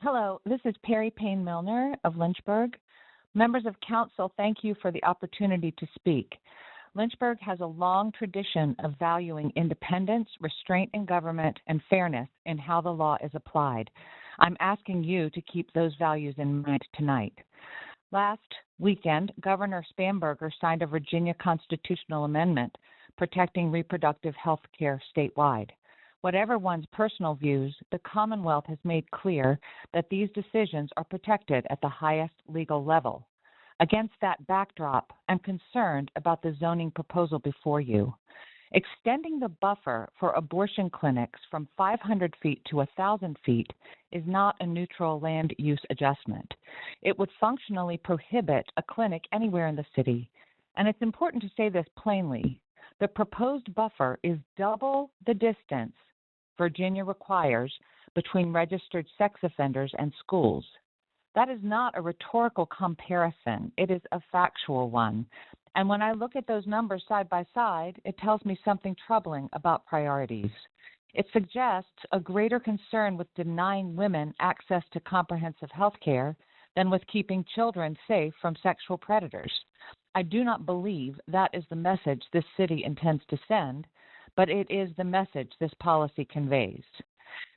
Hello, this is Perry Payne Milner of Lynchburg. Members of Council, thank you for the opportunity to speak. Lynchburg has a long tradition of valuing independence, restraint in government, and fairness in how the law is applied. I'm asking you to keep those values in mind tonight. Last weekend, Governor Spamberger signed a Virginia constitutional amendment protecting reproductive health care statewide. Whatever one's personal views, the Commonwealth has made clear that these decisions are protected at the highest legal level. Against that backdrop, I'm concerned about the zoning proposal before you. Extending the buffer for abortion clinics from 500 feet to 1,000 feet is not a neutral land use adjustment. It would functionally prohibit a clinic anywhere in the city. And it's important to say this plainly. The proposed buffer is double the distance Virginia requires between registered sex offenders and schools. That is not a rhetorical comparison. It is a factual one. And when I look at those numbers side by side, it tells me something troubling about priorities. It suggests a greater concern with denying women access to comprehensive health care than with keeping children safe from sexual predators. I do not believe that is the message this city intends to send, but it is the message this policy conveys.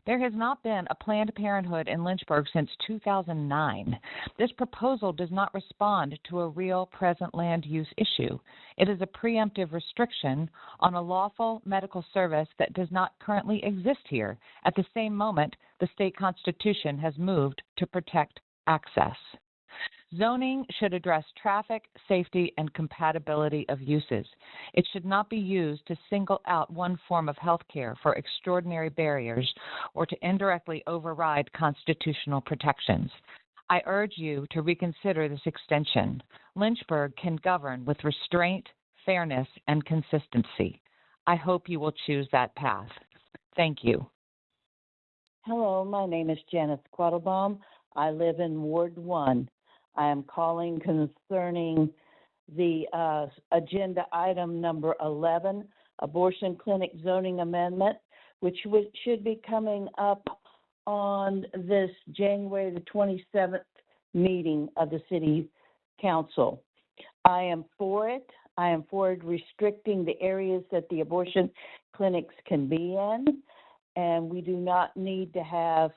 There has not been a Planned Parenthood in Lynchburg since 2009. This proposal does not respond to a real present land use issue. It is a preemptive restriction on a lawful medical service that does not currently exist here. At the same moment, the state constitution has moved to protect access. Zoning should address traffic, safety, and compatibility of uses. It should not be used to single out one form of health care for extraordinary barriers or to indirectly override constitutional protections. I urge you to reconsider this extension. Lynchburg can govern with restraint, fairness, and consistency. I hope you will choose that path. Thank you. Hello, my name is Janice Quattlebaum. I live in Ward 1. I am calling concerning the agenda item number 11, abortion clinic zoning amendment, which should be coming up on this January the 27th meeting of the City Council. I am for it. I am for restricting the areas that the abortion clinics can be in, and we do not need to have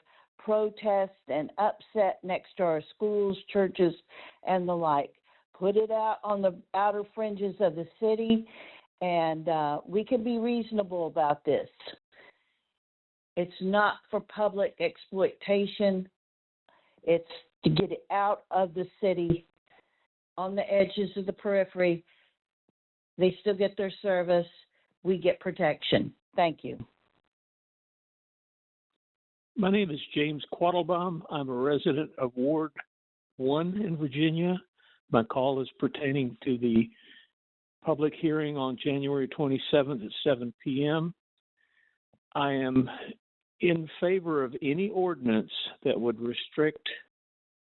protest and upset next to our schools, churches, and the like. Put it out on the outer fringes of the city, and we can be reasonable about this. It's not for public exploitation. It's to get it out of the city, on the edges of the periphery. They still get their service. We get protection. Thank you. My name is James Quattlebaum. I'm a resident of Ward 1 in Virginia. My call is pertaining to the public hearing on January 27th at 7 p.m. I am in favor of any ordinance that would restrict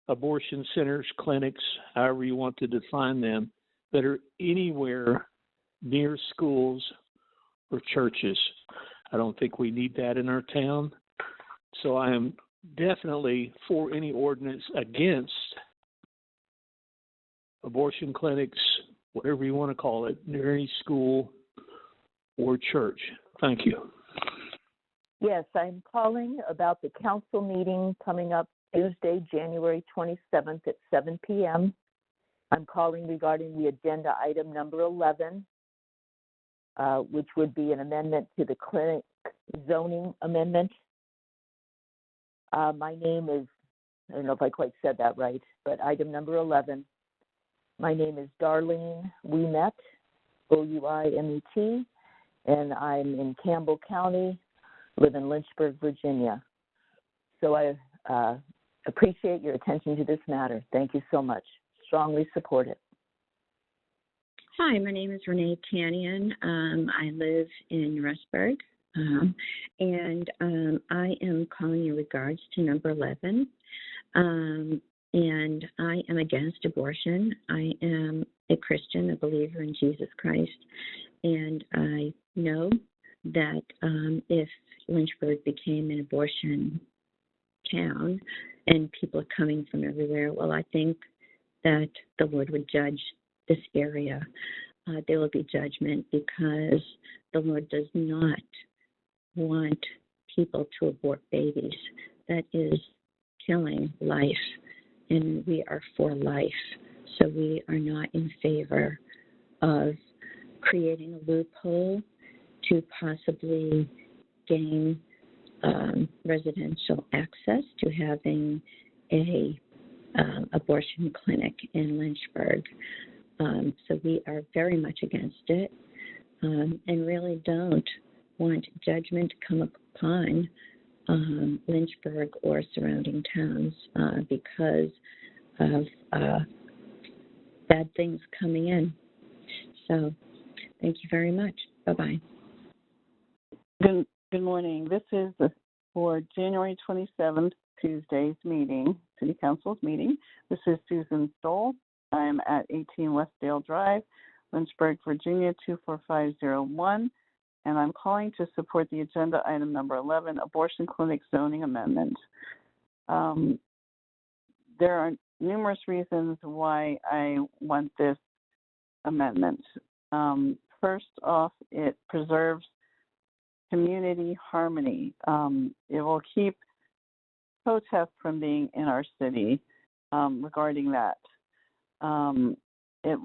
abortion centers, clinics, however you want to define them, that are anywhere near schools or churches. I don't think we need that in our town. So I am definitely for any ordinance against abortion clinics, whatever you want to call it, near any school or church. Thank you. Yes, I'm calling about the council meeting coming up Tuesday, January 27th at 7 p.m. I'm calling regarding the agenda item number 11, which would be an amendment to the clinic zoning amendment. My name is, I don't know if I quite said that right, but item number 11. My name is Darlene Ouimet, Ouimet, and I'm in Campbell County, live in Lynchburg, Virginia. So I appreciate your attention to this matter. Thank you so much. Strongly support it. Hi, my name is Renee Tannion. I live in Rustburg. And I am calling in regards to number 11. And I am against abortion. I am a Christian, a believer in Jesus Christ. And I know that if Lynchburg became an abortion town and people are coming from everywhere. Well, I think that the Lord would judge this area. There will be judgment because the Lord does not want people to abort babies. That is killing life, and we are for life. So we are not in favor of creating a loophole to possibly gain residential access to having a abortion clinic in Lynchburg. So we are very much against it, and really don't want judgment to come upon Lynchburg or surrounding towns because of bad things coming in. So thank you very much. Bye-bye. Good morning. This is for January 27th, Tuesday's meeting, City Council's meeting. This is Susan Stoll. I am at 18 Westdale Drive, Lynchburg, Virginia, 24501, and I'm calling to support the agenda item number 11, abortion clinic zoning amendment. There are numerous reasons why I want this amendment. First off, it preserves community harmony. It will keep protests from being in our city regarding that. It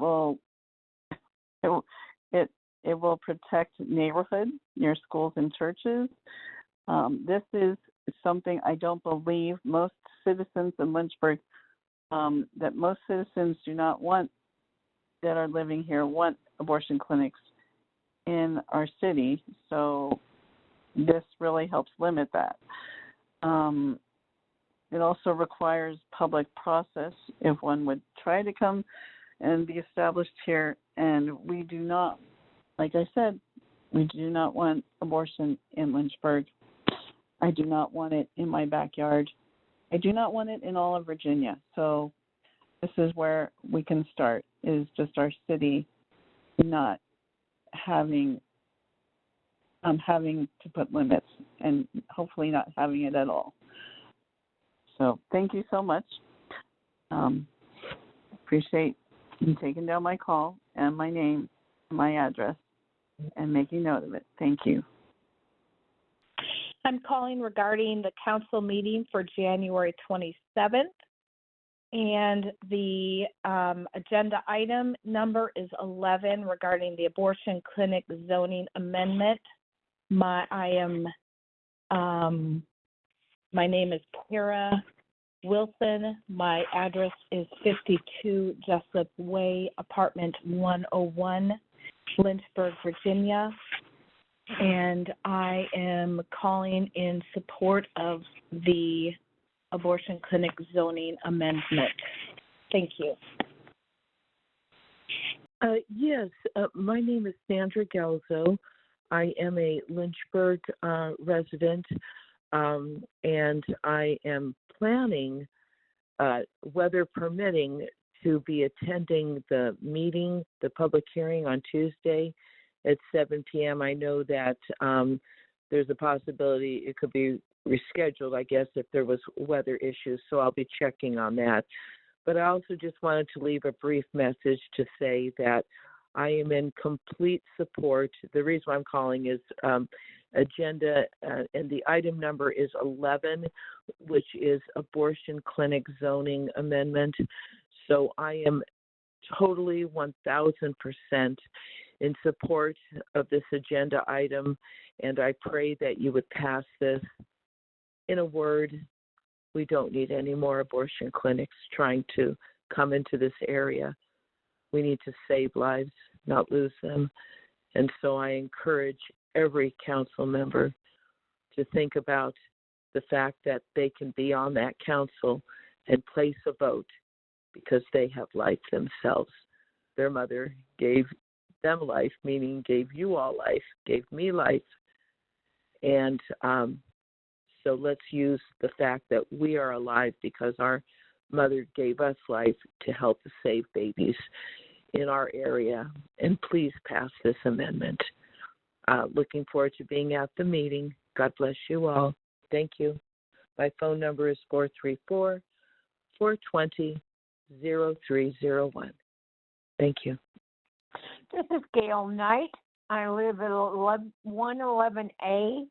will protect neighborhoods near schools and churches. This is something I don't believe most citizens in Lynchburg, that most citizens do not want, that are living here, want abortion clinics in our city. So this really helps limit that. It also requires public process if one would try to come and be established here. And we do not, like I said, we do not want abortion in Lynchburg. I do not want it in my backyard. I do not want it in all of Virginia. So this is where we can start, is just our city not having to put limits, and hopefully not having it at all. So thank you so much. Appreciate you taking down my call and my name, my address, and making note of it. Thank you. I'm calling regarding the council meeting for January 27th, and the agenda item number is 11 regarding the abortion clinic zoning amendment. My name is Kara Wilson. My address is 52 Jessup Way, apartment 101, Lynchburg, Virginia. And I am calling in support of the abortion clinic zoning amendment. Thank you. Yes, my name is Sandra Gelzo. I am a Lynchburg resident, and I am planning, weather permitting, to be attending the meeting, the public hearing on Tuesday at 7 p.m. I know that there's a possibility it could be rescheduled, I guess, if there was weather issues, so I'll be checking on that. But I also just wanted to leave a brief message to say that I am in complete support. The reason why I'm calling is agenda, and the item number is 11, which is abortion clinic zoning amendment. So I am totally 1,000% in support of this agenda item, and I pray that you would pass this. In a word, we don't need any more abortion clinics trying to come into this area. We need to save lives, not lose them. And so I encourage every council member to think about the fact that they can be on that council and place a vote because they have life themselves. Their mother gave them life, meaning gave you all life, gave me life. And so let's use the fact that we are alive because our mother gave us life to help save babies in our area. And please pass this amendment. Looking forward to being at the meeting. God bless you all. Thank you. My phone number is 434-420-0301. Thank you. This is Gail Knight. I live at 111A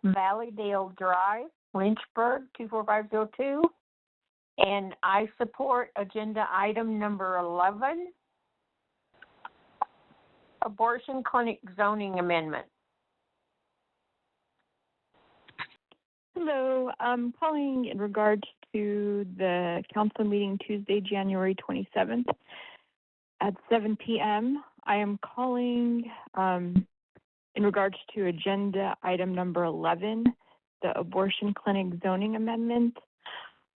Valleydale Drive, Lynchburg, 24502. And I support agenda item number 11, abortion clinic zoning amendment. Hello, I'm calling in regards to the council meeting Tuesday, January 27th at 7 p.m. I am calling in regards to agenda item number 11, the abortion clinic zoning amendment.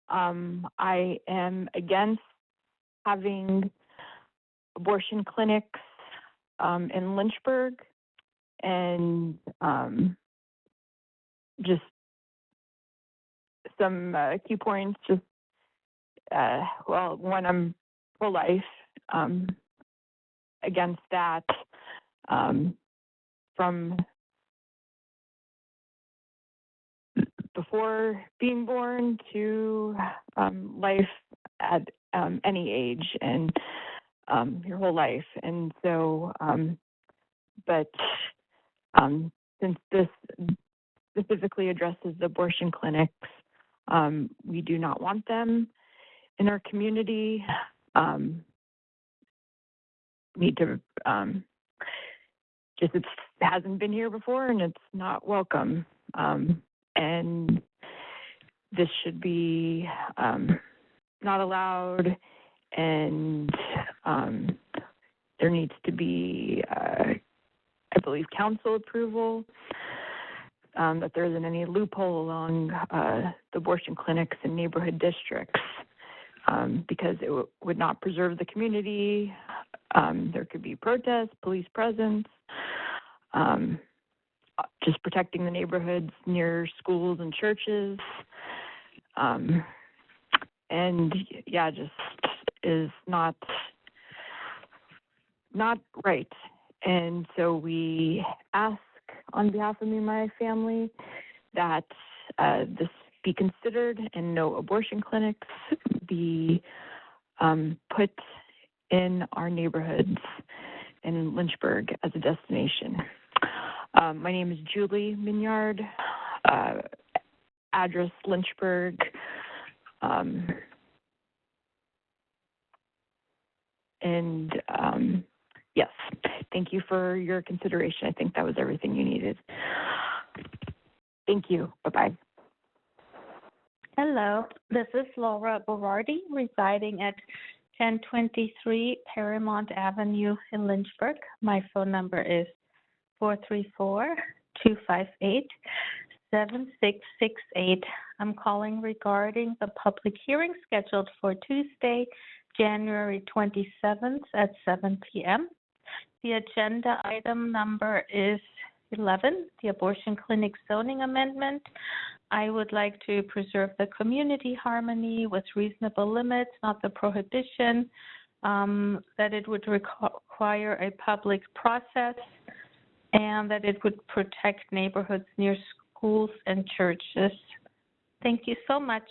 I am against having abortion clinics in Lynchburg, and just some key points. One, I'm pro-life. Against that, from before being born to life at any age and your whole life. And so, but since this specifically addresses abortion clinics, we do not want them in our community. Need to it hasn't been here before, and it's not welcome. And this should be not allowed, and there needs to be, I believe, council approval, that there isn't any loophole along the abortion clinics in neighborhood districts, because it would not preserve the community. There could be protests, police presence, just protecting the neighborhoods near schools and churches. And yeah, just is not right. And so we ask on behalf of me and my family that this be considered and no abortion clinics be put in our neighborhoods in Lynchburg as a destination. My name is Julie Mignard, address Lynchburg. Yes, thank you for your consideration. I think that was everything you needed. Thank you. Bye-bye. Hello, this is Laura Berardi, residing at 1023 Paramount Avenue in Lynchburg. My phone number is 434-258-7668. I'm calling regarding the public hearing scheduled for Tuesday, January 27th at 7 p.m. The agenda item number is 11, the abortion clinic zoning amendment. I would like to preserve the community harmony with reasonable limits, not the prohibition, that it would require a public process, and that it would protect neighborhoods near schools and churches. Thank you so much.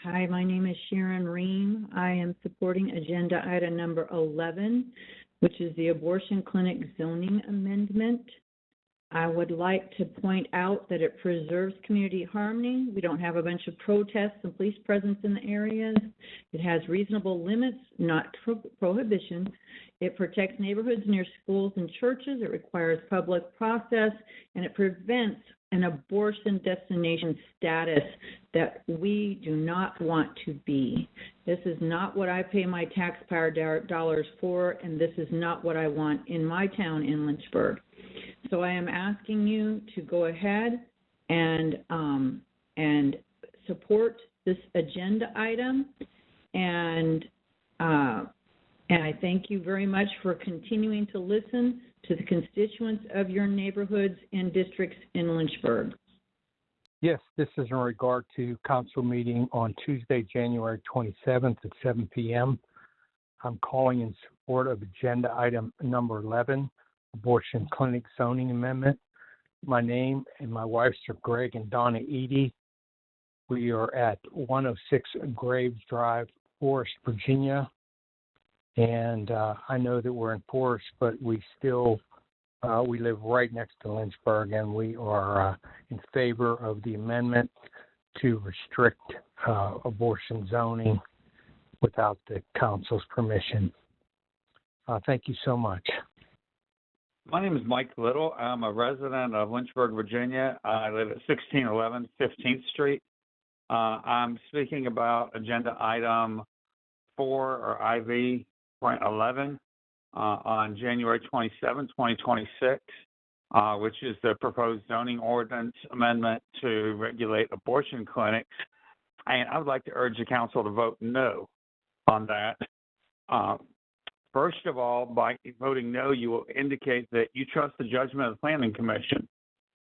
Hi, my name is Sharon Ream. I am supporting agenda item number 11, which is the abortion clinic zoning amendment. I would like to point out that it preserves community harmony. We don't have a bunch of protests and police presence in the areas. It has reasonable limits, not prohibitions. It protects neighborhoods near schools and churches. It requires public process, and it prevents an abortion destination status that we do not want to be. This is not what I pay my taxpayer dollars for, and this is not what I want in my town in Lynchburg. So I am asking you to go ahead and support this agenda item, and I thank you very much for continuing to listen to the constituents of your neighborhoods and districts in Lynchburg. Yes, this is in regard to council meeting on Tuesday, January 27th at 7 p.m. I'm calling in support of agenda item number 11, abortion clinic zoning amendment. My name and my wife's are Greg and Donna Eady. We are at 106 Graves Drive, Forest, Virginia. And I know that we're in Forest, but we still we live right next to Lynchburg, and we are in favor of the amendment to restrict abortion zoning without the council's permission. Thank you so much. My name is Mike Little. I'm a resident of Lynchburg, Virginia. I live at 1611 15th Street. I'm speaking about agenda item 4 or IV.11 on January 27, 2026, which is the proposed zoning ordinance amendment to regulate abortion clinics. And I would like to urge the council to vote no on that. First of all, by voting no, you will indicate that you trust the judgment of the Planning Commission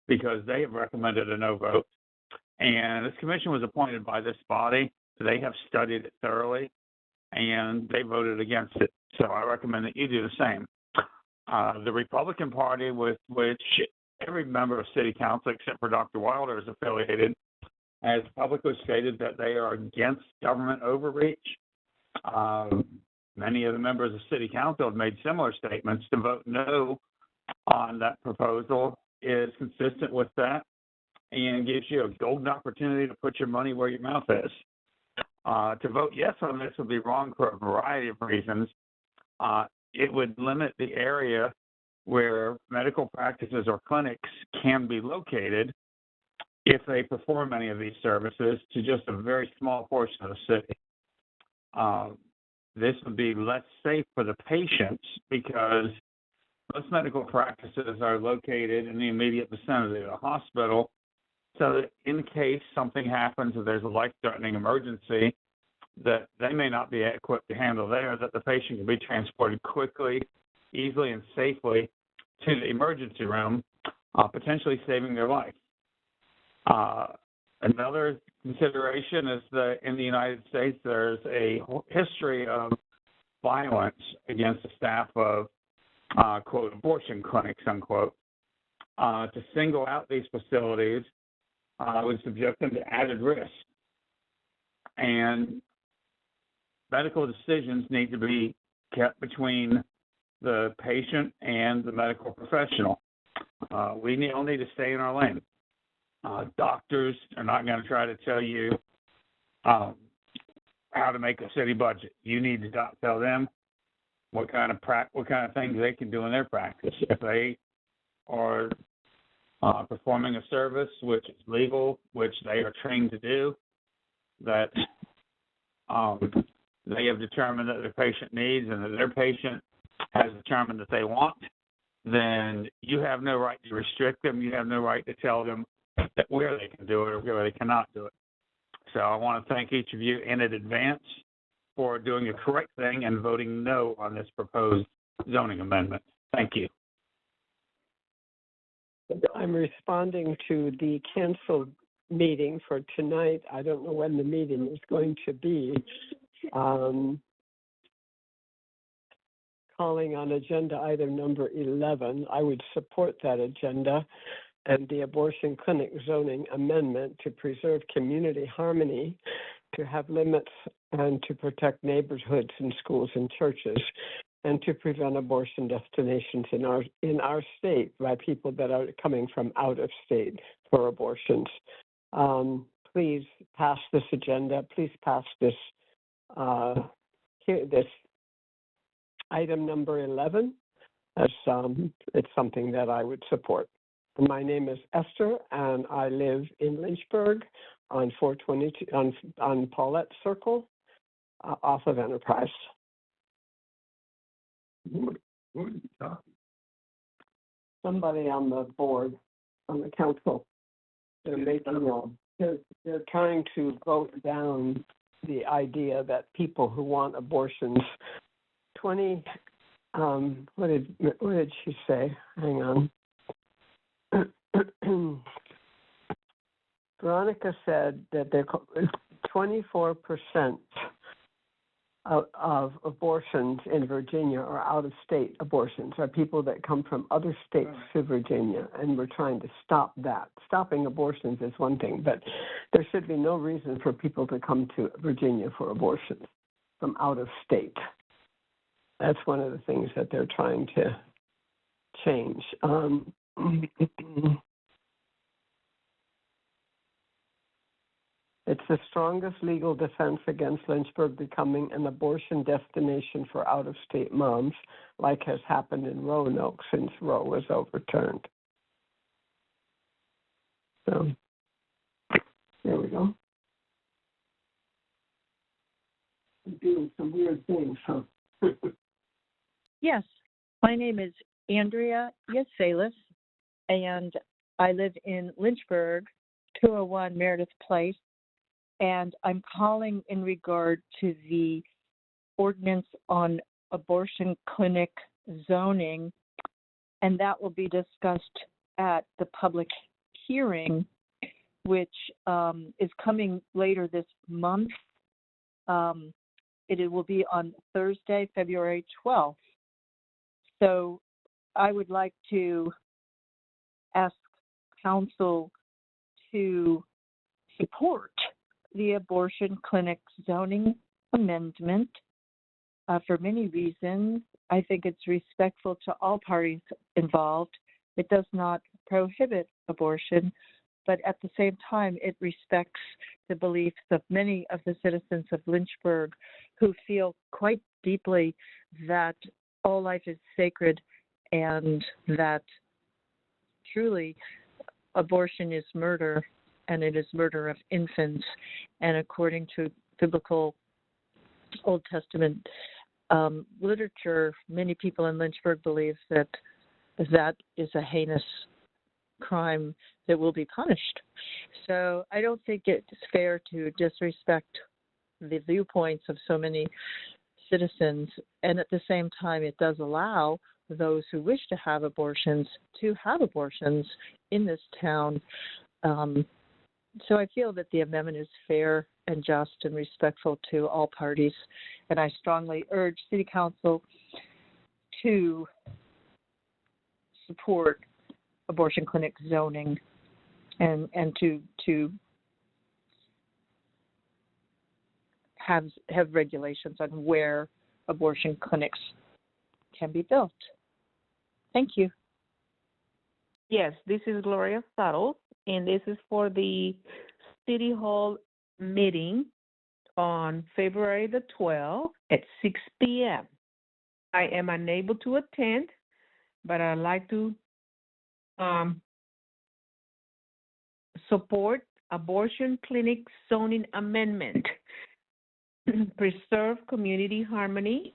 because they have recommended a no vote. And this commission was appointed by this body. They have studied it thoroughly, and they voted against it. So I recommend that you do the same. The Republican Party, with which every member of City Council except for Dr. Wilder is affiliated, has publicly stated that they are against government overreach. Many of the members of City Council have made similar statements. To vote no on that proposal is consistent with that and gives you a golden opportunity to put your money where your mouth is. To vote yes on this would be wrong for a variety of reasons. It would limit the area where medical practices or clinics can be located if they perform any of these services to just a very small portion of the city. This would be less safe for the patients because most medical practices are located in the immediate vicinity of the hospital. So that in case something happens or there's a life-threatening emergency that they may not be equipped to handle there, that the patient can be transported quickly, easily, and safely to the emergency room, potentially saving their life. Another consideration is that in the United States, there's a history of violence against the staff of, quote, abortion clinics, unquote. To single out these facilities would subject them to added risk. And medical decisions need to be kept between the patient and the medical professional. We all need to stay in our lane. Doctors are not going to try to tell you how to make a city budget. You need to tell them what kind of things they can do in their practice. If they are performing a service which is legal, which they are trained to do, that they have determined that their patient needs and that their patient has determined that they want, then you have no right to restrict them. You have no right to tell them that where they can do it or where they cannot do it. So I want to thank each of you in advance for doing the correct thing and voting no on this proposed zoning amendment. Thank you. I'm responding to the canceled meeting for tonight. I don't know when the meeting is going to be. Calling on agenda item number 11, I would support that agenda and the abortion clinic zoning amendment to preserve community harmony, to have limits and to protect neighborhoods and schools and churches, and to prevent abortion destinations in our state by people that are coming from out of state for abortions. Please pass this agenda. Please pass this this item number 11. As it's something that I would support. My name is Esther, and I live in Lynchburg on 422 on Paulette Circle, off of Enterprise. Somebody on the board, on the council, they're trying to vote down the idea that people who want abortions, what did she say? Hang on. Veronica said that 24% of abortions in Virginia or out-of-state abortions are people that come from other states to Virginia, and we're trying to stop that. Stopping abortions is one thing, but there should be no reason for people to come to Virginia for abortions from out of state. That's one of the things that they're trying to change. It's the strongest legal defense against Lynchburg becoming an abortion destination for out-of-state moms, like has happened in Roanoke since Roe was overturned. So, there we go. I'm doing some weird things, huh? Yes, my name is Andrea Yasalis, and I live in Lynchburg, 201 Meredith Place. And I'm calling in regard to the ordinance on abortion clinic zoning, and that will be discussed at the public hearing, which is coming later this month. It will be on Thursday, February 12th. So I would like to ask council to support the abortion clinic zoning amendment for many reasons. I think it's respectful to all parties involved. It does not prohibit abortion, but at the same time, it respects the beliefs of many of the citizens of Lynchburg who feel quite deeply that all life is sacred and that truly abortion is murder, and it is murder of infants. And according to biblical Old Testament literature, many people in Lynchburg believe that that is a heinous crime that will be punished. So I don't think it's fair to disrespect the viewpoints of so many citizens. And at the same time, it does allow those who wish to have abortions in this town. So I feel that the amendment is fair and just and respectful to all parties, and I strongly urge City Council to support abortion clinic zoning and to have regulations on where abortion clinics can be built. Thank you. Yes, this is Gloria Saddles, and this is for the City Hall meeting on February the 12th at 6 p.m. I am unable to attend, but I'd like to support abortion clinic zoning amendment. Preserve community harmony,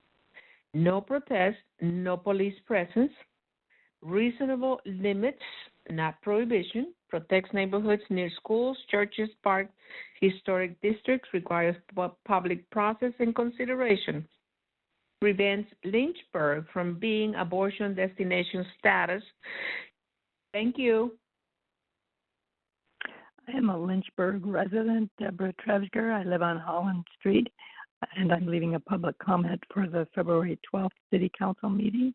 no protest, no police presence, reasonable limits, not prohibition, protects neighborhoods near schools, churches, parks, historic districts, requires public process and consideration, prevents Lynchburg from being abortion destination status. Thank you. I am a Lynchburg resident, Deborah Trevsger. I live on Holland Street, and I'm leaving a public comment for the February 12th City Council meeting.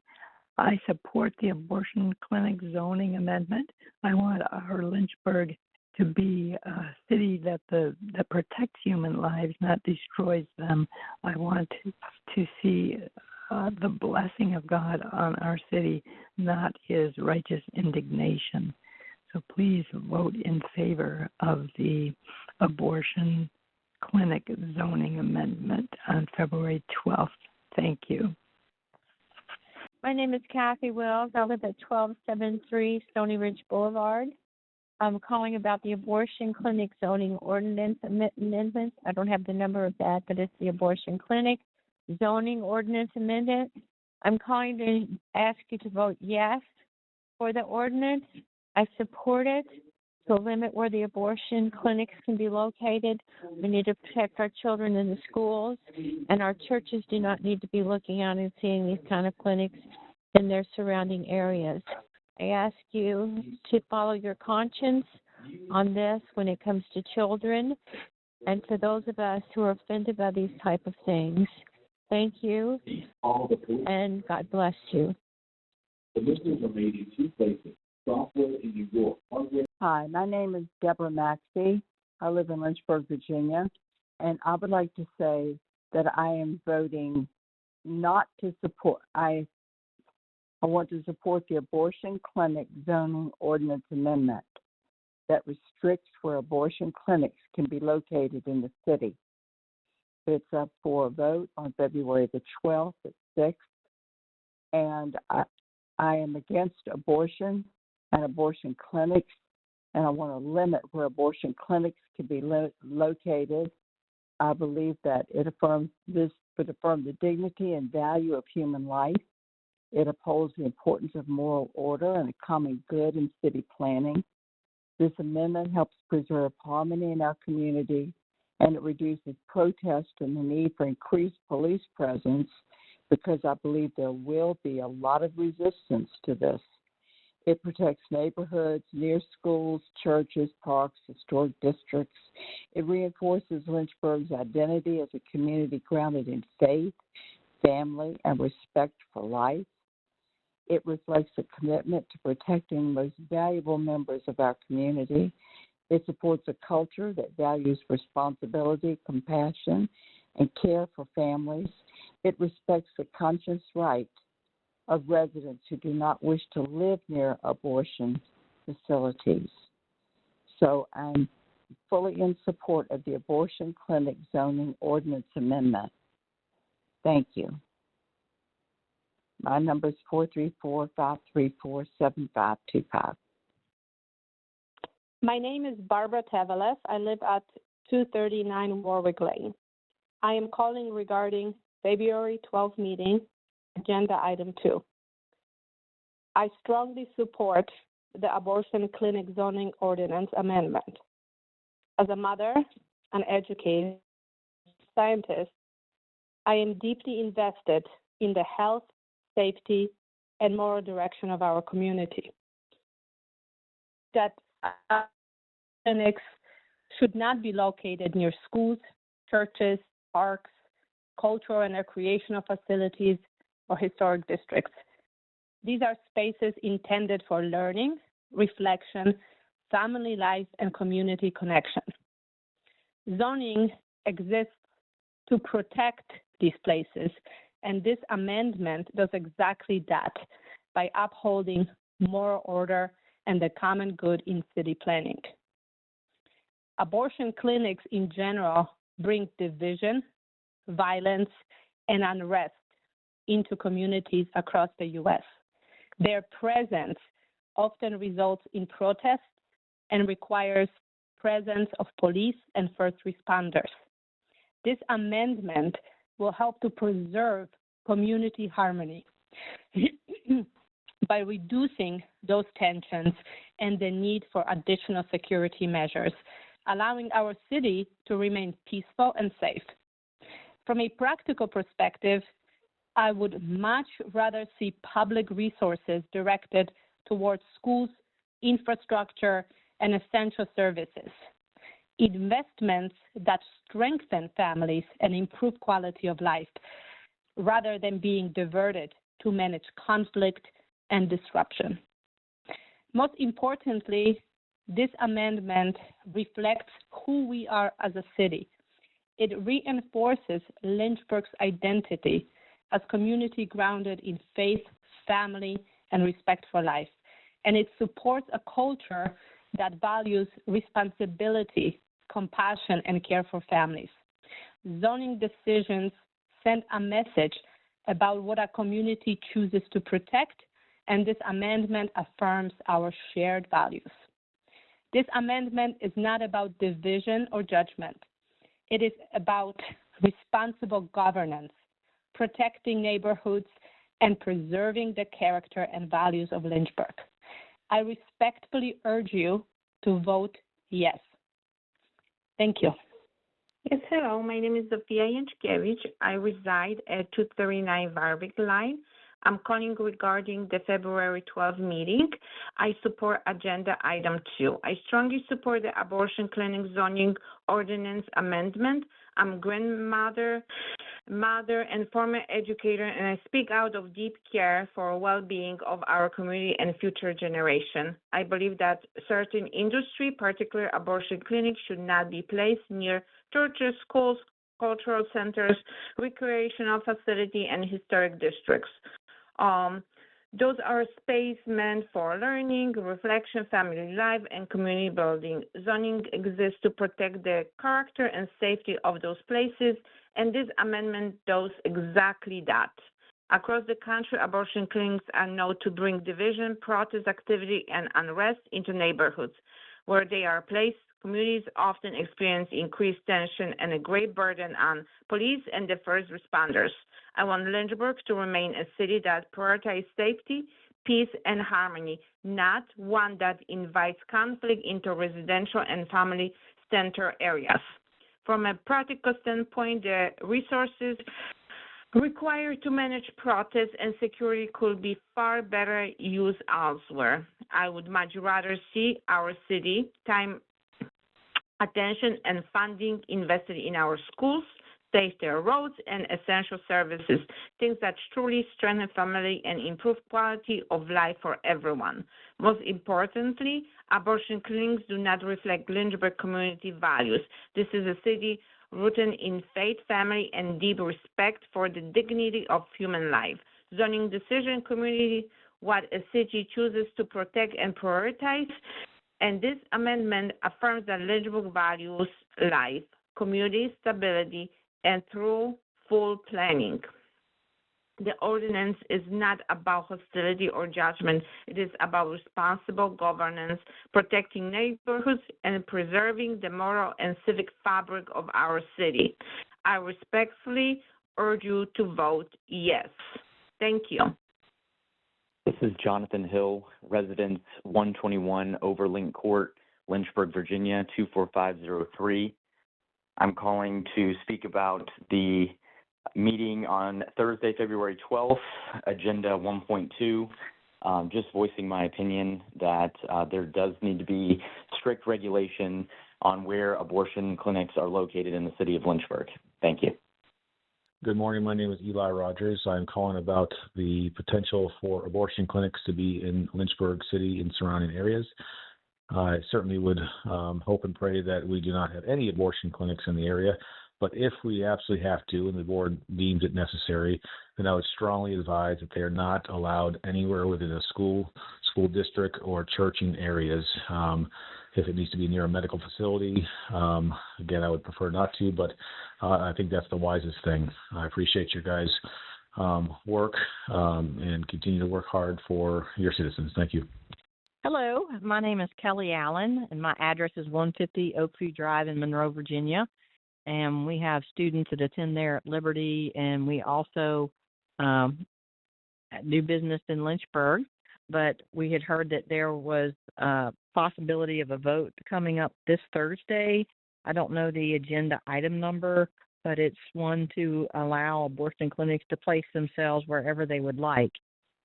I support the abortion clinic zoning amendment. I want our Lynchburg to be a city that protects human lives, not destroys them. I want to see the blessing of God on our city, not his righteous indignation. So please vote in favor of the abortion clinic zoning amendment on February 12th. Thank you. My name is Kathy Wills. I live at 1273 Stony Ridge Boulevard. I'm calling about the abortion clinic zoning ordinance amendment. I don't have the number of that, but it's the abortion clinic zoning ordinance amendment. I'm calling to ask you to vote yes for the ordinance. I support it to limit where the abortion clinics can be located. We need to protect our children in the schools, and our churches do not need to be looking out and seeing these kind of clinics in their surrounding areas. I ask you to follow your conscience on this when it comes to children, and for those of us who are offended by these type of things, Thank you, and God bless you. Submissions are made in 2 places, software in New York, hardware. Hi, my name is Deborah Maxey. I live in Lynchburg, Virginia, and I would like to say that I am voting not to support. I want to support the abortion clinic zoning ordinance amendment that restricts where abortion clinics can be located in the city. It's up for a vote on February the 12th at 6. And I am against abortion and abortion clinics, and I want to limit where abortion clinics can be located. I believe that it affirms this would affirm the dignity and value of human life. It upholds the importance of moral order and a common good in city planning. This amendment helps preserve harmony in our community, and it reduces protest and the need for increased police presence, because I believe there will be a lot of resistance to this. It protects neighborhoods near schools, churches, parks, historic districts. It reinforces Lynchburg's identity as a community grounded in faith, family, and respect for life. It reflects a commitment to protecting the most valuable members of our community. It supports a culture that values responsibility, compassion, and care for families. It respects the conscious right of residents who do not wish to live near abortion facilities. So I'm fully in support of the abortion clinic zoning ordinance amendment. Thank you. My number is 434-534-7525. My name is Barbara Teveles. I live at 239 Warwick Lane. I am calling regarding February 12th meeting, agenda item 2. I strongly support the abortion clinic zoning ordinance amendment. As a mother, an educator, scientist, I am deeply invested in the health, safety, and moral direction of our community. That clinics should not be located near schools, churches, parks, cultural and recreational facilities, or historic districts. These are spaces intended for learning, reflection, family life, and community connection. Zoning exists to protect these places, and this amendment does exactly that by upholding moral order and the common good in city planning. Abortion clinics in general bring division, violence, and unrest into communities across the U.S. Their presence often results in protests and requires presence of police and first responders. This amendment will help to preserve community harmony by reducing those tensions and the need for additional security measures, allowing our city to remain peaceful and safe. From a practical perspective, I would much rather see public resources directed towards schools, infrastructure, and essential services. Investments that strengthen families and improve quality of life, rather than being diverted to manage conflict and disruption. Most importantly, this amendment reflects who we are as a city. It reinforces Lynchburg's identity as community grounded in faith, family, and respect for life. And it supports a culture that values responsibility, compassion, and care for families. Zoning decisions send a message about what a community chooses to protect, and this amendment affirms our shared values. This amendment is not about division or judgment. It is about responsible governance, protecting neighborhoods, and preserving the character and values of Lynchburg. I respectfully urge you to vote yes. Thank you. Yes, hello. My name is Zofia Jankkiewicz. I reside at 239 Warwick Line. I'm calling regarding the February 12th meeting. I support agenda item 2. I strongly support the abortion clinic zoning ordinance amendment. I'm grandmother mother, and former educator, and I speak out of deep care for well-being of our community and future generation. I believe that certain industry, particularly abortion clinics, should not be placed near churches, schools, cultural centers, recreational facility, and historic districts. Those are space meant for learning, reflection, family life, and community building. Zoning exists to protect the character and safety of those places, and this amendment does exactly that. Across the country, abortion clinics are known to bring division, protest activity, and unrest into neighborhoods. Where they are placed, communities often experience increased tension and a great burden on police and the first responders. I want Lynchburg to remain a city that prioritizes safety, peace, and harmony, not one that invites conflict into residential and family-centered areas. From a practical standpoint, the resources required to manage protests and security could be far better used elsewhere. I would much rather see our city time, attention, and funding invested in our schools, safety roads, and essential services, things that truly strengthen family and improve quality of life for everyone. Most importantly, abortion clinics do not reflect Lynchburg community values. This is a city rooted in faith, family, and deep respect for the dignity of human life. Zoning decision community, what a city chooses to protect and prioritize, and this amendment affirms that Lynchburg values life, community stability, and through full planning. The ordinance is not about hostility or judgment. It is about responsible governance, protecting neighborhoods, and preserving the moral and civic fabric of our city. I respectfully urge you to vote yes. Thank you. This is Jonathan Hill, residence 121 Overlink Court, Lynchburg, Virginia, 24503. I'm calling to speak about the meeting on Thursday, February 12th, Agenda 1.2, just voicing my opinion that there does need to be strict regulation on where abortion clinics are located in the city of Lynchburg. Thank you. Good morning. My name is Eli Rogers. I'm calling about the potential for abortion clinics to be in Lynchburg City and surrounding areas. I certainly would hope and pray that we do not have any abortion clinics in the area, but if we absolutely have to and the board deems it necessary, then I would strongly advise that they are not allowed anywhere within a school district, or churching areas. If it needs to be near a medical facility, again, I would prefer not to, but I think that's the wisest thing. I appreciate your guys' work and continue to work hard for your citizens. Thank you. Hello, my name is Kelly Allen, and my address is 150 Oakview Drive in Monroe, Virginia. And we have students that attend there at Liberty, and we also do business in Lynchburg. But we had heard that there was a possibility of a vote coming up this Thursday. I don't know the agenda item number, but it's one to allow abortion clinics to place themselves wherever they would like.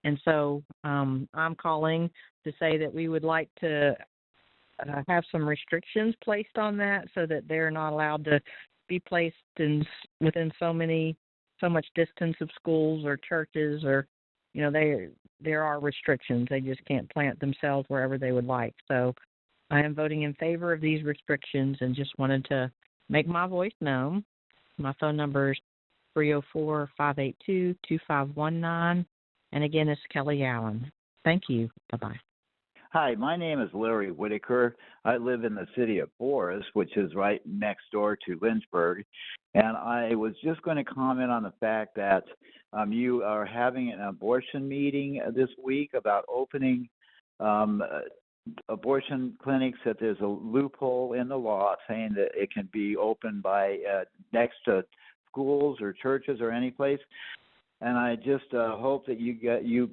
And so I'm calling to say that we would like to have some restrictions placed on that, so that they're not allowed to be placed within so much distance of schools or churches, or there are restrictions. They just can't plant themselves wherever they would like. So I am voting in favor of these restrictions and just wanted to make my voice known. My phone number is 304-582-2519. And again, it's Kelly Allen. Thank you. Bye-bye. Hi, my name is Larry Whitaker. I live in the city of Forest, which is right next door to Lynchburg. And I was just going to comment on the fact that you are having an abortion meeting this week about opening abortion clinics, that there's a loophole in the law saying that it can be opened by next to schools or churches or any place. And I just hope that you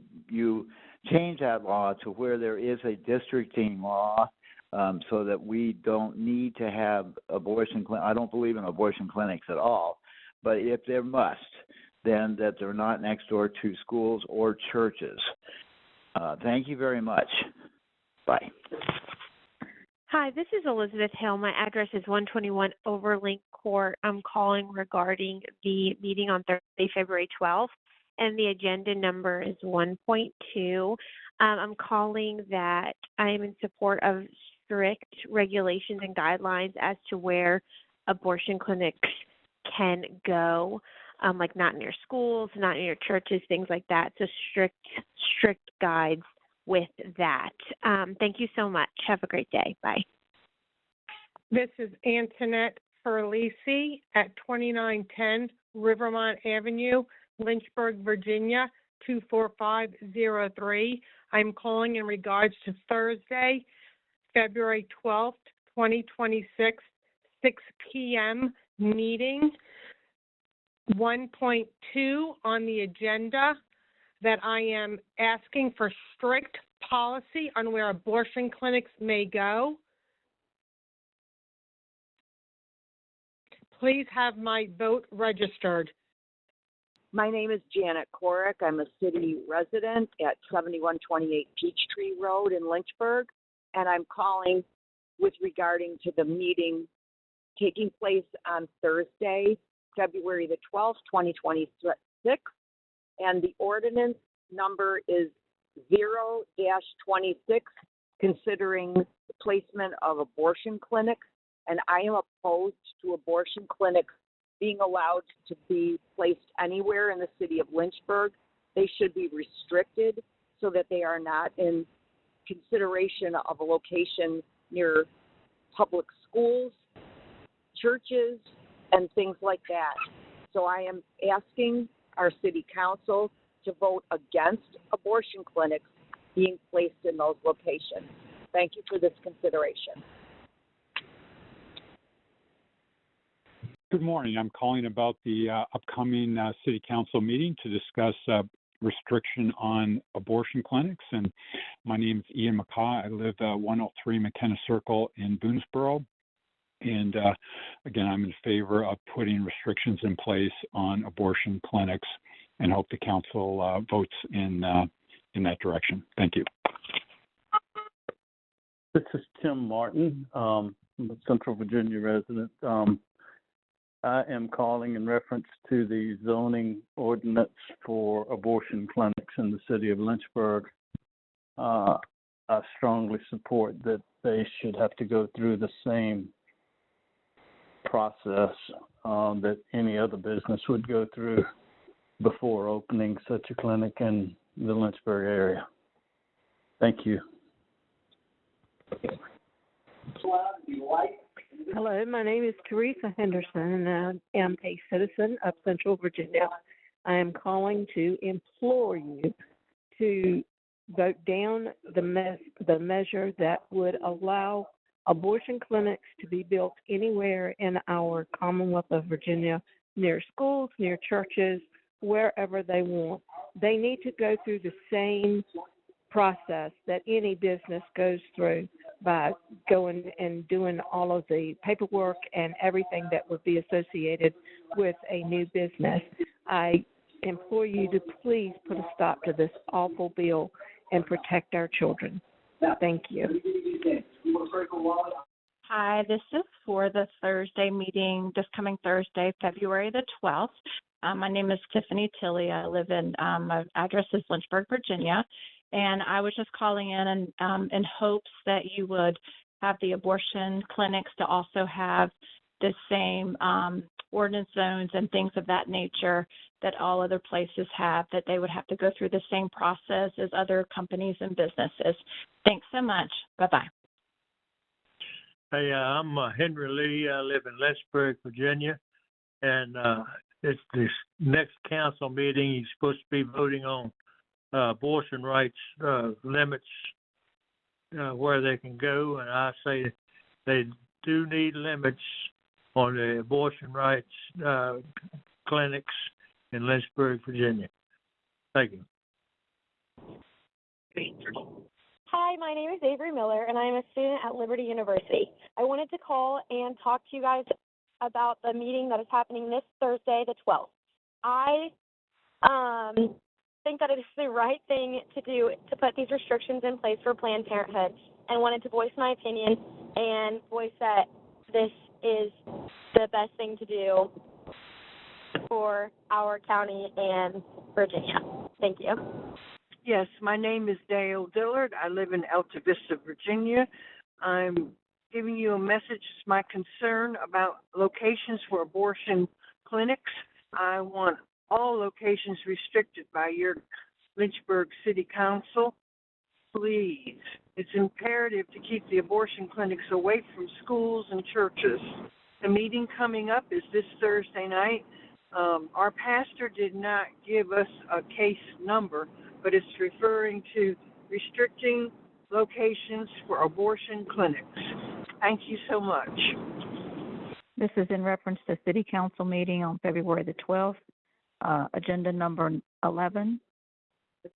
change that law to where there is a districting law, so that we don't need to have abortion clinics. I don't believe in abortion clinics at all, but if there must, then that they're not next door to schools or churches. Thank you very much. Bye. Hi, this is Elizabeth Hill. My address is 121 Overlink Court. I'm calling regarding the meeting on Thursday, February 12th, and the agenda number is 1.2. I'm calling that I am in support of strict regulations and guidelines as to where abortion clinics can go, like not near schools, not near churches, things like that. So strict guides with that. Thank you so much. Have a great day. Bye. This is Antoinette Ferlisi at 2910 Rivermont Avenue, Lynchburg, Virginia, 24503. I'm calling in regards to Thursday, February 12th, 2026, 6 p.m. meeting. 1.2 on the agenda, that I am asking for strict policy on where abortion clinics may go. Please have my vote registered. My name is Janet Korek. I'm a city resident at 7128 Peachtree Road in Lynchburg, and I'm calling with regarding to the meeting taking place on Thursday, February the 12th, 2026, and the ordinance number is 0-26, considering the placement of abortion clinics, and I am opposed to abortion clinics being allowed to be placed anywhere in the city of Lynchburg. They should be restricted so that they are not in consideration of a location near public schools, churches, and things like that. So I am asking our city council to vote against abortion clinics being placed in those locations. Thank you for this consideration. Good morning. I'm calling about the upcoming city council meeting to discuss restriction on abortion clinics. And my name is Ian McCaw. I live 103 McKenna Circle in Boonesboro. And again, I'm in favor of putting restrictions in place on abortion clinics, and hope the council votes in that direction. Thank you. This is Tim Martin. I'm a Central Virginia resident. I am calling in reference to the zoning ordinance for abortion clinics in the city of Lynchburg. I strongly support that they should have to go through the same process that any other business would go through before opening such a clinic in the Lynchburg area. Thank you. Hello, my name is Teresa Henderson, and I am a citizen of Central Virginia. I am calling to implore you to vote down the measure that would allow abortion clinics to be built anywhere in our Commonwealth of Virginia, near schools, near churches, wherever they want. They need to go through the same process that any business goes through by going and doing all of the paperwork and everything that would be associated with a new business. I implore you to please put a stop to this awful bill and protect our children. Thank you. Hi, this is for the Thursday meeting, this coming Thursday, February the 12th. My name is Tiffany Tilley. I live in, my address is Lynchburg, Virginia. And I was just calling in hopes that you would have the abortion clinics to also have the same ordinance zones and things of that nature that all other places have, that they would have to go through the same process as other companies and businesses. Thanks so much. Bye-bye. Hey, I'm Henry Lee. I live in Lynchburg, Virginia. And it's this next council meeting, you're supposed to be voting on abortion rights limits, where they can go, and I say they do need limits on the abortion rights clinics in Lynchburg, Virginia. Thank you. Hi, my name is Avery Miller, and I am a student at Liberty University. I wanted to call and talk to you guys about the meeting that is happening this Thursday, the 12th. I think that it is the right thing to do to put these restrictions in place for Planned Parenthood, and wanted to voice my opinion and voice that this is the best thing to do for our county and Virginia. Thank you. Yes, my name is Dale Dillard. I live in Alta Vista, Virginia. I'm giving you a message. It's my concern about locations for abortion clinics. I want all locations restricted by your Lynchburg City Council. Please, it's imperative to keep the abortion clinics away from schools and churches. The meeting coming up is this Thursday night. Our pastor did not give us a case number, but it's referring to restricting locations for abortion clinics. Thank you so much. This is in reference to City Council meeting on February the 12th, agenda number 11.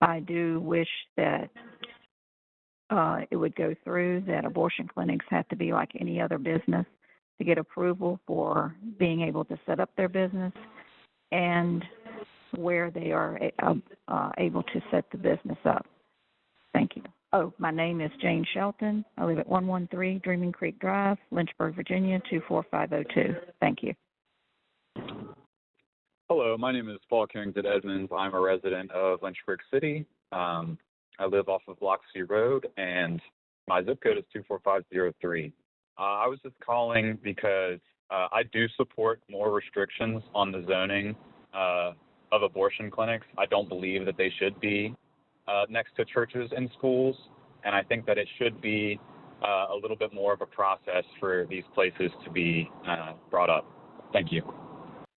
I do wish that it would go through that abortion clinics have to be like any other business to get approval for being able to set up their business and where they are able to set the business up. Thank you. Oh, my name is Jane Shelton. I live at 113 Dreaming Creek Drive, Lynchburg, Virginia, 24502. Thank you. Hello, my name is Paul Carrington Edmonds. I'm a resident of Lynchburg City. I live off of Loxley Road, and my zip code is 24503. I was just calling because I do support more restrictions on the zoning of abortion clinics. I don't believe that they should be next to churches and schools, and I think that it should be a little bit more of a process for these places to be brought up. Thank you.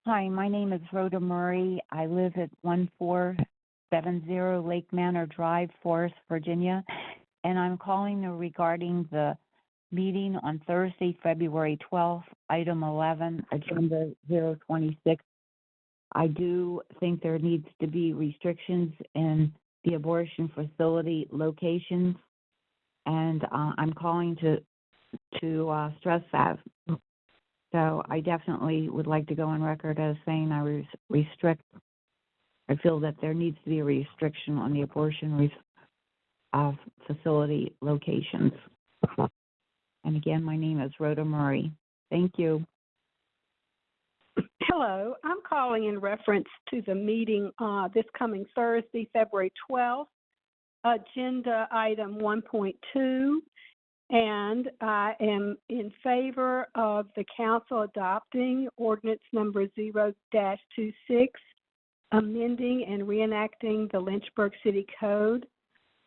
Hi, my name is Rhoda Murray. I live at 1470 Lake Manor Drive, Forest, Virginia, and I'm calling regarding the meeting on Thursday, February 12th, item 11, agenda 026. I do think there needs to be restrictions in the abortion facility locations, and I'm calling to stress that. So I definitely would like to go on record as saying I feel that there needs to be a restriction on the abortion facility locations. And again, my name is Rhoda Murray. Thank you. Hello, I'm calling in reference to the meeting this coming Thursday, February 12th, agenda item 1.2, and I am in favor of the council adopting ordinance number 0-26, amending and reenacting the Lynchburg City Code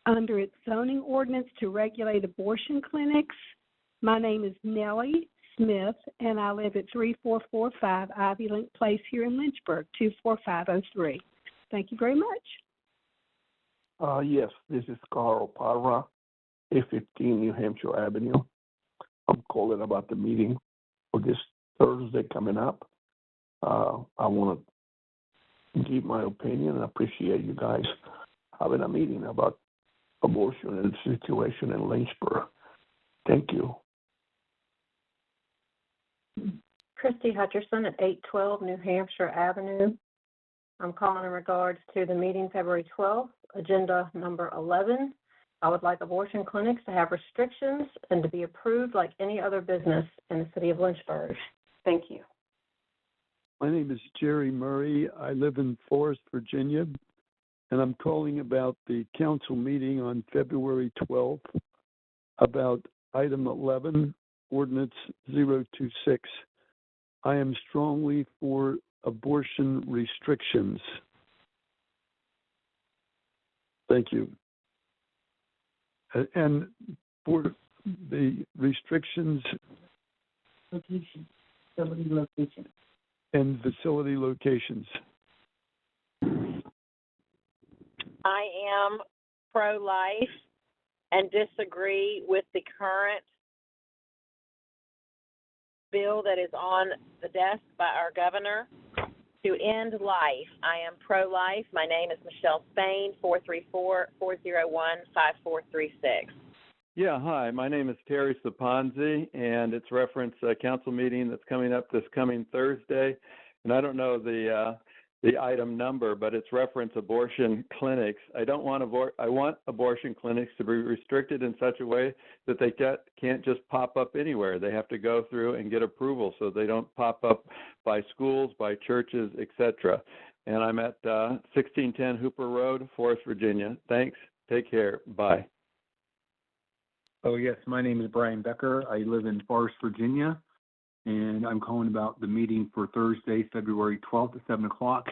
under its zoning ordinance to regulate abortion clinics. My name is Nellie Smith, and I live at 3445 Ivy Link Place here in Lynchburg, 24503. Thank you very much. Yes, this is Carl Parra, 815 New Hampshire Avenue. I'm calling about the meeting for this Thursday coming up. I want to give my opinion and appreciate you guys having a meeting about abortion and the situation in Lynchburg. Thank you. Christy Hutcherson at 812 New Hampshire Avenue. I'm calling in regards to the meeting February 12th, agenda number 11. I would like abortion clinics to have restrictions and to be approved like any other business in the city of Lynchburg. Thank you. My name is Jerry Murray. I live in Forest, Virginia, and I'm calling about the council meeting on February 12th about item 11, ordinance 026. I am strongly for abortion restrictions. Thank you. And for the restrictions Location, facility location. and facility locations. I am pro-life and disagree with the current bill that is on the desk by our governor to end life. I am pro-life. My name is Michelle Spain, 434-401-5436. Yeah, hi. My name is Terry Saponzi, and it's reference a council meeting that's coming up this coming Thursday. And I don't know, the the item number, but it's reference abortion clinics. I want abortion clinics to be restricted in such a way that they can't just pop up anywhere. They have to go through and get approval so they don't pop up by schools, by churches, etc. And I'm at 1610 Hooper Road, Forest, Virginia. Thanks. Take care. Bye. Oh, yes. My name is Brian Becker. I live in Forest, Virginia, and I'm calling about the meeting for Thursday, February 12th at 7 o'clock.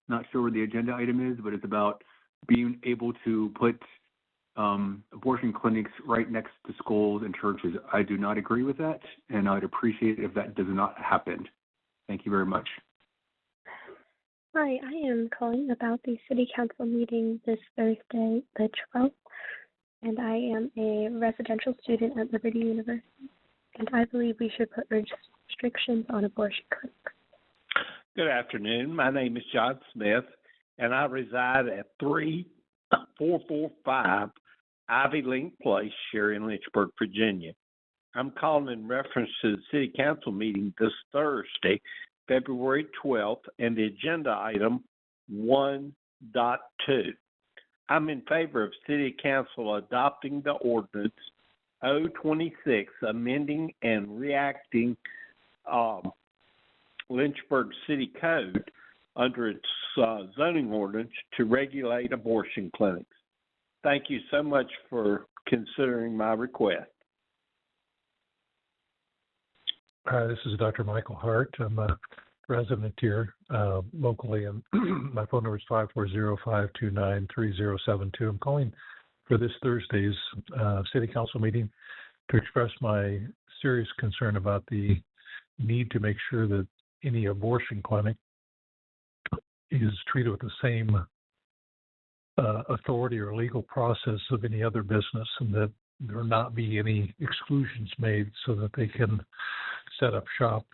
Not sure what the agenda item is, but it's about being able to put abortion clinics right next to schools and churches. I do not agree with that, and I'd appreciate it if that does not happen. Thank you very much. Hi, I am calling about the City Council meeting this Thursday, the 12th, and I am a residential student at Liberty University, and I believe we should put restrictions on abortion clinics. Good afternoon. My name is John Smith, and I reside at 3445 Ivy Link Place here in Lynchburg, Virginia. I'm calling in reference to the City Council meeting this Thursday, February 12th, and the agenda item 1.2. I'm in favor of City Council adopting the ordinance 026, amending and reacting Lynchburg City Code under its zoning ordinance to regulate abortion clinics. Thank you so much for considering my request. Hi, this is Dr. Michael Hart. I'm a resident here locally, and my phone number is 540-529-3072. I'm calling for this Thursday's City Council meeting to express my serious concern about the need to make sure that any abortion clinic is treated with the same authority or legal process of any other business, and that there not be any exclusions made so that they can set up shop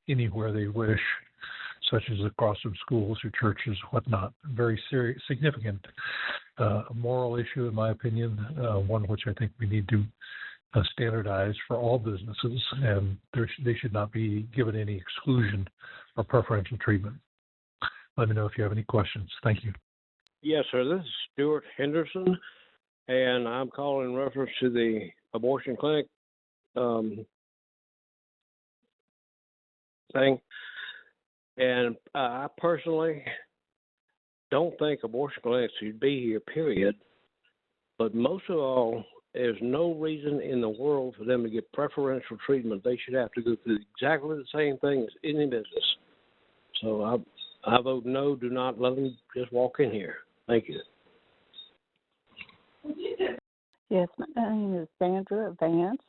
anywhere they wish, such as across from schools or churches, whatnot. Very serious, significant moral issue, in my opinion, one which I think we need to standardize for all businesses, and they should not be given any exclusion or preferential treatment. Let me know if you have any questions. Thank you. Yes, sir. This is Stuart Henderson, and I'm calling in reference to the abortion clinic thing. And I personally don't think abortion clinics should be here, period. But most of all, there's no reason in the world for them to get preferential treatment. They should have to go through exactly the same thing as any business. So I vote no. Do not let them just walk in here. Thank you. Yes, my name is Sandra Vance.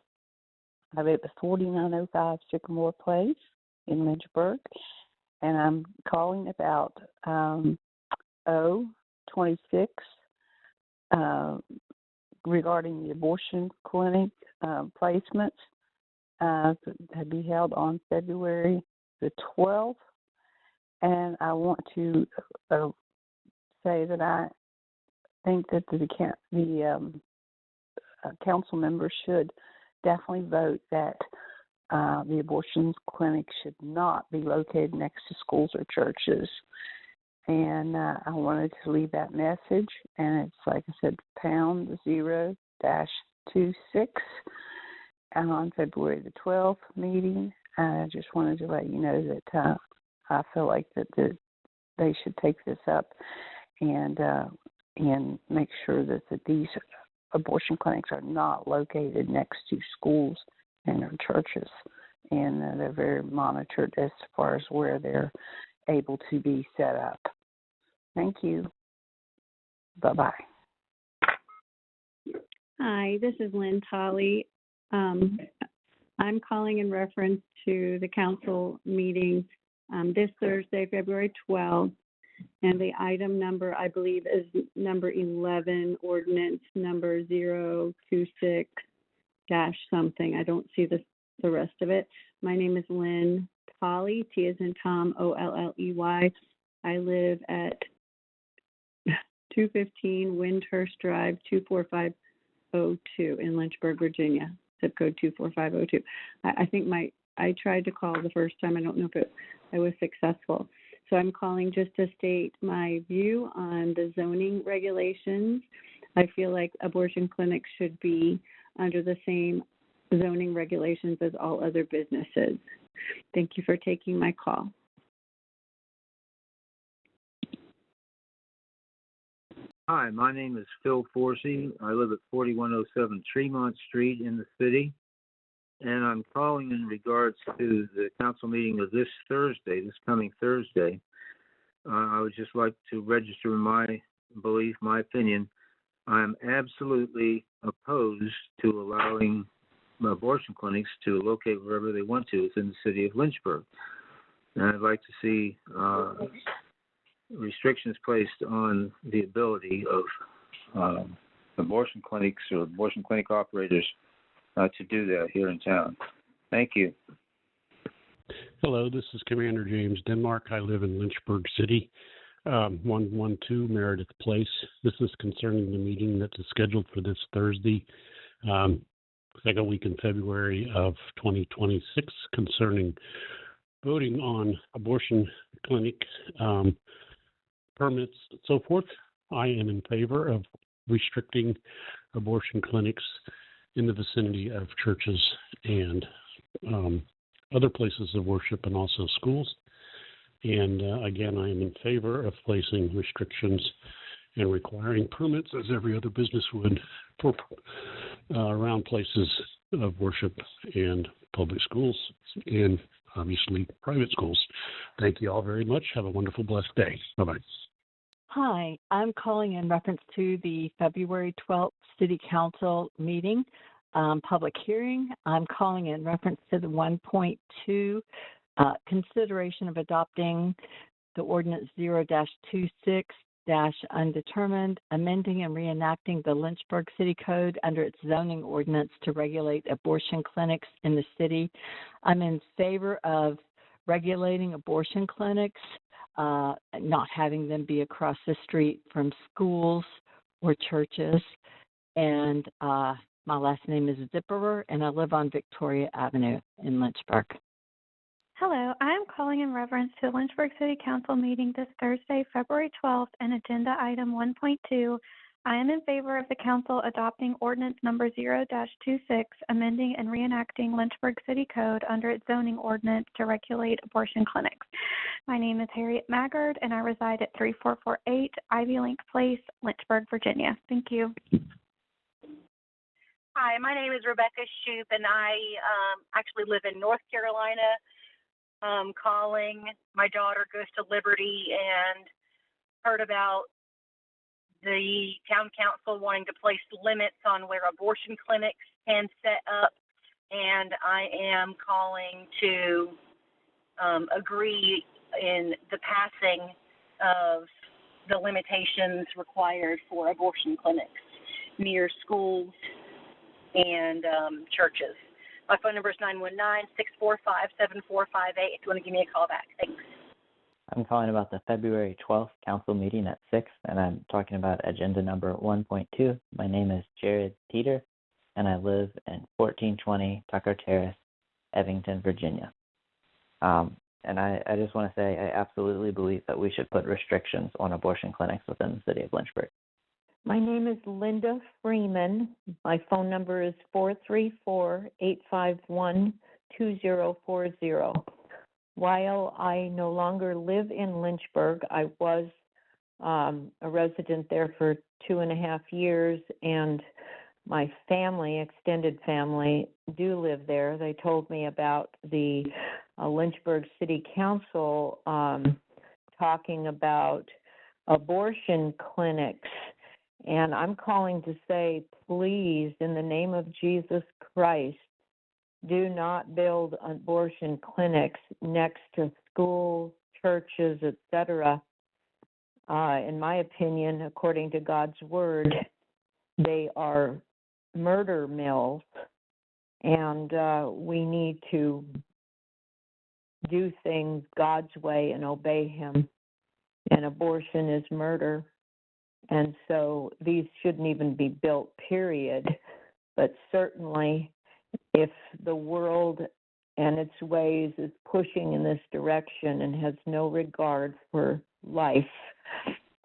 I live at 4905 Sycamore Place in Lynchburg, and I'm calling about 026 regarding the abortion clinic placements to be held on February the 12th. And I want to say that I think that the council members should definitely vote that the abortion clinic should not be located next to schools or churches. And I wanted to leave that message, and it's, like I said, pound 0-26 on February the 12th meeting. I just wanted to let you know that I feel like that they should take this up and make sure that these abortion clinics are not located next to schools and or churches, and they're very monitored as far as where they're able to be set up. Thank you. Bye-bye. Hi, this is Lynn Tolley. I'm calling in reference to the council meeting this Thursday, February 12th, and the item number, I believe, is number 11, ordinance number 026-something. I don't see the rest of it. My name is Lynn Tolley, T as in Tom, Olley. I live at 215 Windhurst Drive, 24502 in Lynchburg, Virginia, zip code 24502. I think I tried to call the first time. I don't know if I was successful. So I'm calling just to state my view on the zoning regulations. I feel like abortion clinics should be under the same zoning regulations as all other businesses. Thank you for taking my call. Hi, my name is Phil Forsey. I live at 4107 Tremont Street in the city, and I'm calling in regards to the council meeting of this coming Thursday. I would just like to register my belief, my opinion. I am absolutely opposed to allowing abortion clinics to locate wherever they want to within the city of Lynchburg. And I'd like to see restrictions placed on the ability of abortion clinics or abortion clinic operators to do that here in town. Thank you. Hello, this is Commander James Denmark. I live in Lynchburg City, 112 Meredith Place. This is concerning the meeting that is scheduled for this Thursday, second week in February of 2026, concerning voting on abortion clinic permits and so forth. I am in favor of restricting abortion clinics in the vicinity of churches and other places of worship and also schools. And again, I am in favor of placing restrictions and requiring permits, as every other business would, for around places of worship and public schools and obviously private schools. Thank you all very much. Have a wonderful, blessed day. Bye-bye. Hi, I'm calling in reference to the February 12th City Council meeting, public hearing. I'm calling in reference to the 1.2 consideration of adopting the ordinance 0-26-undetermined, amending and reenacting the Lynchburg City Code under its zoning ordinance to regulate abortion clinics in the city. I'm in favor of regulating abortion clinics, not having them be across the street from schools or churches. And my last name is Zipperer, and I live on Victoria Avenue in Lynchburg. Hello, I am calling in reference to the Lynchburg City Council meeting this Thursday, February 12th, and agenda item 1.2. I am in favor of the council adopting ordinance number 0-26, amending and reenacting Lynchburg City Code under its zoning ordinance to regulate abortion clinics. My name is Harriet Maggard, and I reside at 3448 Ivy Link Place, Lynchburg, Virginia. Thank you. Hi, my name is Rebecca Shoup, and I actually live in North Carolina. Calling. My daughter goes to Liberty and heard about the town council wanting to place limits on where abortion clinics can set up, and I am calling to agree in the passing of the limitations required for abortion clinics near schools and churches. My phone number is 919-645-7458 if you want to give me a call back. Thanks. I'm calling about the February 12th council meeting at 6, and I'm talking about agenda number 1.2. My name is Jared Teeter, and I live in 1420 Tucker Terrace, Evington, Virginia. And I just want to say I absolutely believe that we should put restrictions on abortion clinics within the city of Lynchburg. My name is Linda Freeman. My phone number is 434-851-2040. While I no longer live in Lynchburg, I was a resident there for 2.5 years, and my family, extended family, do live there. They told me about the Lynchburg City Council talking about abortion clinics. And I'm calling to say, please, in the name of Jesus Christ, do not build abortion clinics next to schools, churches, etc. In my opinion, according to God's word, they are murder mills, and we need to do things God's way and obey Him. And abortion is murder. And so these shouldn't even be built, period. But certainly, if the world and its ways is pushing in this direction and has no regard for life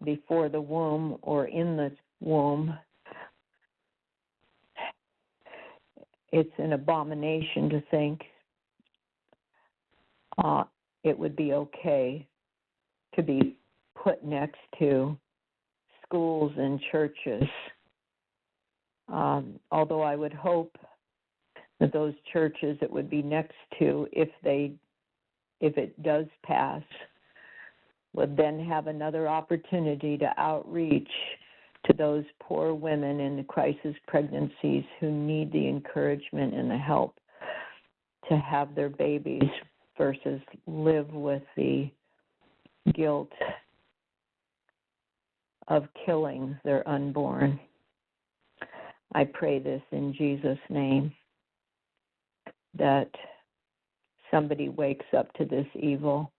before the womb or in the womb. It's an abomination to think it would be okay to be put next to schools and churches. Although I would hope that those churches it would be next to, if it does pass, would then have another opportunity to outreach to those poor women in the crisis pregnancies who need the encouragement and the help to have their babies versus live with the guilt of killing their unborn. I pray this in Jesus' name, that somebody wakes up to this evil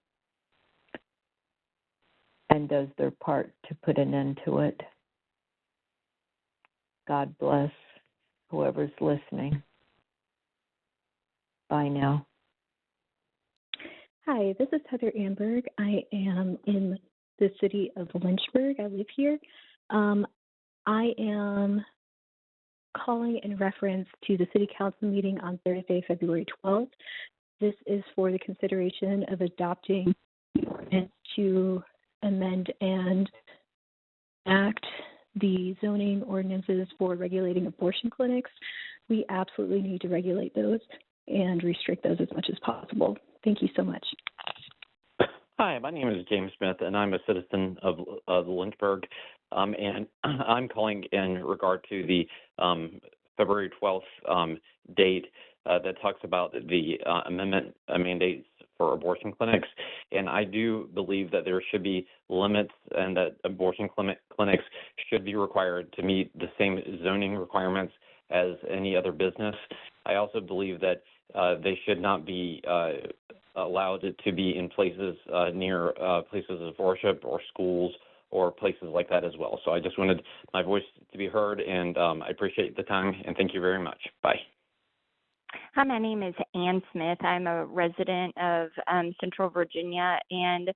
and does their part to put an end to it. God bless whoever's listening. Bye now. Hi, this is Heather Amberg. I am in the city of Lynchburg. I live here. I am calling in reference to the City Council meeting on Thursday, February 12th. This is for the consideration of adopting and to amend and act the zoning ordinances for regulating abortion clinics. We absolutely need to regulate those and restrict those as much as possible. Thank you so much. Hi, my name is James Smith, and I'm a citizen of Lynchburg, and I'm calling in regard to the February 12th date that talks about the amendment mandates for abortion clinics, and I do believe that there should be limits and that abortion clinics should be required to meet the same zoning requirements as any other business. I also believe that they should not be allowed to be in places near places of worship or schools or places like that as well. So I just wanted my voice to be heard, and I appreciate the time, and thank you very much. Bye. Hi, my name is Ann Smith. I'm a resident of Central Virginia, and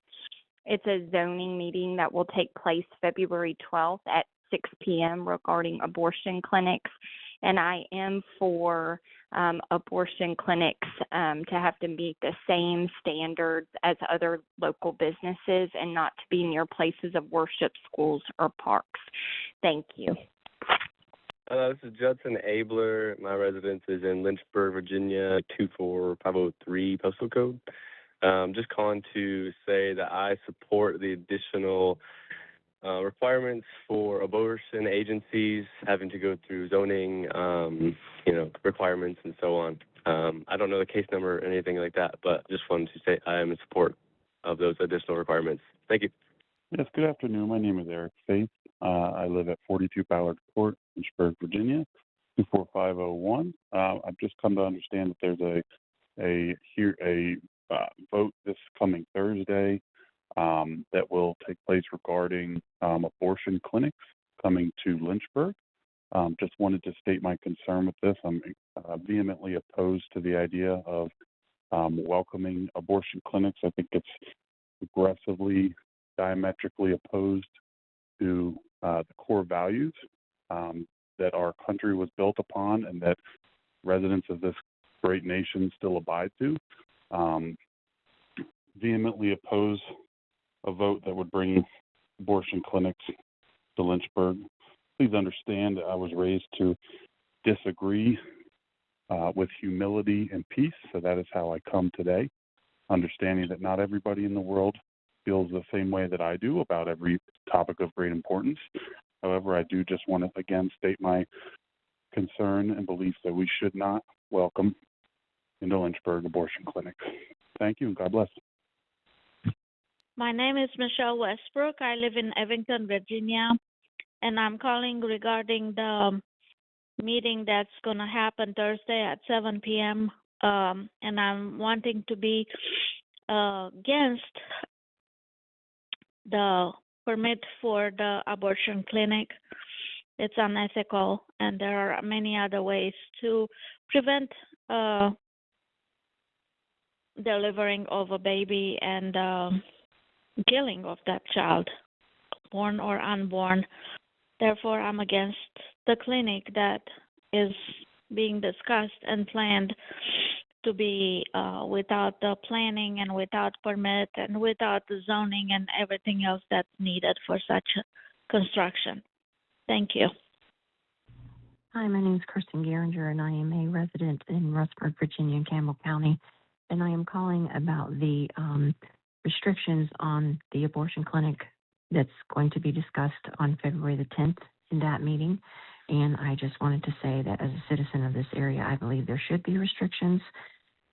it's a zoning meeting that will take place February 12th at 6 p.m. regarding abortion clinics. And I am for abortion clinics to have to meet the same standards as other local businesses and not to be near places of worship, schools, or parks. Thank you. This is Judson Abler. My residence is in Lynchburg, Virginia, 24503 postal code. Just calling to say that I support the additional requirements for abortion agencies having to go through zoning, requirements and so on. I don't know the case number or anything like that, but just wanted to say I am in support of those additional requirements. Thank you. Yes, good afternoon. My name is Eric Faith. I live at 42 Ballard Court, Lynchburg, Virginia, 24501. I've just come to understand that there's a vote this coming Thursday that will take place regarding abortion clinics coming to Lynchburg. Just wanted to state my concern with this. I'm vehemently opposed to the idea of welcoming abortion clinics. I think it's aggressively, diametrically opposed to the core values that our country was built upon and that residents of this great nation still abide to. Vehemently oppose a vote that would bring abortion clinics to Lynchburg. Please understand that I was raised to disagree with humility and peace, so that is how I come today, understanding that not everybody in the world feels the same way that I do about every topic of great importance. However, I do just want to again state my concern and belief that we should not welcome into Lynchburg abortion clinics. Thank you, and God bless. My name is Michelle Westbrook. I live in Evington, Virginia, and I'm calling regarding the meeting that's going to happen Thursday at 7 p.m. And I'm wanting to be against the permit for the abortion clinic. It's unethical, and there are many other ways to prevent delivering of a baby and killing of that child, born or unborn. Therefore, I'm against the clinic that is being discussed and planned to be without the planning and without permit and without the zoning and everything else that's needed for such construction. Thank you. Hi, my name is Kirsten Geringer, and I am a resident in Rustburg, Virginia, in Campbell County. And I am calling about the restrictions on the abortion clinic that's going to be discussed on February the 10th in that meeting. And I just wanted to say that as a citizen of this area, I believe there should be restrictions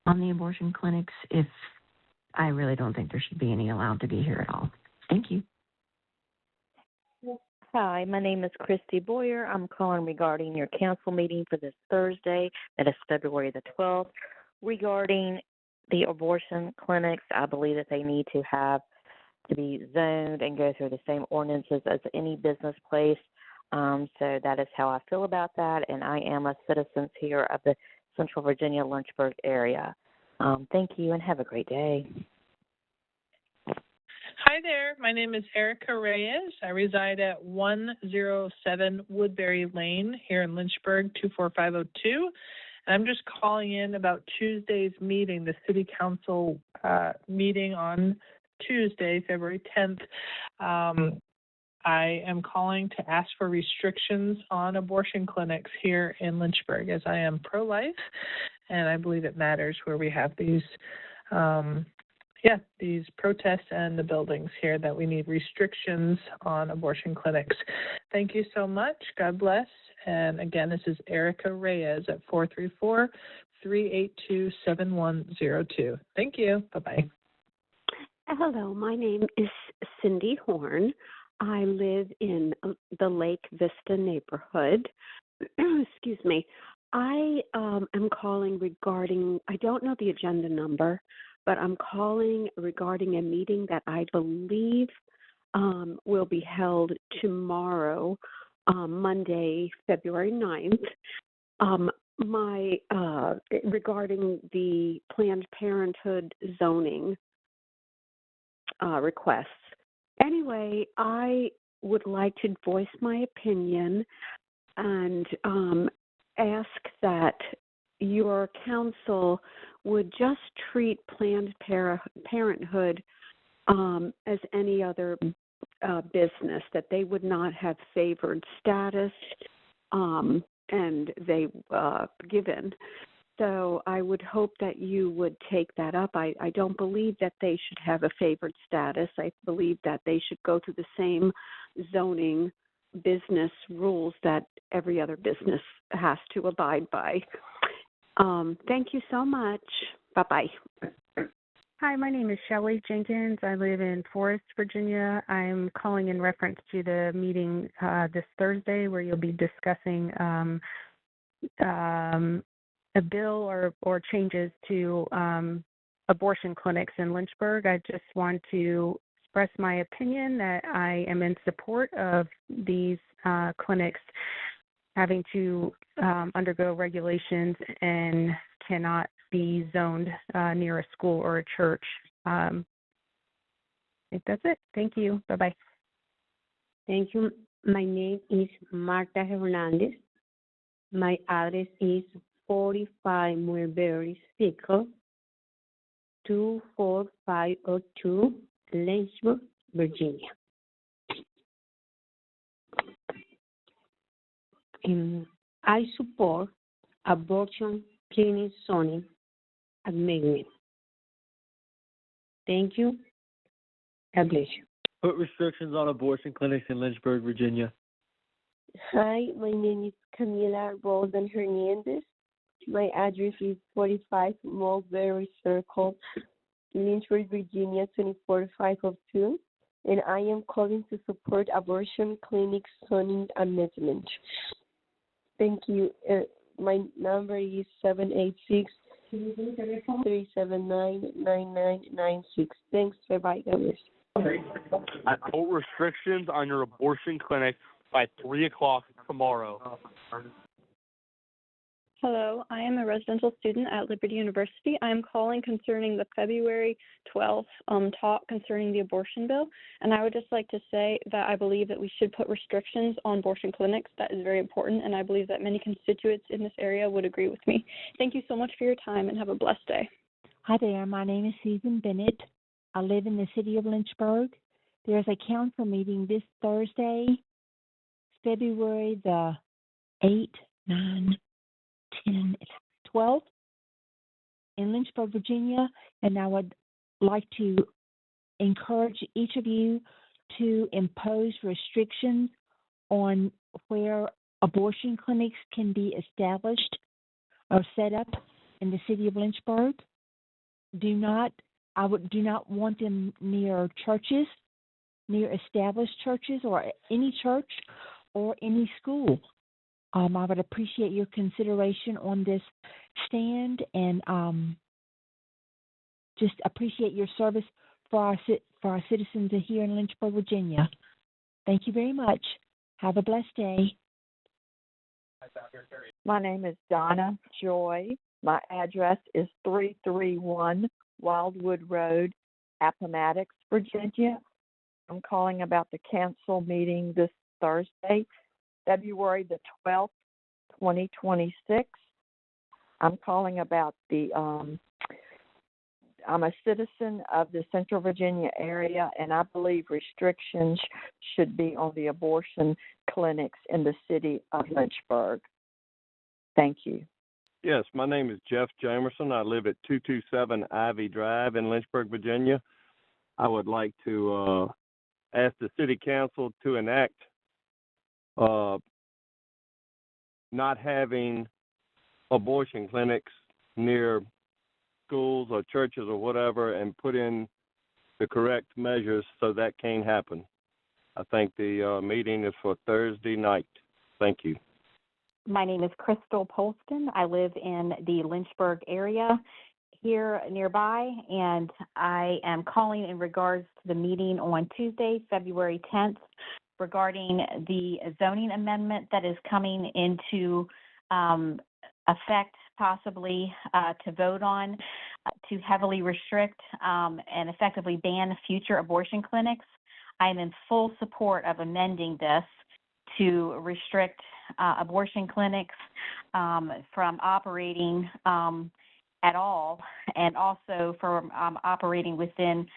on the abortion clinics. If I really don't think there should be any allowed to be here at all. Thank you. Hi, my name is Christy Boyer. I'm calling regarding your council meeting for this Thursday, that is February the 12th, regarding the abortion clinics. I believe that they need to be zoned and go through the same ordinances as any business place. So that is how I feel about that, and I am a citizen here of the Central Virginia Lynchburg area. Thank you, and have a great day. Hi there. My name is Erica Reyes. I reside at 107 Woodbury Lane here in Lynchburg, 24502. And I'm just calling in about Tuesday's meeting, the City Council meeting on Tuesday, February 10th. I am calling to ask for restrictions on abortion clinics here in Lynchburg, as I am pro-life, and I believe it matters where we have these these protests and the buildings here, that we need restrictions on abortion clinics. Thank you so much. God bless. And again, this is Erica Reyes at 434-382-7102. Thank you. Bye-bye. Hello, my name is Cindy Horn. I live in the Lake Vista neighborhood. Excuse me. I am calling regarding, I don't know the agenda number, but I'm calling regarding a meeting that I believe will be held tomorrow, Monday, February 9th, regarding the Planned Parenthood zoning requests. Anyway, I would like to voice my opinion and ask that your council would just treat Planned Parenthood as any other business, that they would not have favored status and they given. So I would hope that you would take that up. I don't believe that they should have a favored status. I believe that they should go through the same zoning business rules that every other business has to abide by. Thank you so much. Bye-bye. Hi, my name is Shelley Jenkins. I live in Forest, Virginia. I'm calling in reference to the meeting this Thursday where you'll be discussing a bill or changes to abortion clinics in Lynchburg. I just want to express my opinion that I am in support of these clinics having to undergo regulations and cannot be zoned near a school or a church. I think that's it. Thank you. Bye-bye. Thank you. My name is Marta Hernandez. My address is 45 Mulberry Circle, 24502, Lynchburg, Virginia. I support abortion clinic zoning amendment. Thank you. God bless you. Put restrictions on abortion clinics in Lynchburg, Virginia. Hi, my name is Camila Roldan Hernandez. My address is 45 Mulberry Circle, Lynchburg, Virginia, 24502, and I am calling to support abortion clinic zoning amendment. Thank you. My number is 786-379-9996. Thanks. Bye-bye, guys. I put restrictions on your abortion clinic by 3 o'clock tomorrow. Hello, I am a residential student at Liberty University. I am calling concerning the February 12th talk concerning the abortion bill. And I would just like to say that I believe that we should put restrictions on abortion clinics. That is very important, and I believe that many constituents in this area would agree with me. Thank you so much for your time, and have a blessed day. Hi there, my name is Susan Bennett. I live in the city of Lynchburg. There is a council meeting this Thursday, February the 8th, 9th, 10, 12 in Lynchburg, Virginia, and I would like to encourage each of you to impose restrictions on where abortion clinics can be established or set up in the city of Lynchburg. Do not want them near churches, near established churches or any church or any school. I would appreciate your consideration on this stand, and just appreciate your service for our citizens here in Lynchburg, Virginia. Thank you very much. Have a blessed day. My name is Donna Joy. My address is 331 Wildwood Road, Appomattox, Virginia. I'm calling about the council meeting this Thursday, February the 12th, 2026. I'm calling about I'm a citizen of the Central Virginia area, and I believe restrictions should be on the abortion clinics in the city of Lynchburg. Thank you. Yes, my name is Jeff Jamerson. I live at 227 Ivy Drive in Lynchburg, Virginia. I would like to ask the city council to enact not having abortion clinics near schools or churches or whatever, and put in the correct measures so that can't happen. I think the meeting is for Thursday night. Thank you. My name is Crystal Polston. I live in the Lynchburg area here nearby, and I am calling in regards to the meeting on Tuesday, February 10th, regarding the zoning amendment that is coming into effect, possibly to vote on, to heavily restrict and effectively ban future abortion clinics. I am in full support of amending this to restrict abortion clinics from operating at all, and also from operating within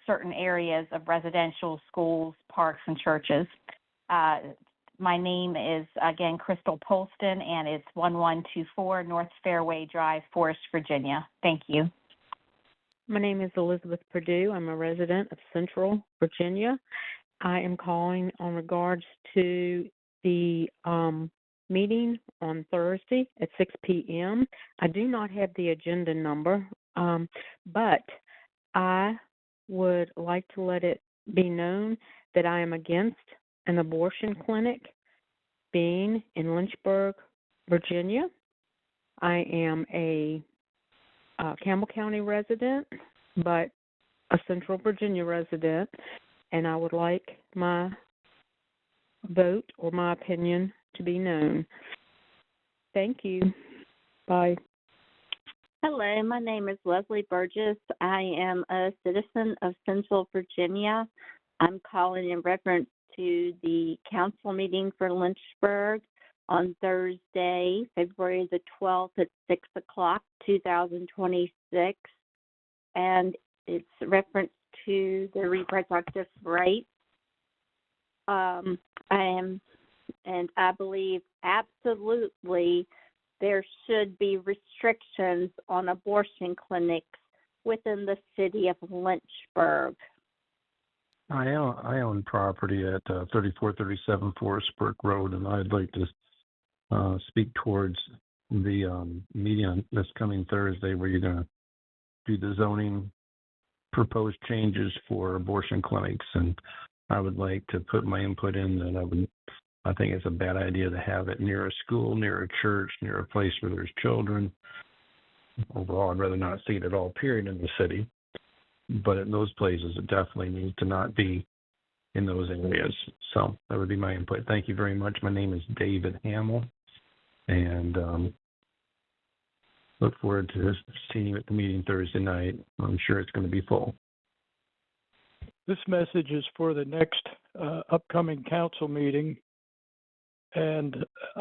certain areas of residential schools, parks, and churches. My name is, again, Crystal Polston, and it's 1124 North Fairway Drive, Forest, Virginia. Thank you. My name is Elizabeth Perdue. I'm a resident of Central Virginia. I am calling on regards to the meeting on Thursday at 6 p.m. I do not have the agenda number, but I would like to let it be known that I am against an abortion clinic being in Lynchburg, Virginia. I am a Campbell County resident, but a Central Virginia resident, and I would like my vote or my opinion to be known. Thank you. Bye. Hello, my name is Leslie Burgess. I am a citizen of Central Virginia. I'm calling in reference to the council meeting for Lynchburg on Thursday, February the 12th at 6 o'clock, 2026. And it's reference to the reproductive rights. I believe absolutely there should be restrictions on abortion clinics within the city of Lynchburg. I own property at 3437 Forest Brook Road, and I'd like to speak towards the meeting this coming Thursday, where you're going to do the zoning proposed changes for abortion clinics. And I would like to put my input in that I think it's a bad idea to have it near a school, near a church, near a place where there's children. Overall, I'd rather not see it at all, period, in the city. But in those places, it definitely needs to not be in those areas. So that would be my input. Thank you very much. My name is David Hamill, and look forward to seeing you at the meeting Thursday night. I'm sure it's going to be full. This message is for the next upcoming council meeting, and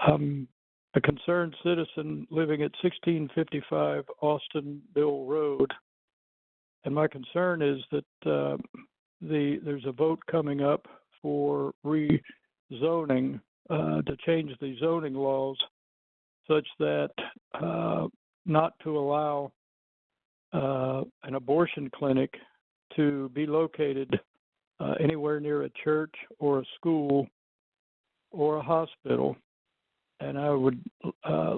I'm a concerned citizen living at 1655 Austinville Road, and my concern is that there's a vote coming up for rezoning to change the zoning laws such that not to allow an abortion clinic to be located anywhere near a church or a school or a hospital. And I would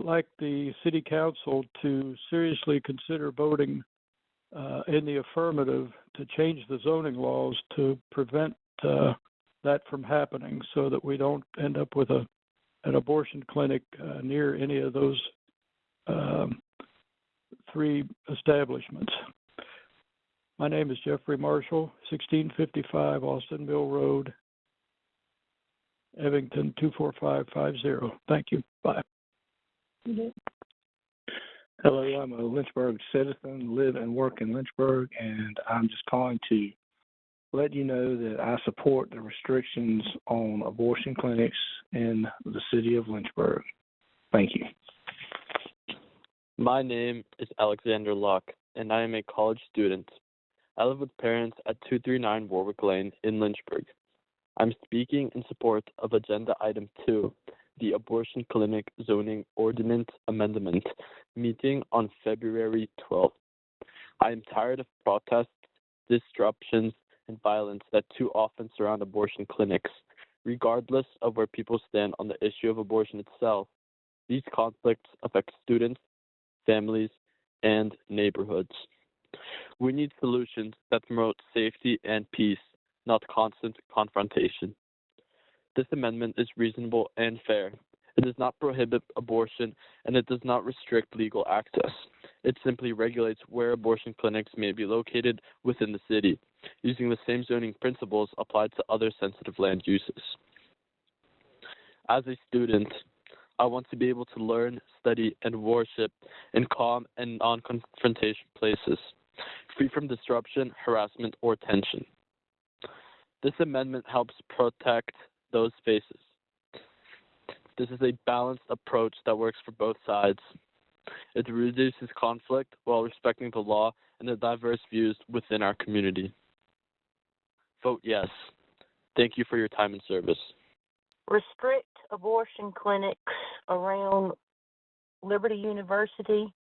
like the city council to seriously consider voting in the affirmative to change the zoning laws to prevent that from happening, so that we don't end up with an abortion clinic near any of those three establishments. My name is Jeffrey Marshall, 1655 Austinville Road, Evington 24550. Thank you. Bye. Hello, I'm a Lynchburg citizen, live and work in Lynchburg, and I'm just calling to let you know that I support the restrictions on abortion clinics in the city of Lynchburg. Thank you. My name is Alexander Locke, and I am a college student. I live with parents at 239 Warwick Lane in Lynchburg. I'm speaking in support of Agenda Item 2, the Abortion Clinic Zoning Ordinance Amendment, meeting on February 12th. I am tired of protests, disruptions, and violence that too often surround abortion clinics, regardless of where people stand on the issue of abortion itself. These conflicts affect students, families, and neighborhoods. We need solutions that promote safety and peace, not constant confrontation. This amendment is reasonable and fair. It does not prohibit abortion, and it does not restrict legal access. It simply regulates where abortion clinics may be located within the city, using the same zoning principles applied to other sensitive land uses. As a student, I want to be able to learn, study, and worship in calm and non-confrontation places, free from disruption, harassment, or tension. This amendment helps protect those spaces. This is a balanced approach that works for both sides. It reduces conflict while respecting the law and the diverse views within our community. Vote yes. Thank you for your time and service. Restrict abortion clinics around Liberty University,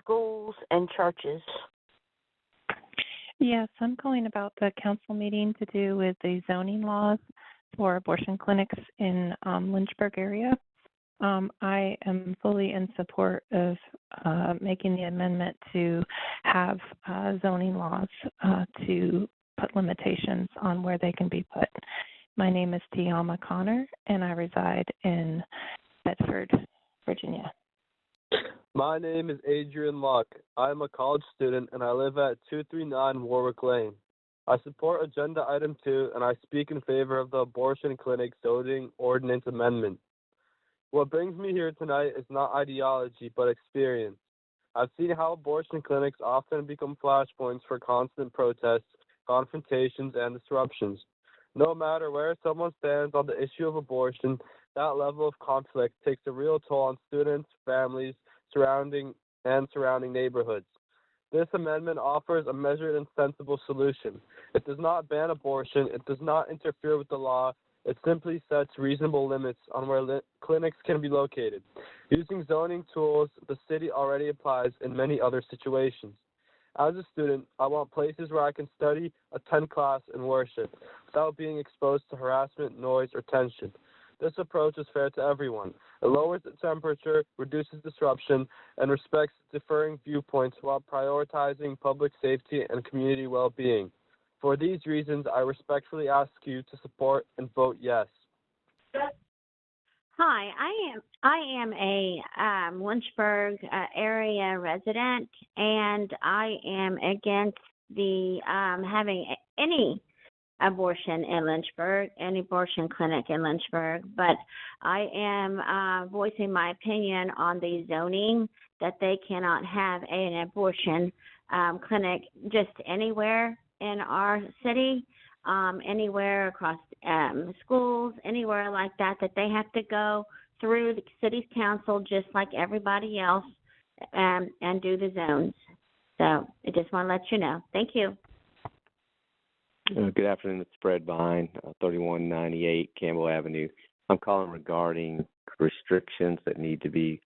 schools, and churches. Yes, I'm calling about the council meeting to do with the zoning laws for abortion clinics in Lynchburg area. I am fully in support of making the amendment to have zoning laws to put limitations on where they can be put. My name is Tiama Connor, and I reside in Bedford, Virginia. My name is Adrian Locke. I am a college student, and I live at 239 Warwick Lane. I support Agenda Item 2, and I speak in favor of the abortion clinic zoning ordinance amendment. What brings me here tonight is not ideology, but experience. I've seen how abortion clinics often become flashpoints for constant protests, confrontations, and disruptions. No matter where someone stands on the issue of abortion, that level of conflict takes a real toll on students, families, surrounding neighborhoods. This amendment offers a measured and sensible solution. It does not ban abortion. It does not interfere with the law. It simply sets reasonable limits on where clinics can be located. Using zoning tools the city already applies in many other situations. As a student, I want places where I can study, attend class, and worship without being exposed to harassment, noise, or tension. This approach is fair to everyone. It lowers the temperature, reduces disruption, and respects differing viewpoints while prioritizing public safety and community well-being. For these reasons, I respectfully ask you to support and vote yes. Hi, I am a Lynchburg area resident, and I am against the having any abortion in Lynchburg, any abortion clinic in Lynchburg. But I am voicing my opinion on the zoning that they cannot have an abortion clinic just anywhere in our city, anywhere across schools, anywhere like that, that they have to go through the city's council just like everybody else and do the zones. So I just want to let you know. Thank you. Good afternoon. It's Fred Vine, 3198 Campbell Avenue. I'm calling regarding restrictions that need to be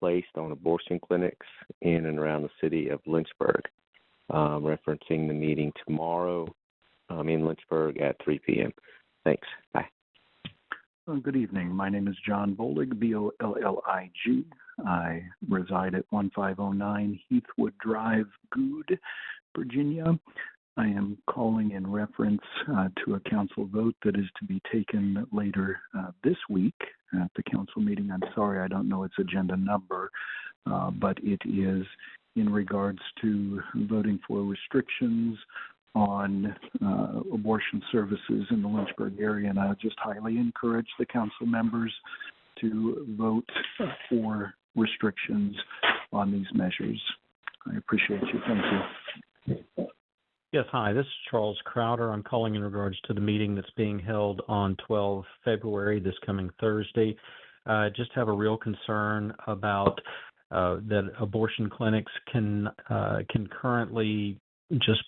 placed on abortion clinics in and around the city of Lynchburg, referencing the meeting tomorrow in Lynchburg at 3 p.m. Thanks. Bye. Good evening. My name is John Bollig, B-O-L-L-I-G. I reside at 1509 Heathwood Drive, Good, Virginia. I am calling in reference to a council vote that is to be taken later this week at the council meeting. I'm sorry, I don't know its agenda number, but it is in regards to voting for restrictions on abortion services in the Lynchburg area, and I would just highly encourage the council members to vote for restrictions on these measures. I appreciate you. Thank you. Yes, hi, this is Charles Crowder. I'm calling in regards to the meeting that's being held on 12 February, this coming Thursday. Just have a real concern about that abortion clinics can currently just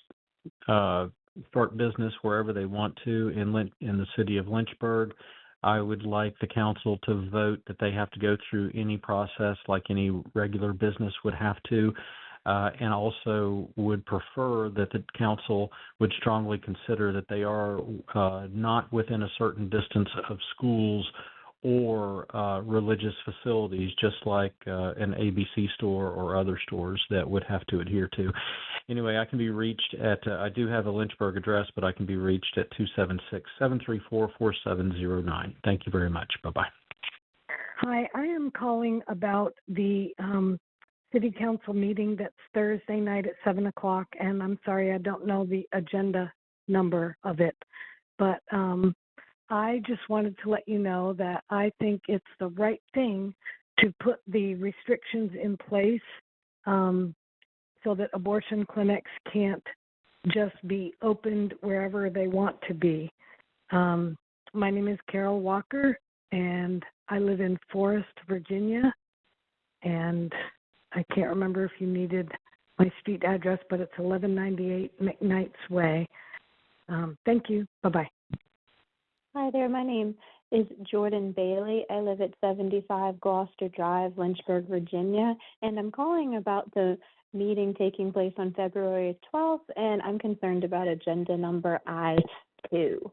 start business wherever they want to in the city of Lynchburg. I would like the council to vote that they have to go through any process like any regular business would have to, and also would prefer that the council would strongly consider that they are not within a certain distance of schools or religious facilities, just like an ABC store or other stores that would have to adhere to. Anyway, I can be reached at, I do have a Lynchburg address, but I can be reached at 276-734-4709. Thank you very much. Bye-bye. Hi, I am calling about the city council meeting that's Thursday night at 7 o'clock, and I'm sorry I don't know the agenda number of it, but I just wanted to let you know that I think it's the right thing to put the restrictions in place so that abortion clinics can't just be opened wherever they want to be. My name is Carol Walker, and I live in Forest, Virginia, and I can't remember if you needed my street address, but it's 1198 McKnight's Way. Thank you. Bye-bye. Hi there, my name is Jordan Bailey. I live at 75 Gloucester Drive, Lynchburg, Virginia, and I'm calling about the meeting taking place on February 12th, and I'm concerned about agenda number I-2.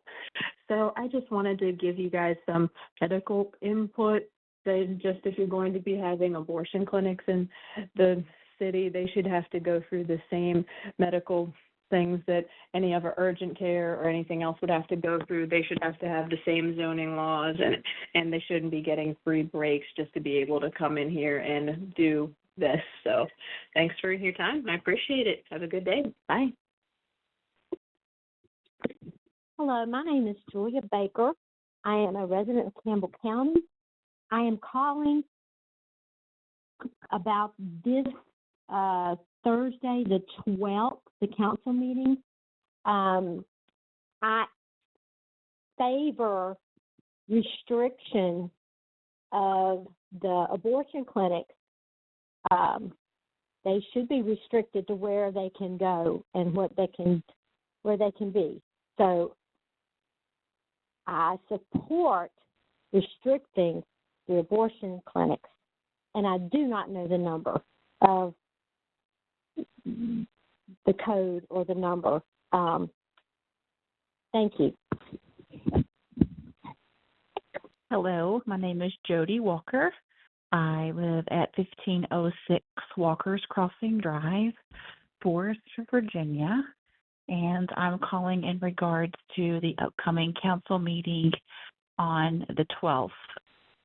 So I just wanted to give you guys some medical input. That just if you're going to be having abortion clinics in the city, they should have to go through the same medical things that any other urgent care or anything else would have to go through. They should have to have the same zoning laws, and they shouldn't be getting free breaks just to be able to come in here and do this. So thanks for your time. I appreciate it. Have a good day. Bye. Hello, my name is Julia Baker. I am a resident of Campbell County. I am calling about this Thursday, the 12th, the council meeting. I favor restriction of the abortion clinics. They should be restricted to where they can go and where they can be. So I support restricting the abortion clinics, and I do not know the number of the code or the number. Thank you. Hello, my name is Jody Walker. I live at 1506 Walker's Crossing Drive, Forest, Virginia, and I'm calling in regards to the upcoming council meeting on the 12th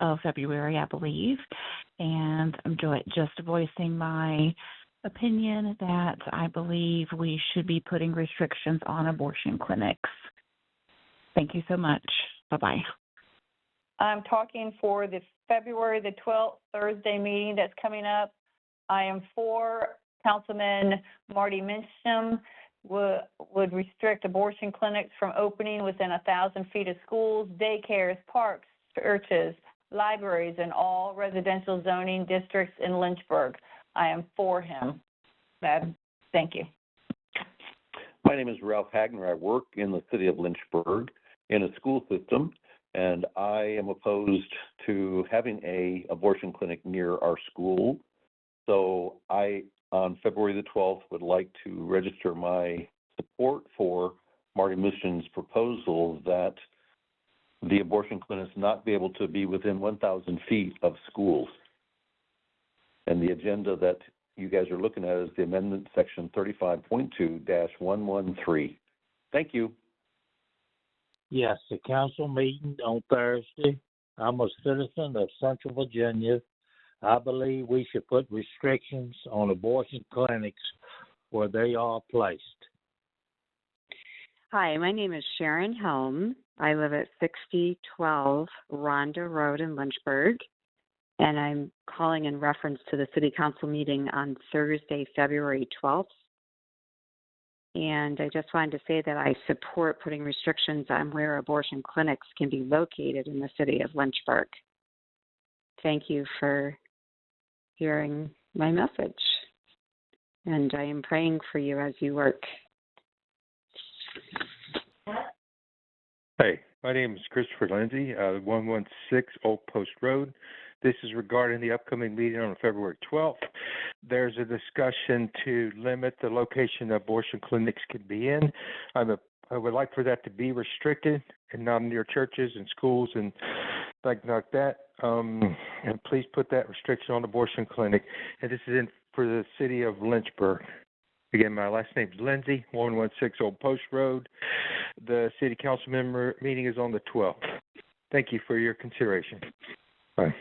of February, I believe, and I'm just voicing my opinion that I believe we should be putting restrictions on abortion clinics. Thank you so much. Bye-bye. I'm talking for the February the 12th Thursday meeting that's coming up I am for Councilman Marty Mincham would restrict abortion clinics from opening within 1,000 feet of schools, daycares, parks, churches, libraries, and all residential zoning districts in Lynchburg. I am for him. Thank you. My name is Ralph Hagner. I work in the city of Lynchburg in a school system, and I am opposed to having a abortion clinic near our school. So I, on February the 12th, would like to register my support for Marty Mushin's proposal that the abortion clinics not be able to be within 1,000 feet of schools. And the agenda that you guys are looking at is the amendment section 35.2-113. Thank you. Yes, the council meeting on Thursday. I'm a citizen of Central Virginia. I believe we should put restrictions on abortion clinics where they are placed. Hi, my name is Sharon Helm. I live at 6012 Rhonda Road in Lynchburg, and I'm calling in reference to the City Council meeting on Thursday, February 12th. And I just wanted to say that I support putting restrictions on where abortion clinics can be located in the city of Lynchburg. Thank you for hearing my message. And I am praying for you as you work. Hey, my name is Christopher Lindsay, 116 Old Post Road. This is regarding the upcoming meeting on February 12th. There's a discussion to limit the location abortion clinics can be in. I would like for that to be restricted and not near churches and schools and things like that. And please put that restriction on abortion clinic. And this is in for the city of Lynchburg. Again, my last name is Lindsay, 116 Old Post Road. The city council member meeting is on the 12th. Thank you for your consideration. Bye.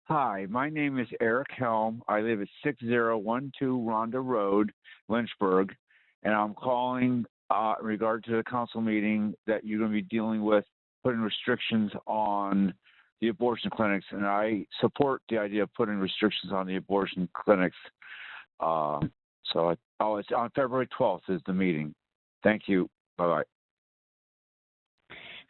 Hi, my name is Eric Helm. I live at 6012 Rhonda Road, Lynchburg, and I'm calling in regard to the council meeting that you're going to be dealing with putting restrictions on the abortion clinics, and I support the idea of putting restrictions on the abortion clinics. It's on February 12th is the meeting. Thank you. Bye-bye.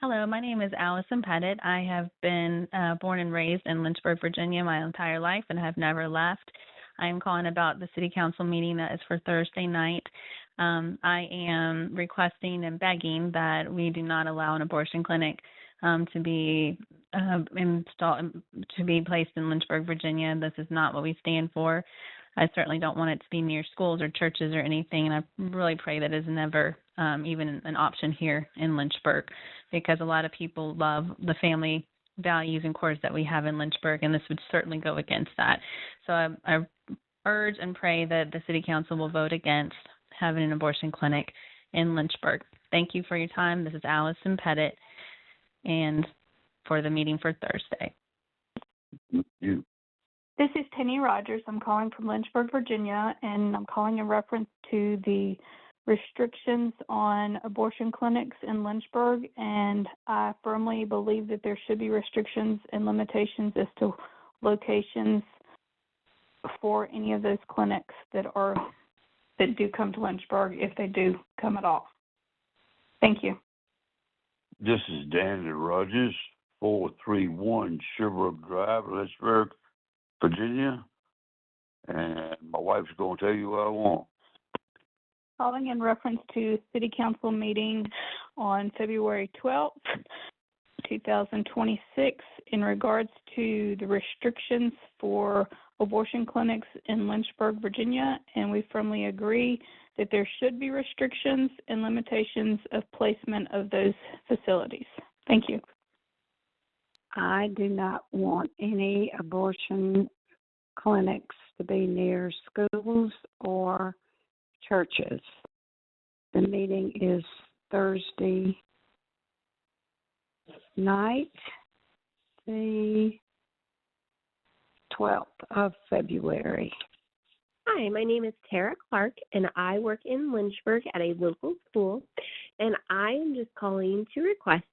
Hello, my name is Allison Pettit. I have been born and raised in Lynchburg, Virginia my entire life and have never left. I am calling about the city council meeting that is for Thursday night. I am requesting and begging that we do not allow an abortion clinic to be placed in Lynchburg, Virginia. This is not what we stand for. I certainly don't want it to be near schools or churches or anything, and I really pray that is never even an option here in Lynchburg, because a lot of people love the family values and cores that we have in Lynchburg, and this would certainly go against that. So I urge and pray that the City Council will vote against having an abortion clinic in Lynchburg. Thank you for your time. This is Allison Pettit, and for the meeting for Thursday. This is Penny Rogers. I'm calling from Lynchburg, Virginia, and I'm calling in reference to the restrictions on abortion clinics in Lynchburg, and I firmly believe that there should be restrictions and limitations as to locations for any of those clinics that do come to Lynchburg, if they do come at all. Thank you. This is Danny Rogers, 431 Sherbrooke Drive, Lynchburg, Virginia, and my wife's going to tell you what I want. Calling in reference to City Council meeting on February 12th, 2026, in regards to the restrictions for abortion clinics in Lynchburg, Virginia, and we firmly agree that there should be restrictions and limitations of placement of those facilities. Thank you. I do not want any abortion clinics to be near schools or churches. The meeting is Thursday night, the 12th of February. Hi, my name is Tara Clark, and I work in Lynchburg at a local school, and I am just calling to request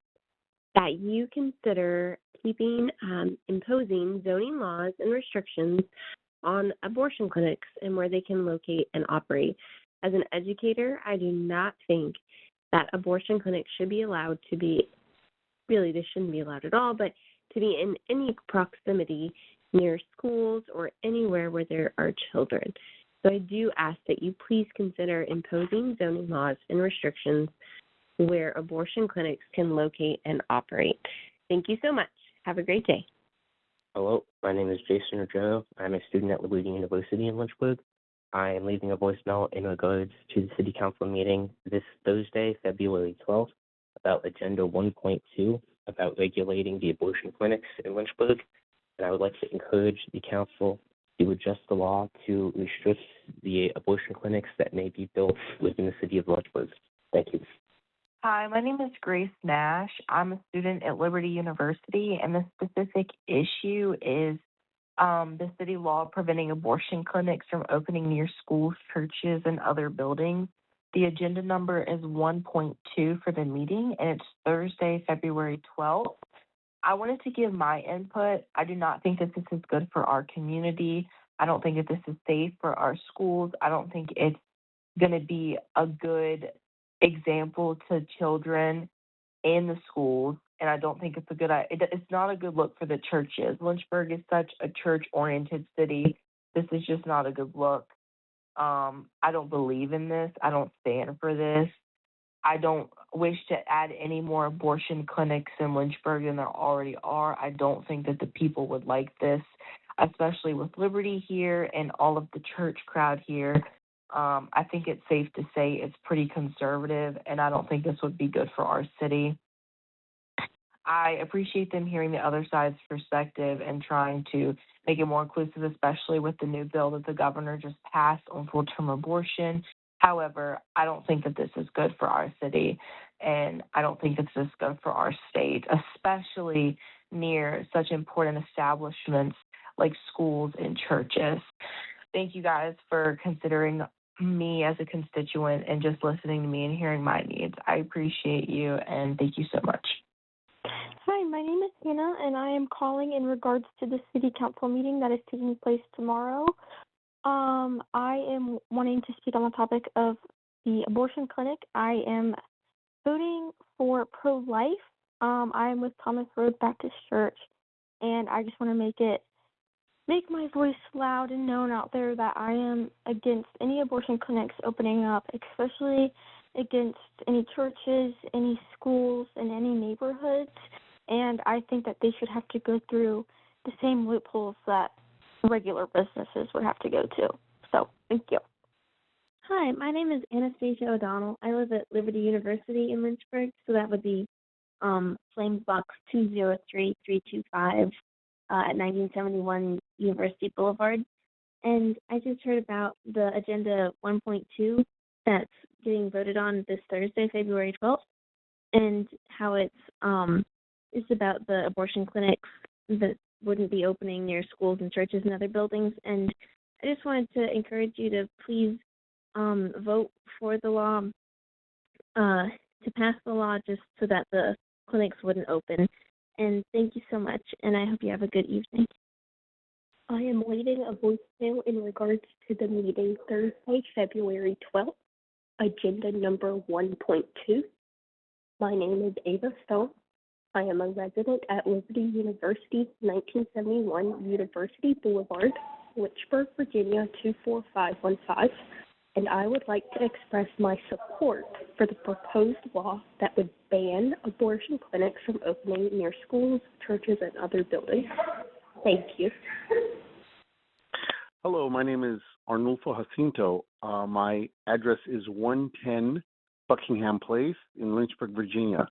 that you consider imposing zoning laws and restrictions on abortion clinics and where they can locate and operate. As an educator, I do not think that abortion clinics should be allowed to be, really, they shouldn't be allowed at all, but to be in any proximity near schools or anywhere where there are children. So I do ask that you please consider imposing zoning laws and restrictions where abortion clinics can locate and operate. Thank you so much. Have a great day. Hello, my name is Jason Rojo. I'm a student at Liberty University in Lynchburg. I am leaving a voicemail in regards to the City Council meeting this Thursday, February 12th, about Agenda 1.2, about regulating the abortion clinics in Lynchburg. And I would like to encourage the council to adjust the law to restrict the abortion clinics that may be built within the city of Lynchburg. Thank you. Hi, my name is Grace Nash. I'm a student at Liberty University, and the specific issue is the city law preventing abortion clinics from opening near schools, churches, and other buildings. The agenda number is 1.2 for the meeting, and it's Thursday, February 12th. I wanted to give my input. I do not think that this is good for our community. I don't think that this is safe for our schools. I don't think it's going to be a good example to children in the schools, and I don't think it's a good. It's not a good look for the churches. Lynchburg is such a church-oriented city. This is just not a good look. I don't believe in this. I don't stand for this. I don't wish to add any more abortion clinics in Lynchburg than there already are. I don't think that the people would like this, especially with Liberty here and all of the church crowd here. I think it's safe to say it's pretty conservative, and I don't think this would be good for our city. I appreciate them hearing the other side's perspective and trying to make it more inclusive, especially with the new bill that the governor just passed on full-term abortion. However, I don't think that this is good for our city, and I don't think this is good for our state, especially near such important establishments like schools and churches. Thank you guys for considering me as a constituent and just listening to me and hearing my needs. I appreciate you, and thank you so much. Hi, my name is Hannah, and I am calling in regards to the city council meeting that is taking place tomorrow. I am wanting to speak on the topic of the abortion clinic. I am voting for pro-life. I am with Thomas Road Baptist Church, and I just want to make my voice loud and known out there that I am against any abortion clinics opening up, especially against any churches, any schools, and any neighborhoods. And I think that they should have to go through the same loopholes that regular businesses would have to go to. So, thank you. Hi, my name is Anastasia O'Donnell. I live at Liberty University in Lynchburg, so that would be Flames Box 203325 at 1971 University Boulevard. And I just heard about the Agenda 1.2 that's getting voted on this Thursday, February 12th, and how it's about the abortion clinics that wouldn't be opening near schools and churches and other buildings. And I just wanted to encourage you to please vote for the law, to pass the law just so that the clinics wouldn't open. And thank you so much, and I hope you have a good evening. I am leaving a voicemail in regards to the meeting Thursday, February 12th, agenda number 1.2. My name is Ava Stone. I am a resident at Liberty University, 1971 University Boulevard, Lynchburg, Virginia 24515, and I would like to express my support for the proposed law that would ban abortion clinics from opening near schools, churches, and other buildings. Thank you. Hello, my name is Arnulfo Jacinto. My address is 110 Buckingham Place in Lynchburg, Virginia.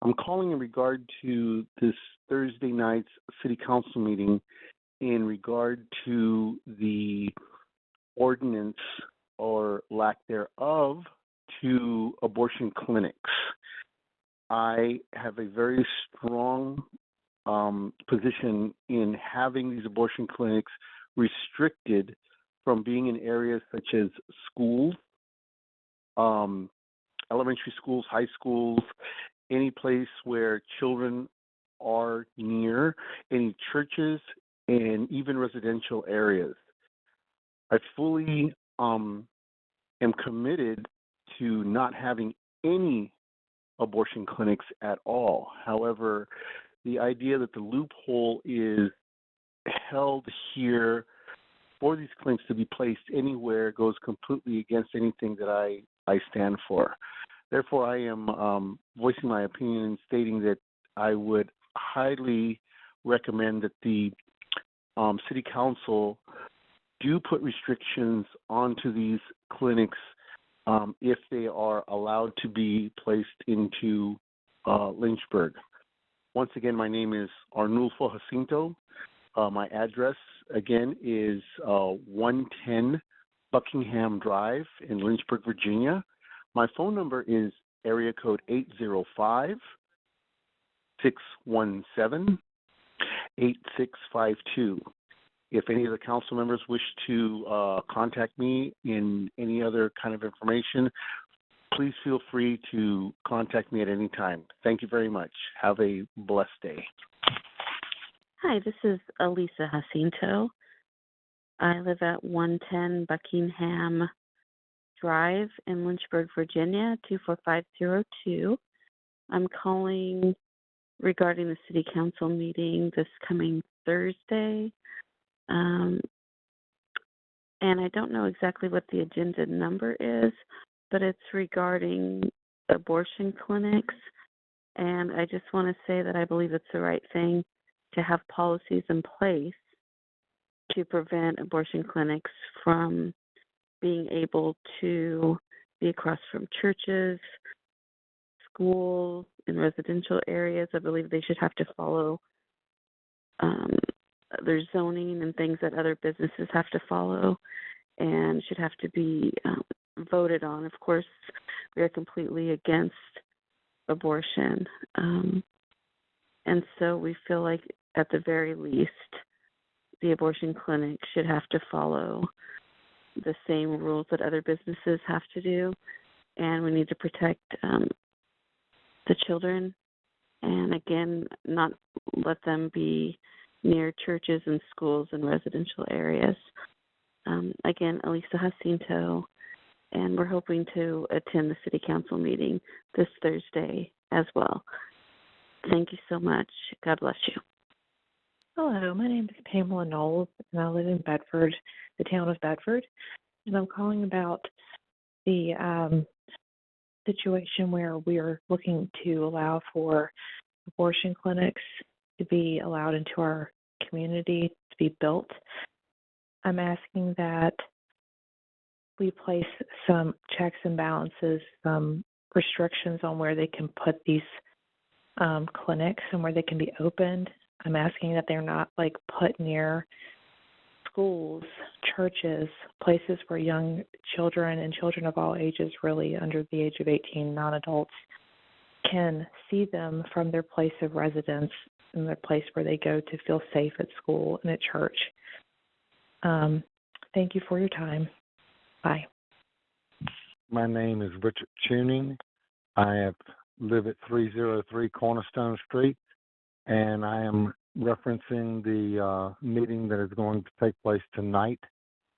I'm calling in regard to this Thursday night's City Council meeting in regard to the ordinance or lack thereof to abortion clinics. I have a very strong position in having these abortion clinics restricted from being in areas such as schools, elementary schools, high schools, any place where children are near, any churches, and even residential areas. I fully am committed to not having any abortion clinics at all. However, the idea that the loophole is held here for these clinics to be placed anywhere goes completely against anything that I stand for. Therefore, I am voicing my opinion and stating that I would highly recommend that the City Council do put restrictions onto these clinics if they are allowed to be placed into Lynchburg. Once again, my name is Arnulfo Jacinto. My address, again, is 110 Buckingham Drive in Lynchburg, Virginia. My phone number is area code 805-617-8652. If any of the council members wish to contact me in any other kind of information, please feel free to contact me at any time. Thank you very much. Have a blessed day. Hi, this is Elisa Jacinto. I live at 110 Buckingham Drive in Lynchburg, Virginia, 24502. I'm calling regarding the City Council meeting this coming Thursday. And I don't know exactly what the agenda number is, but it's regarding abortion clinics. And I just want to say that I believe it's the right thing to have policies in place to prevent abortion clinics from being able to be across from churches, schools, in residential areas. I believe they should have to follow their zoning and things that other businesses have to follow and should have to be voted on. Of course, we are completely against abortion. And so we feel like at the very least, the abortion clinic should have to follow the same rules that other businesses have to do. And we need to protect the children and, again, not let them be near churches and schools and residential areas. Again, Elisa Jacinto, and we're hoping to attend the City Council meeting this Thursday as well. Thank you so much. God bless you. Hello, my name is Pamela Knowles, and I live in Bedford, the town of Bedford, and I'm calling about the situation where we are looking to allow for abortion clinics to be allowed into our community, to be built. I'm asking that we place some checks and balances, some restrictions on where they can put these clinics and where they can be opened. I'm asking that they're not put near schools, churches, places where young children and children of all ages, really under the age of 18, non-adults, can see them from their place of residence and their place where they go to feel safe at school and at church. Thank you for your time. Bye. My name is Richard Tuning. I live at 303 Cornerstone Street, and I am referencing the meeting that is going to take place tonight,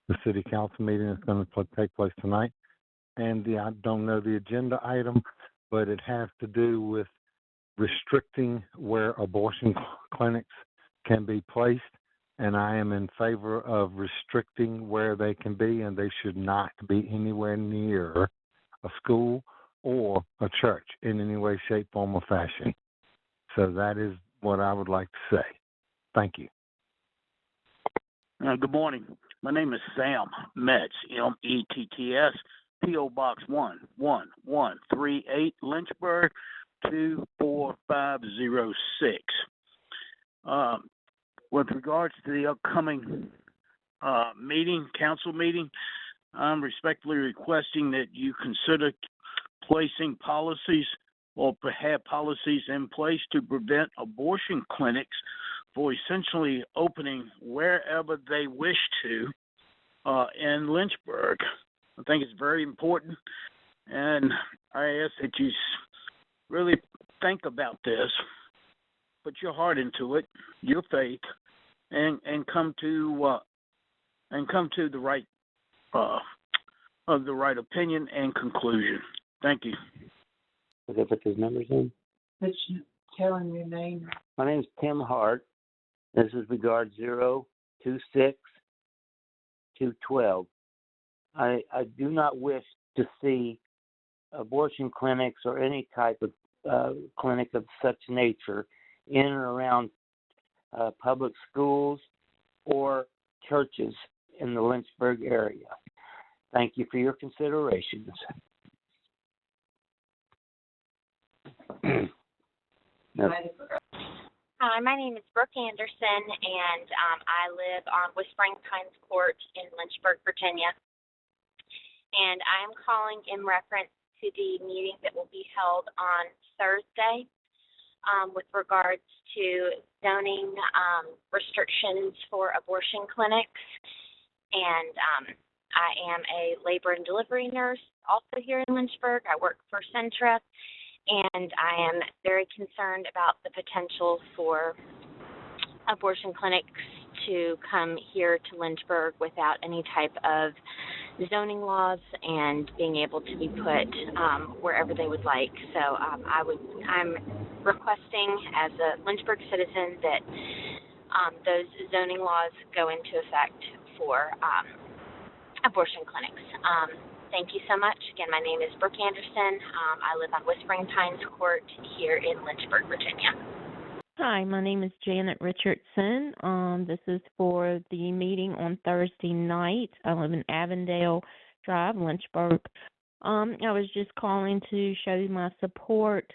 the City Council meeting that's going to take place tonight. And I don't know the agenda item, but it has to do with restricting where abortion clinics can be placed. And I am in favor of restricting where they can be, and they should not be anywhere near a school or a church in any way, shape, form, or fashion. So that is what I would like to say. Thank you. Good morning. My name is Sam Metz, M-E-T-T-S, P.O. Box 11138, Lynchburg, 24506. With regards to the upcoming council meeting, I'm respectfully requesting that you consider placing policies or have policies in place to prevent abortion clinics for essentially opening wherever they wish to in Lynchburg. I think it's very important, and I ask that you really think about this, put your heart into it, your faith, and come to the right of the right opinion and conclusion. Thank you. Does that put those numbers in? Let's tell him your name. My name is Tim Hart. This is regard 026-212. I do not wish to see abortion clinics or any type of clinic of such nature in and around public schools or churches in the Lynchburg area. Thank you for your considerations. Hi, my name is Brooke Anderson, and I live on Whispering Pines Court in Lynchburg, Virginia. And I am calling in reference to the meeting that will be held on Thursday with regards to zoning restrictions for abortion clinics. And I am a labor and delivery nurse also here in Lynchburg. I work for Centra, and I am very concerned about the potential for abortion clinics to come here to Lynchburg without any type of zoning laws and being able to be put wherever they would like. So I'm requesting as a Lynchburg citizen that those zoning laws go into effect for abortion clinics. Thank you so much. Again, my name is Brooke Anderson. I live on Whispering Pines Court here in Lynchburg, Virginia. Hi, my name is Janet Richardson. This is for the meeting on Thursday night. I live in Avondale Drive, Lynchburg. I was just calling to show you my support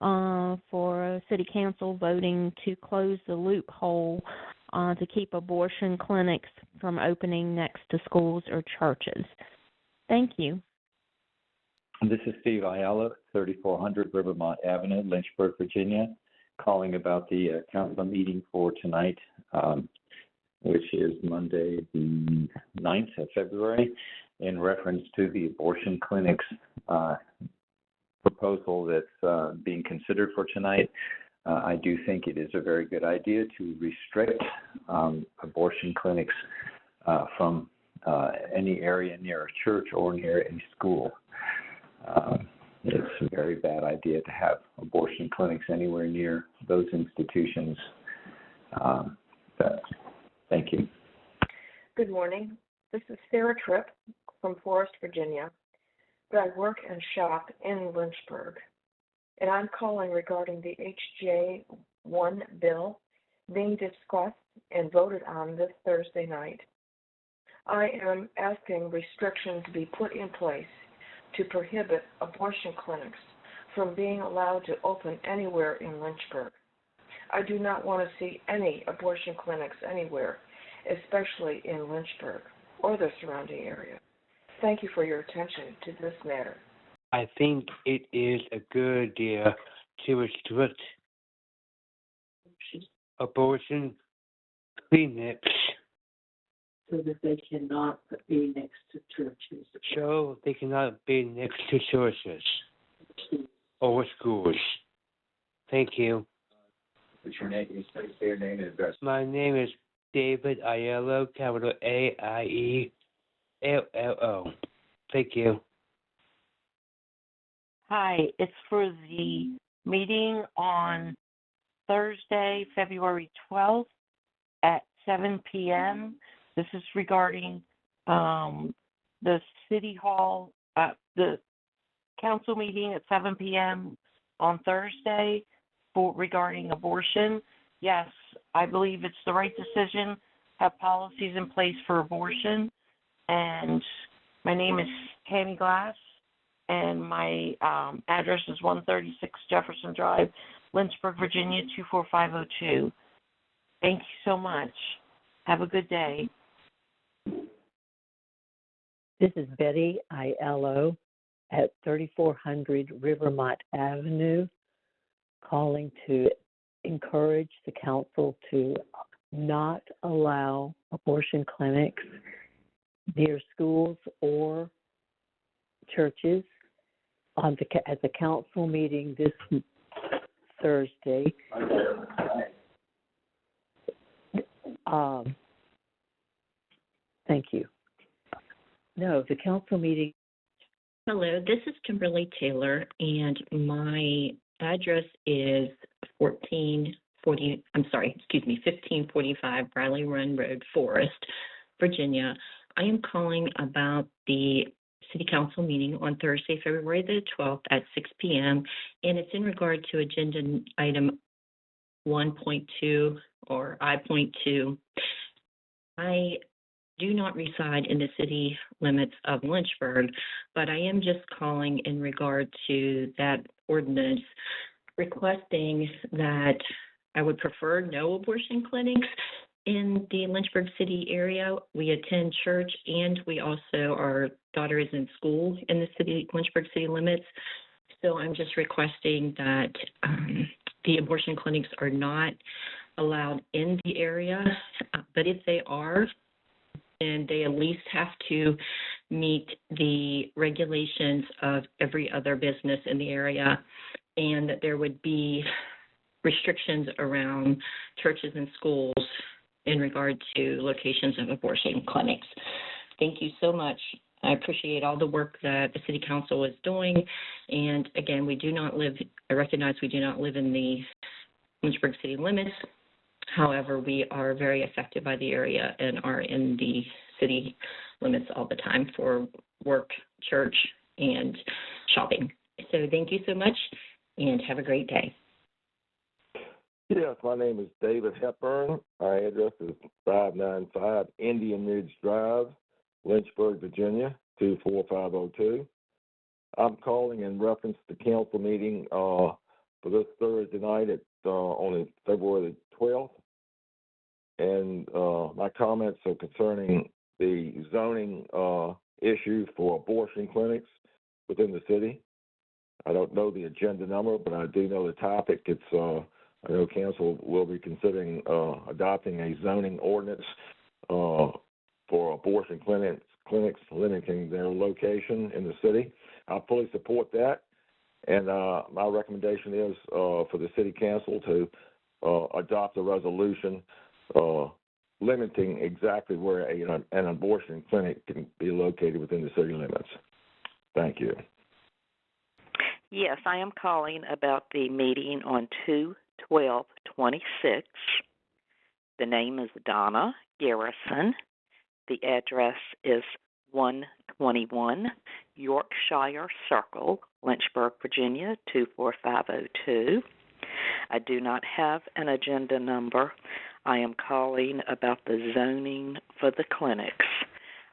for City Council voting to close the loophole to keep abortion clinics from opening next to schools or churches. Thank you. This is Steve Ayala, 3400 Rivermont Avenue, Lynchburg, Virginia, calling about the council meeting for tonight, which is Monday, the 9th of February, in reference to the abortion clinics proposal that's being considered for tonight. I do think it is a very good idea to restrict abortion clinics from any area near a church or near a school. It's a very bad idea to have abortion clinics anywhere near those institutions. Thank you. Good morning. This is Sarah Tripp from Forest, Virginia, but I work and shop in Lynchburg, and I'm calling regarding the HJ1 bill being discussed and voted on this Thursday night. I am asking restrictions to be put in place to prohibit abortion clinics from being allowed to open anywhere in Lynchburg. I do not want to see any abortion clinics anywhere, especially in Lynchburg or the surrounding area. Thank you for your attention to this matter. I think it is a good idea to restrict abortion clinics so that they cannot be next to churches. So they cannot be next to churches or schools. Thank you. What's your name? Can you say your name and address? My name is David Aiello, capital AIELLO. Thank you. Hi, it's for the meeting on Thursday, February 12th at 7 p.m. This is regarding the City Hall, the council meeting at 7 p.m. on Thursday regarding abortion. Yes, I believe it's the right decision, have policies in place for abortion. And my name is Tammy Glass, and my address is 136 Jefferson Drive, Lynchburg, Virginia, 24502. Thank you so much. Have a good day. This is Betty Aiello at 3400 Rivermont Avenue, calling to encourage the council to not allow abortion clinics near schools or churches. At the council meeting this Thursday, thank you. No, the council meeting. Hello, this is Kimberly Taylor, and my address is 1545 Riley Run Road, Forest, Virginia. I am calling about the City Council meeting on Thursday, February the 12th at 6 p.m., and it's in regard to agenda item 1.2 or I.2. I do not reside in the city limits of Lynchburg, but I am just calling in regard to that ordinance, requesting that I would prefer no abortion clinics in the Lynchburg city area. We attend church, and we also, our daughter is in school in the Lynchburg city limits. So I'm just requesting that the abortion clinics are not allowed in the area, but if they are, and they at least have to meet the regulations of every other business in the area, and that there would be restrictions around churches and schools in regard to locations of abortion clinics. Thank you so much. I appreciate all the work that the City Council is doing. And again, I recognize we do not live in the Lynchburg city limits. However, we are very affected by the area and are in the city limits all the time for work, church, and shopping. So thank you so much, and have a great day. Yes, my name is David Hepburn. My address is 595 Indian Ridge Drive, Lynchburg, Virginia, 24502. I'm calling in reference to council meeting for this Thursday night on February the 12th. And my comments are concerning the zoning issue for abortion clinics within the city. I don't know the agenda number, but I do know the topic. I know council will be considering adopting a zoning ordinance for abortion clinics limiting their location in the city. I fully support that, and my recommendation is for the city council to adopt a resolution limiting exactly where an abortion clinic can be located within the city limits. Thank you. Yes, I am calling about the meeting on 2/12/26. The name is Donna Garrison. The address is 121 Yorkshire Circle, Lynchburg, Virginia, 24502. I do not have an agenda number. I am calling about the zoning for the clinics.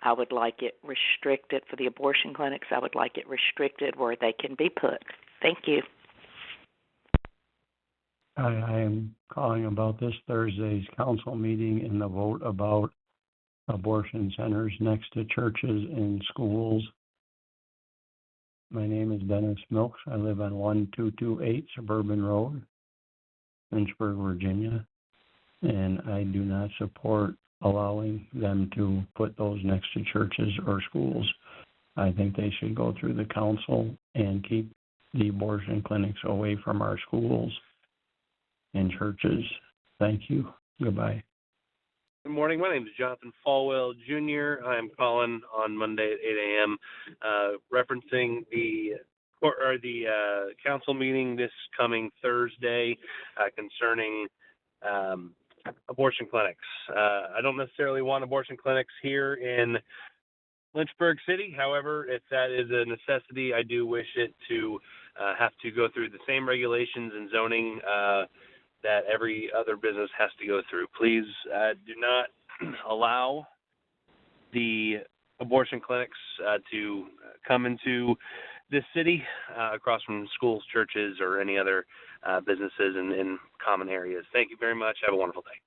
I would like it restricted for the abortion clinics. I would like it restricted where they can be put. Thank you. I am calling about this Thursday's council meeting and the vote about abortion centers next to churches and schools. My name is Dennis Milks. I live on 1228 Suburban Road, Lynchburg, Virginia, and I do not support allowing them to put those next to churches or schools. I think they should go through the council and keep the abortion clinics away from our schools and churches. Thank you. Goodbye. Good morning. My name is Jonathan Falwell Jr. I'm calling on Monday at 8 a.m. Referencing the council meeting this coming Thursday concerning abortion clinics. I don't necessarily want abortion clinics here in Lynchburg City. However, if that is a necessity, I do wish it to have to go through the same regulations and zoning that every other business has to go through. Please do not allow the abortion clinics to come into this city across from schools, churches, or any other businesses in common areas. Thank you very much. Have a wonderful day.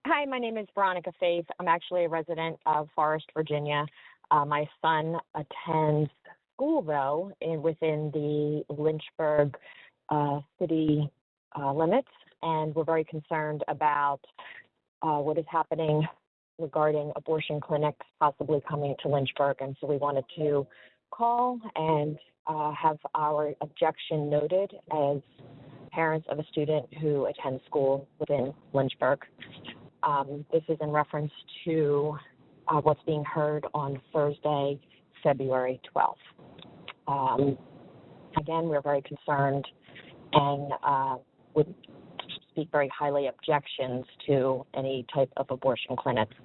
Hi, my name is Veronica Faith. I'm actually a resident of Forest, Virginia. My son attends school, though, within the Lynchburg city limits, and we're very concerned about what is happening regarding abortion clinics possibly coming to Lynchburg. And so we wanted to call and have our objection noted as parents of a student who attends school within Lynchburg. This is in reference to what's being heard on Thursday, February 12th. Again, we're very concerned and would speak very highly objections to any type of abortion clinics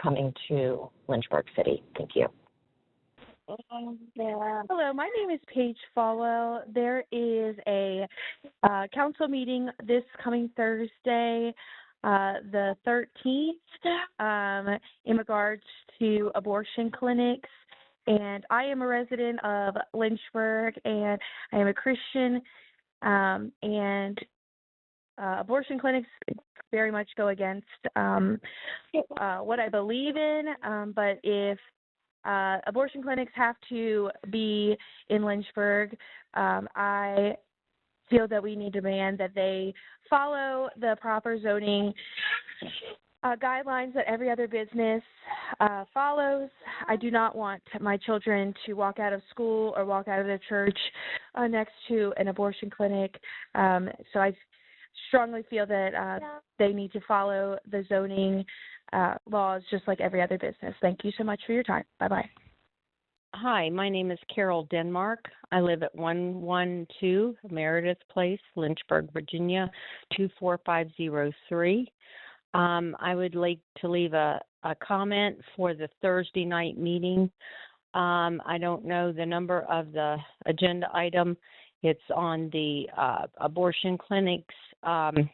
coming to Lynchburg City. Thank you. Hello, my name is Paige Falwell. There is a council meeting this coming Thursday, the 13th, in regards to abortion clinics. And I am a resident of Lynchburg, and I am a Christian, and abortion clinics very much go against what I believe in, but if abortion clinics have to be in Lynchburg, I feel that we need to demand that they follow the proper zoning guidelines that every other business follows. I do not want my children to walk out of school or walk out of the church next to an abortion clinic. So I strongly feel that they need to follow the zoning laws just like every other business. Thank you so much for your time. Bye-bye. Hi, my name is Carol Denmark. I live at 112 Meredith Place, Lynchburg, Virginia, 24503. I would like to leave a comment for the Thursday night meeting. I don't know the number of the agenda item. It's on the abortion clinics. And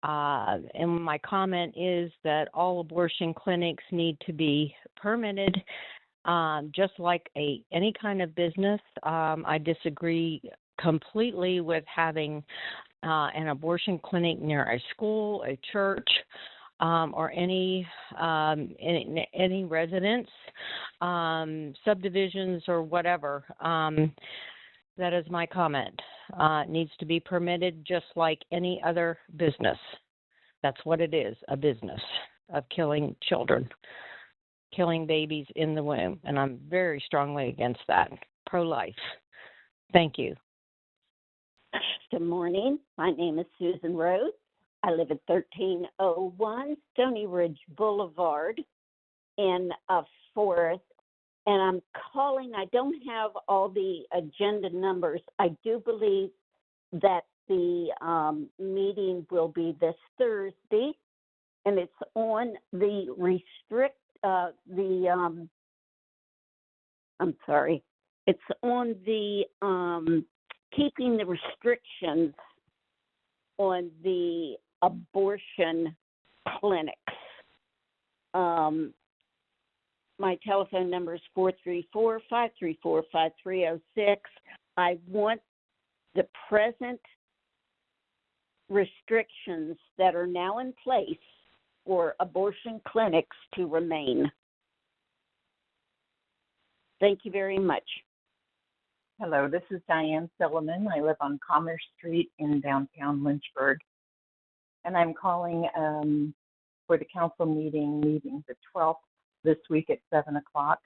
my comment is that all abortion clinics need to be permitted, just like any kind of business. I disagree completely with having an abortion clinic near a school, a church, or any residence, subdivisions, or whatever. That is my comment. It needs to be permitted just like any other business. That's what it is, a business of killing children, killing babies in the womb. And I'm very strongly against that. Pro-life. Thank you. Good morning. My name is Susan Rose. I live at 1301 Stony Ridge Boulevard in Forest. And I'm calling, I don't have all the agenda numbers. I do believe that the meeting will be this Thursday, and it's on the it's on the keeping the restrictions on the abortion clinics. My telephone number is 434-534-5306. I want the present restrictions that are now in place for abortion clinics to remain. Thank you very much. Hello, this is Diane Silliman. I live on Commerce Street in downtown Lynchburg. And I'm calling for the council meeting the 12th this week at 7 o'clock.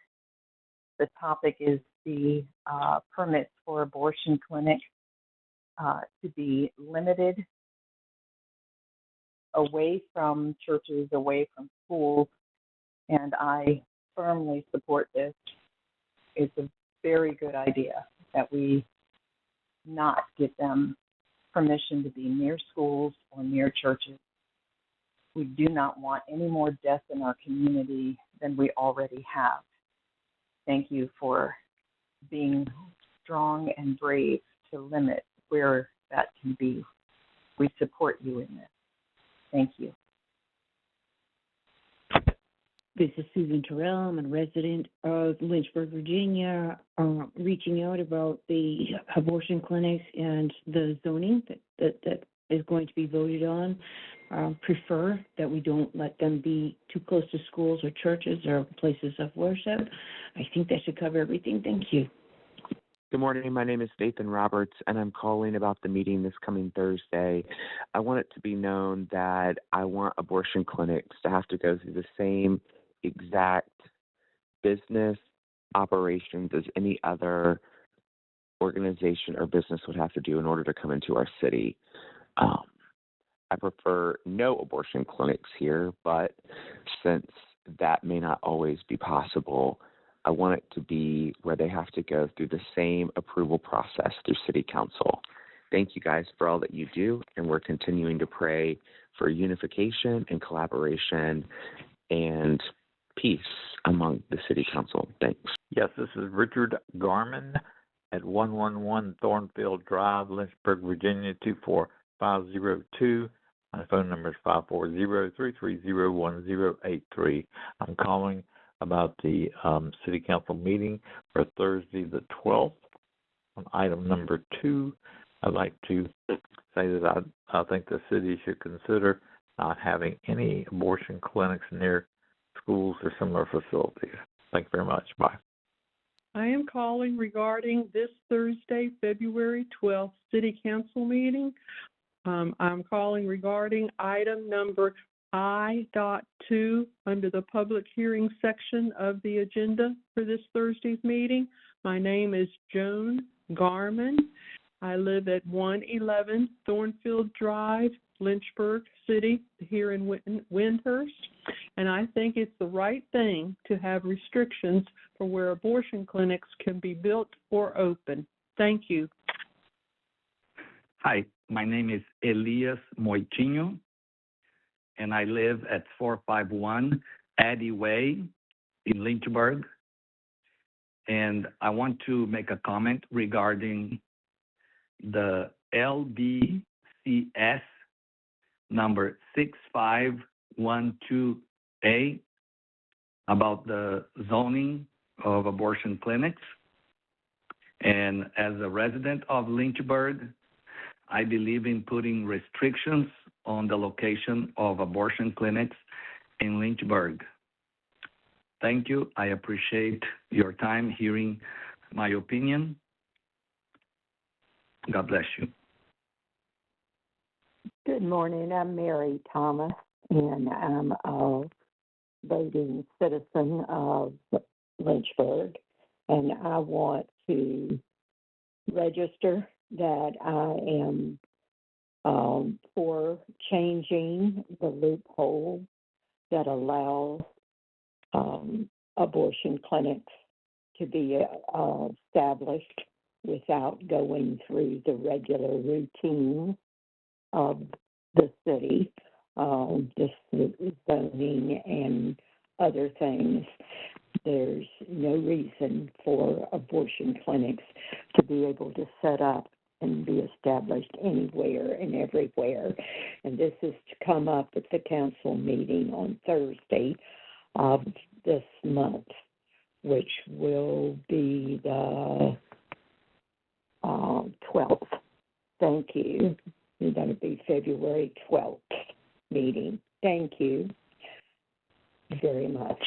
The topic is the permits for abortion clinics to be limited away from churches, away from schools, and I firmly support this. It's a very good idea that we not give them permission to be near schools or near churches. We do not want any more death in our community than we already have. Thank you for being strong and brave to limit where that can be. We support you in this. Thank you. This is Susan Terrell. I'm a resident of Lynchburg, Virginia, reaching out about the abortion clinics and the zoning that is going to be voted on. Prefer that we don't let them be too close to schools or churches or places of worship. I think that should cover everything. Thank you. Good morning. My name is Nathan Roberts, and I'm calling about the meeting this coming Thursday. I want it to be known that I want abortion clinics to have to go through the same exact business operations as any other organization or business would have to do in order to come into our city. I prefer no abortion clinics here, but since that may not always be possible, I want it to be where they have to go through the same approval process through City Council. Thank you guys for all that you do, and we're continuing to pray for unification and collaboration and peace among the City Council. Thanks. Yes, this is Richard Garman at 111 Thornfield Drive, Lynchburg, Virginia, 24502. My phone number is 540-330-1083. I'm calling about the City Council meeting for Thursday the 12th. On item number 2, I'd like to say that I think the city should consider not having any abortion clinics near schools or similar facilities. Thank you very much. Bye. I am calling regarding this Thursday, February 12th, City Council meeting. I'm calling regarding item number I.2 under the public hearing section of the agenda for this Thursday's meeting. My name is Joan Garman. I live at 111 Thornfield Drive, Lynchburg City, here in Windhurst, and I think it's the right thing to have restrictions for where abortion clinics can be built or open. Thank you. Hi, my name is Elias Moitinho, and I live at 451 Addie Way in Lynchburg. And I want to make a comment regarding the LBCS number 6512A about the zoning of abortion clinics. And as a resident of Lynchburg, I believe in putting restrictions on the location of abortion clinics in Lynchburg. Thank you. I appreciate your time hearing my opinion. God bless you. Good morning. I'm Mary Thomas, and I'm a voting citizen of Lynchburg, and I want to register that I am for changing the loophole that allows abortion clinics to be established without going through the regular routine of the city, the zoning and other things. There's no reason for abortion clinics to be able to set up and be established anywhere and everywhere. And this is to come up at the council meeting on Thursday of this month, which will be the 12th. Thank you. It's going to be February 12th meeting. Thank you very much.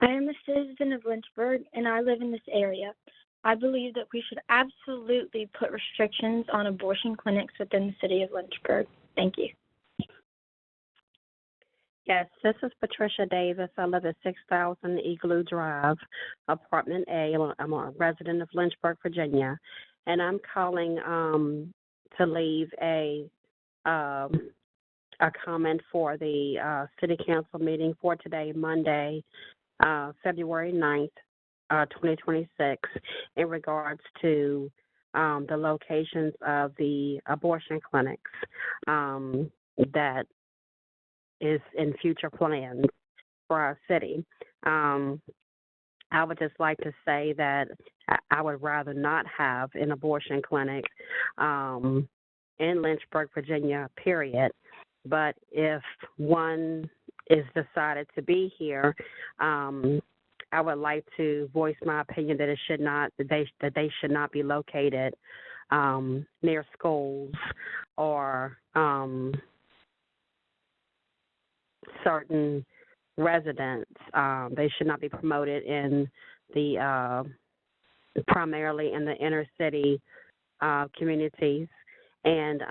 I am a citizen of Lynchburg, and I live in this area. I believe that we should absolutely put restrictions on abortion clinics within the city of Lynchburg. Thank you. Yes, this is Patricia Davis. I live at 6000 Igloo Drive, Apartment A. I'm a resident of Lynchburg, Virginia, and I'm calling to leave a comment for the City Council meeting for today, Monday, February 9th, 2026, in regards to the locations of the abortion clinics that is in future plans for our city. I would just like to say that I would rather not have an abortion clinic in Lynchburg, Virginia, period. But if one is decided to be here, I would like to voice my opinion that they should not be located near schools or certain residents. They should not be promoted in the primarily in the inner city communities, and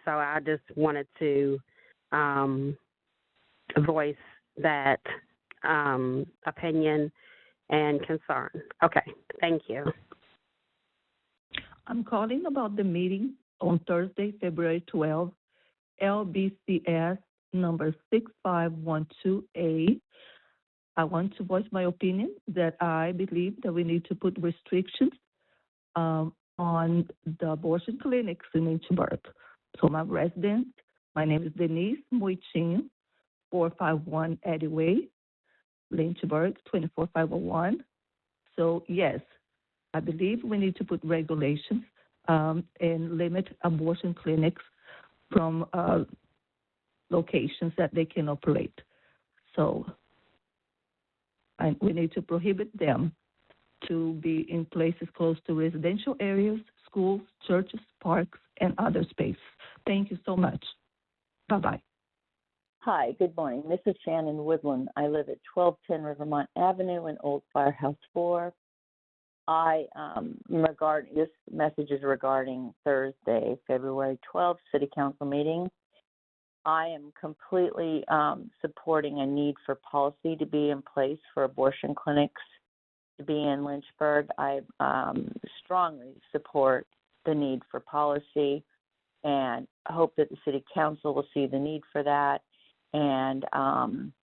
so I just wanted to voice that opinion and concern. Okay, thank you. I'm calling about the meeting on Thursday, February 12th, LBCS number 6512A I want to voice my opinion that I believe that we need to put restrictions on the abortion clinics in Lynchburg. So my resident, my name is Denise Muichin, 451 Eddie Way, Lynchburg, 24501. So yes, I believe we need to put regulations and limit abortion clinics from locations that they can operate. So we need to prohibit them to be in places close to residential areas, schools, churches, parks, and other spaces. Thank you so much. Bye-bye. Hi, good morning. This is Shannon Woodland. I live at 1210 Rivermont Avenue in Old Firehouse 4. This message is regarding Thursday, February 12th, City Council meeting. I am completely supporting a need for policy to be in place for abortion clinics to be in Lynchburg. I strongly support the need for policy and hope that the City Council will see the need for that, and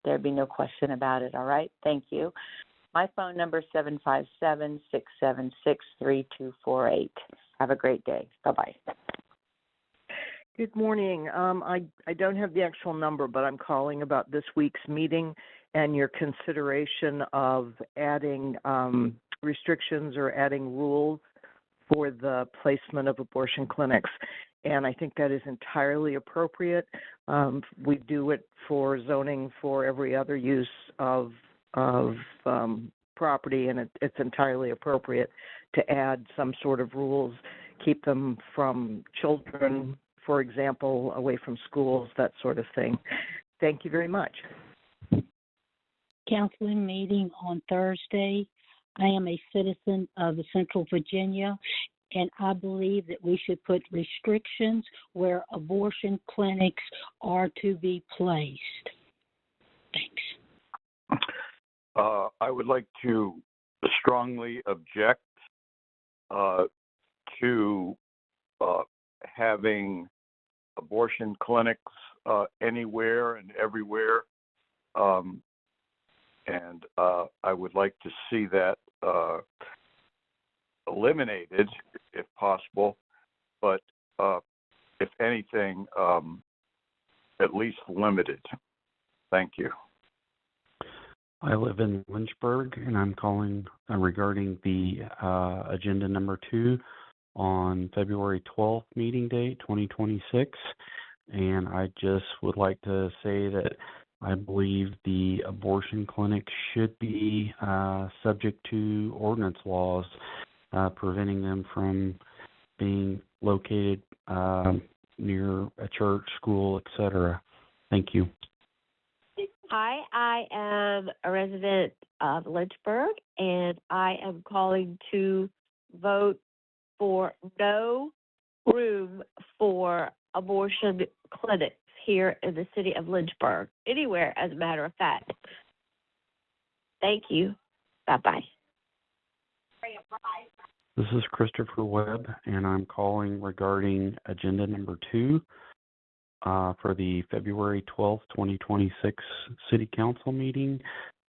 there'd be no question about it, all right? Thank you. My phone number is 757-676-3248. Have a great day. Bye-bye. Good morning. I don't have the actual number, but I'm calling about this week's meeting and your consideration of adding restrictions or adding rules for the placement of abortion clinics. And I think that is entirely appropriate. We do it for zoning for every other use of property, and it's entirely appropriate to add some sort of rules, keep them from children, for example, away from schools, that sort of thing. Thank you very much. Counseling meeting on Thursday. I am a citizen of Central Virginia, and I believe that we should put restrictions where abortion clinics are to be placed. Thanks. I would like to strongly object to having abortion clinics anywhere and everywhere, and I would like to see that eliminated if possible, but if anything, at least limited. Thank you. I live in Lynchburg, and I'm calling regarding the agenda number 2 on February 12th meeting date, 2026. And I just would like to say that I believe the abortion clinic should be subject to ordinance laws preventing them from being located near a church, school, etc. Thank you. Hi, I am a resident of Lynchburg, and I am calling to vote for no room for abortion clinics here in the city of Lynchburg, anywhere, as a matter of fact. Thank you. Bye-bye. This is Christopher Webb, and I'm calling regarding agenda number 2 for the February 12th, 2026 City Council meeting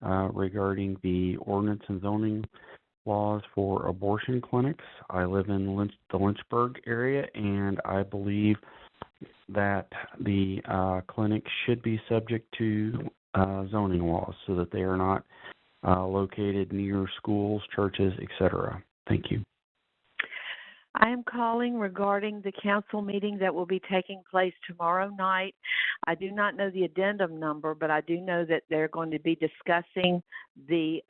regarding the ordinance and zoning laws for abortion clinics. I live in the Lynchburg area, and I believe that the clinic should be subject to zoning laws so that they are not located near schools, churches, etc. Thank you. I am calling regarding the council meeting that will be taking place tomorrow night. I do not know the addendum number, but I do know that they're going to be discussing the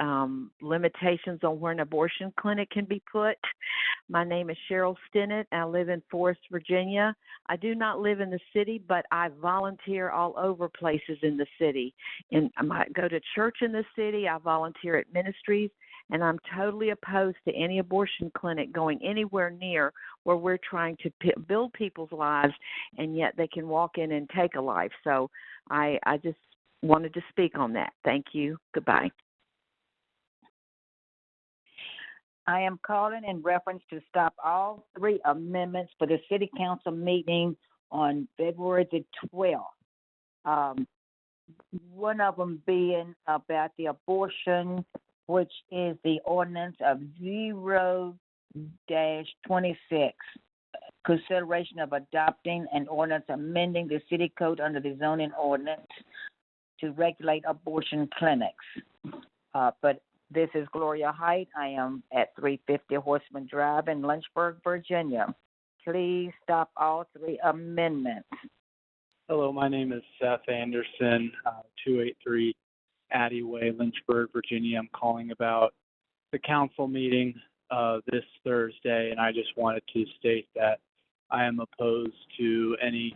limitations on where an abortion clinic can be put. My name is Cheryl Stinnett. I live in Forest, Virginia. I do not live in the city, but I volunteer all over places in the city. And I go to church in the city. I volunteer at ministries. And I'm totally opposed to any abortion clinic going anywhere near where we're trying to build people's lives, and yet they can walk in and take a life. So I just wanted to speak on that. Thank you. Goodbye. I am calling in reference to stop all 3 amendments for the City Council meeting on February the 12th. one of them being about the abortion, which is the ordinance of 0-26. Consideration of adopting an ordinance amending the city code under the zoning ordinance to regulate abortion clinics. But this is Gloria Height. I am at 350 Horseman Drive in Lynchburg, Virginia. Please stop all three amendments. Hello, my name is Seth Anderson, 283 Addie Way, Lynchburg, Virginia. I'm calling about the council meeting this Thursday, and I just wanted to state that I am opposed to any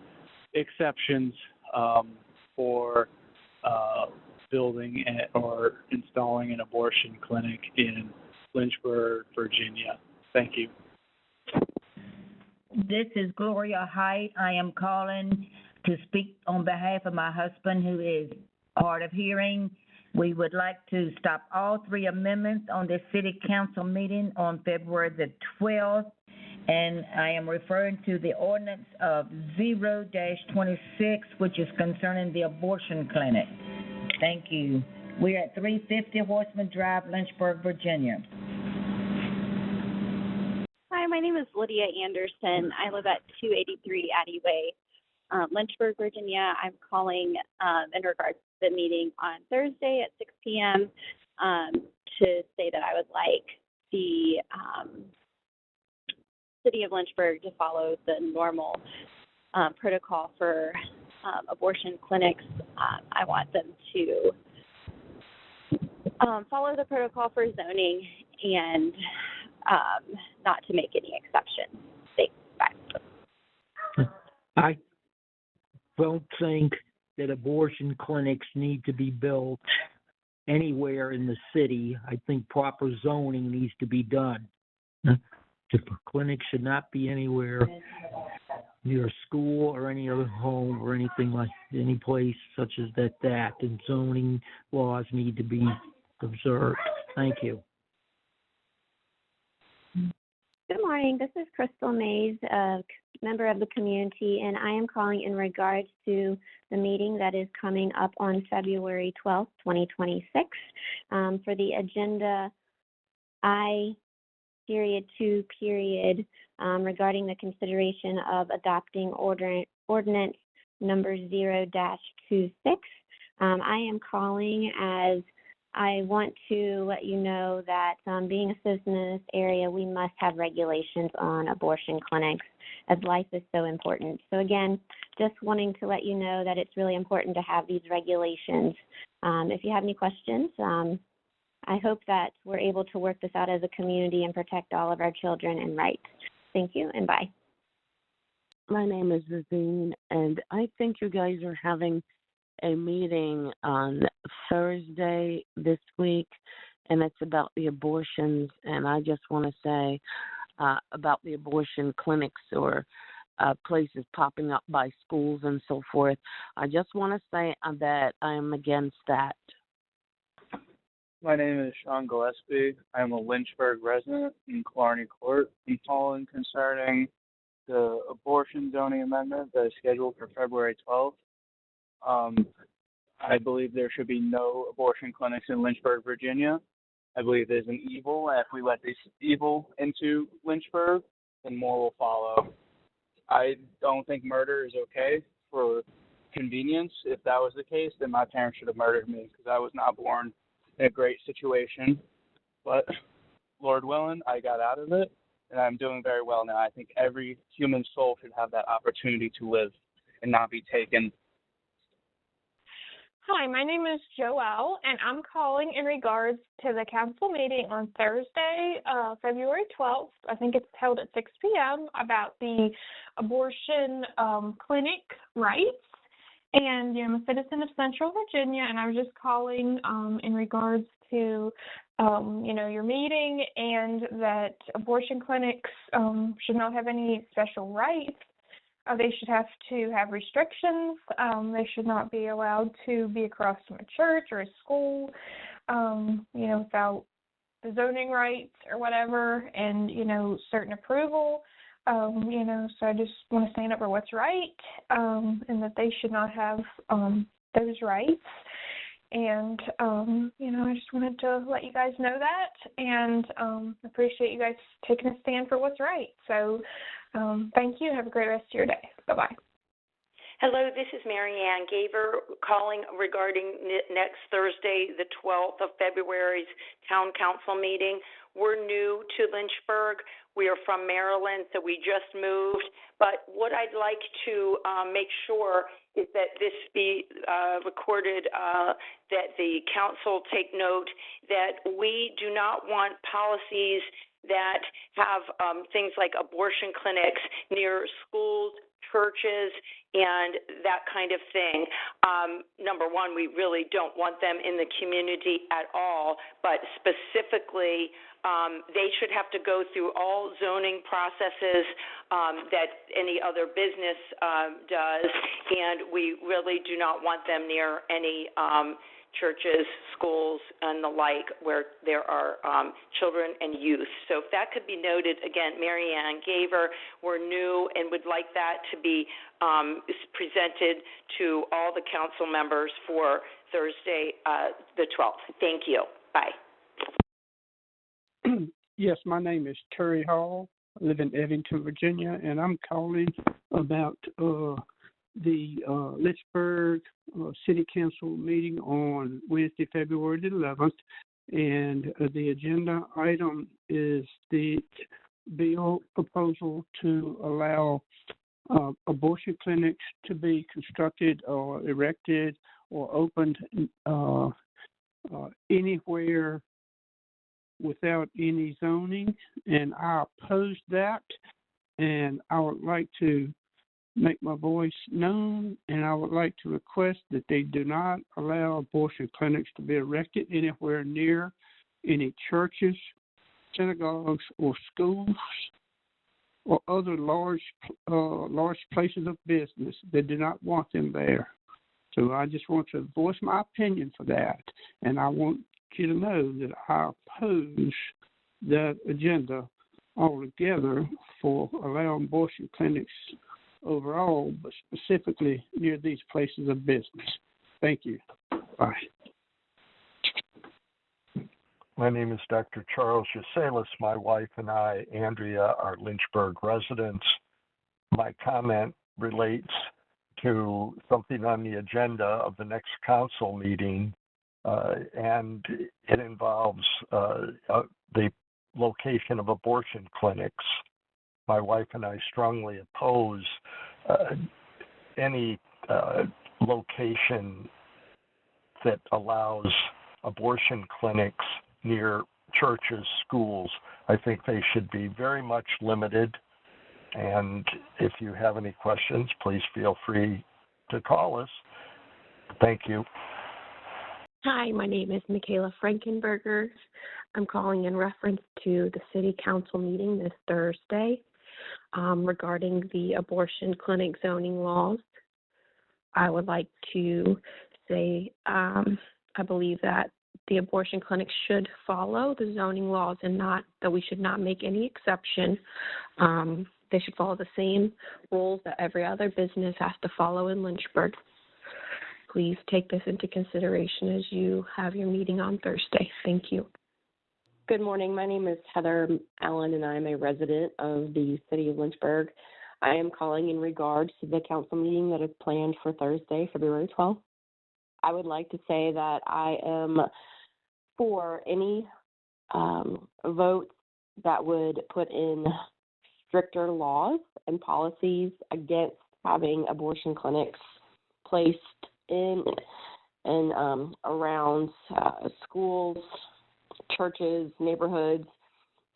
exceptions for building or installing an abortion clinic in Lynchburg, Virginia. Thank you. This is Gloria Height. I am calling to speak on behalf of my husband, who is hard of hearing. We would like to stop all three amendments on the city council meeting on February the 12th. And I am referring to the ordinance of 0-26, which is concerning the abortion clinic. Thank you. We're at 350 Horseman Drive, Lynchburg, Virginia. Hi, my name is Lydia Anderson. I live at 283 Addie Way, Lynchburg, Virginia. I'm calling in regards to the meeting on Thursday at 6 p.m. To say that I would like the City of Lynchburg to follow the normal protocol for abortion clinics. I want them to follow the protocol for zoning and not to make any exceptions. Thanks. Bye. I don't think that abortion clinics need to be built anywhere in the city. I think proper zoning needs to be done. The clinic should not be anywhere near a school or any other home or anything like any place such as that. And zoning laws need to be observed. Thank you. Good morning. This is Crystal Mays, a member of the community, and I am calling in regards to the meeting that is coming up on February 12th, 2026. For the agenda I-2 regarding the consideration of adopting ordinance number 0-26. I am calling as I want to let you know that being a citizen in this area, we must have regulations on abortion clinics as life is so important. So again, just wanting to let you know that it's really important to have these regulations. If you have any questions, I hope that we're able to work this out as a community and protect all of our children and rights. Thank you and bye. My name is Vivian, and I think you guys are having a meeting on Thursday this week, and it's about the abortions. And I just want to say about the abortion clinics or places popping up by schools and so forth. I just want to say that I am against that. My name is Sean Gillespie. I am a Lynchburg resident in Killarney Court. I'm calling concerning the abortion zoning amendment that is scheduled for February 12th. I believe there should be no abortion clinics in Lynchburg, Virginia. I believe there's an evil, and if we let this evil into Lynchburg, then more will follow. I don't think murder is okay for convenience. If that was the case, then my parents should have murdered me because I was not born in a great situation. But Lord willing, I got out of it, and I'm doing very well now. I think every human soul should have that opportunity to live and not be taken. Hi, my name is Joelle, and I'm calling in regards to the council meeting on Thursday, February 12th. I think it's held at 6 p.m. about the abortion clinic rights. And I'm a citizen of Central Virginia, and I was just calling in regards to, your meeting and that abortion clinics should not have any special rights. They should have to have restrictions. They should not be allowed to be across from a church or a school, without the zoning rights or whatever, and, certain approval. So I just want to stand up for what's right, and that they should not have those rights. And, I just wanted to let you guys know that, and appreciate you guys taking a stand for what's right. So thank you. Have a great rest of your day. Bye-bye. Hello, this is Mary Ann Gaver calling regarding next Thursday, the 12th of February's Town Council meeting. We're new to Lynchburg. We are from Maryland, so we just moved. But what I'd like to make sure is that this be recorded, that the council take note that we do not want policies that have things like abortion clinics near schools, churches, and that kind of thing. Number one, we really don't want them in the community at all, but specifically, they should have to go through all zoning processes that any other business does, and we really do not want them near any churches, schools, and the like where there are children and youth. So if that could be noted, again, Mary Ann Gaver, we're new and would like that to be presented to all the council members for Thursday, the 12th. Thank you. Bye. Yes, my name is Terry Hall. I live in Evington, Virginia, and I'm calling about the Lynchburg City Council meeting on Wednesday, February the 11th. And the agenda item is the bill proposal to allow abortion clinics to be constructed or erected or opened anywhere without any zoning, and I oppose that, and I would like to make my voice known, and I would like to request that they do not allow abortion clinics to be erected anywhere near any churches, synagogues, or schools, or other large places of business. They do not want them there. So I just want to voice my opinion for that, and I want you to know that I oppose that agenda altogether for allowing abortion clinics overall, but specifically near these places of business. Thank you. Bye. My name is Dr. Charles Yasalis. My wife and I, Andrea, are Lynchburg residents. My comment relates to something on the agenda of the next council meeting, and it involves the location of abortion clinics. My wife and I strongly oppose any location that allows abortion clinics near churches, schools. I think they should be very much limited. And if you have any questions, please feel free to call us. Thank you. Hi, my name is Michaela Frankenberger. I'm calling in reference to the City Council meeting this Thursday regarding the abortion clinic zoning laws. I would like to say I believe that the abortion clinics should follow the zoning laws and not that we should not make any exception. They should follow the same rules that every other business has to follow in Lynchburg. Please take this into consideration as you have your meeting on Thursday. Thank you. Good morning. My name is Heather Allen, and I'm a resident of the city of Lynchburg. I am calling in regards to the council meeting that is planned for Thursday, February 12th. I would like to say that I am for any votes that would put in stricter laws and policies against having abortion clinics placed in and around schools, churches, neighborhoods,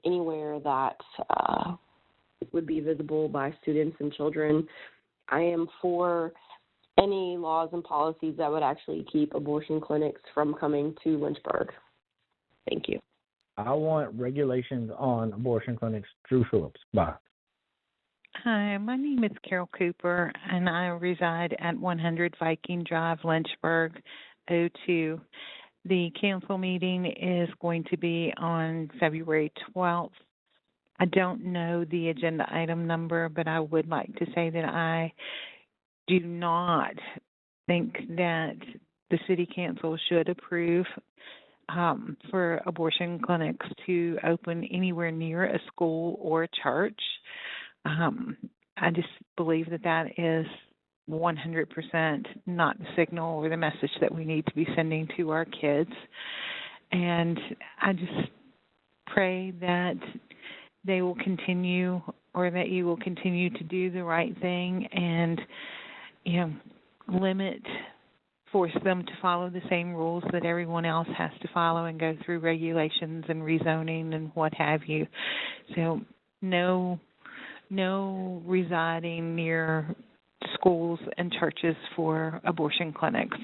anywhere that would be visible by students and children. I am for any laws and policies that would actually keep abortion clinics from coming to Lynchburg. Thank you. I want regulations on abortion clinics. Drew Phillips. Bye. Hi, my name is Carol Cooper, and I reside at 100 Viking Drive, Lynchburg, 02. The council meeting is going to be on February 12th. I don't know the agenda item number, but I would like to say that I do not think that the city council should approve for abortion clinics to open anywhere near a school or a church. I just believe that that is 100% not the signal or the message that we need to be sending to our kids. And I just pray that they will continue, or that you will continue to do the right thing and, force them to follow the same rules that everyone else has to follow and go through regulations and rezoning and what have you. So no residing near schools and churches for abortion clinics.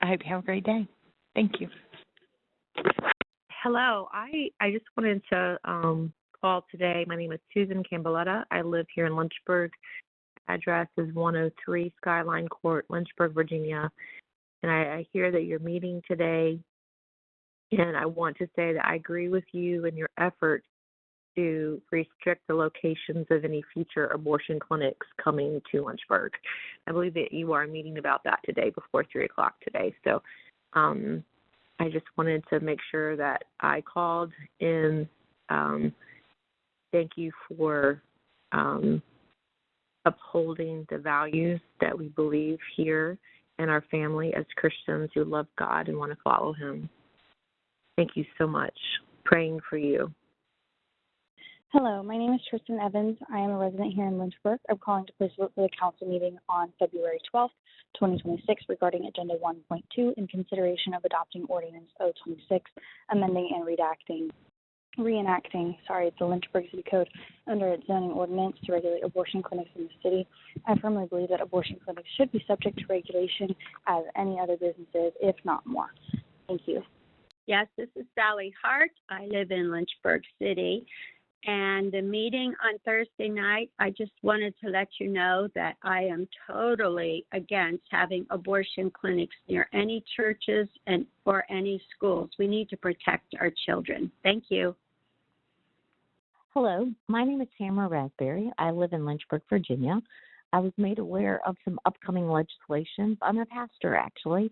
I hope you have a great day. Thank you. Hello. I just wanted to call today. My name is Susan Cambaletta. I live here in Lynchburg. Address is 103 Skyline Court, Lynchburg, Virginia. And I hear that you're meeting today, and I want to say that I agree with you in your effort to restrict the locations of any future abortion clinics coming to Lynchburg. I believe that you are meeting about that today before 3 o'clock today. So I just wanted to make sure that I called and thank you for upholding the values that we believe here in our family as Christians who love God and want to follow Him. Thank you so much. Praying for you. Hello, my name is Tristan Evans. I am a resident here in Lynchburg. I'm calling to place a vote for the council meeting on February 12th, 2026 regarding Agenda 1.2 in consideration of adopting Ordinance 026, amending and reenacting the Lynchburg City Code under its zoning ordinance to regulate abortion clinics in the city. I firmly believe that abortion clinics should be subject to regulation as any other businesses, if not more. Thank you. Yes, this is Sally Hart. I live in Lynchburg City. And the meeting on Thursday night, I just wanted to let you know that I am totally against having abortion clinics near any churches or any schools. We need to protect our children. Thank you. Hello, my name is Tamara Raspberry. I live in Lynchburg, Virginia. I was made aware of some upcoming legislation. I'm a pastor, actually,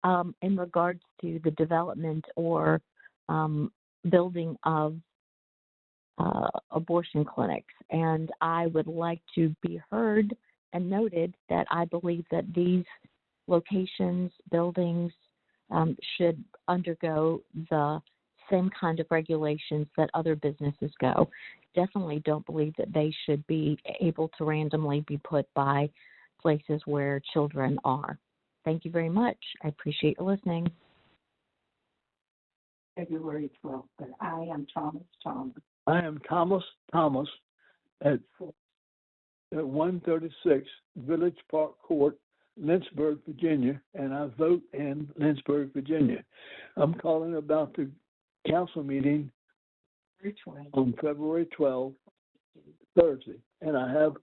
in regards to the development or building of abortion clinics, and I would like to be heard and noted that I believe that these locations, buildings, should undergo the same kind of regulations that other businesses go. Definitely don't believe that they should be able to randomly be put by places where children are. Thank you very much. I appreciate you listening. February 12th, but I am Thomas. I am Thomas at 136 Village Park Court, Lynchburg, Virginia, and I vote in Lynchburg, Virginia. I'm calling about the council meeting on February 12th, Thursday, and I have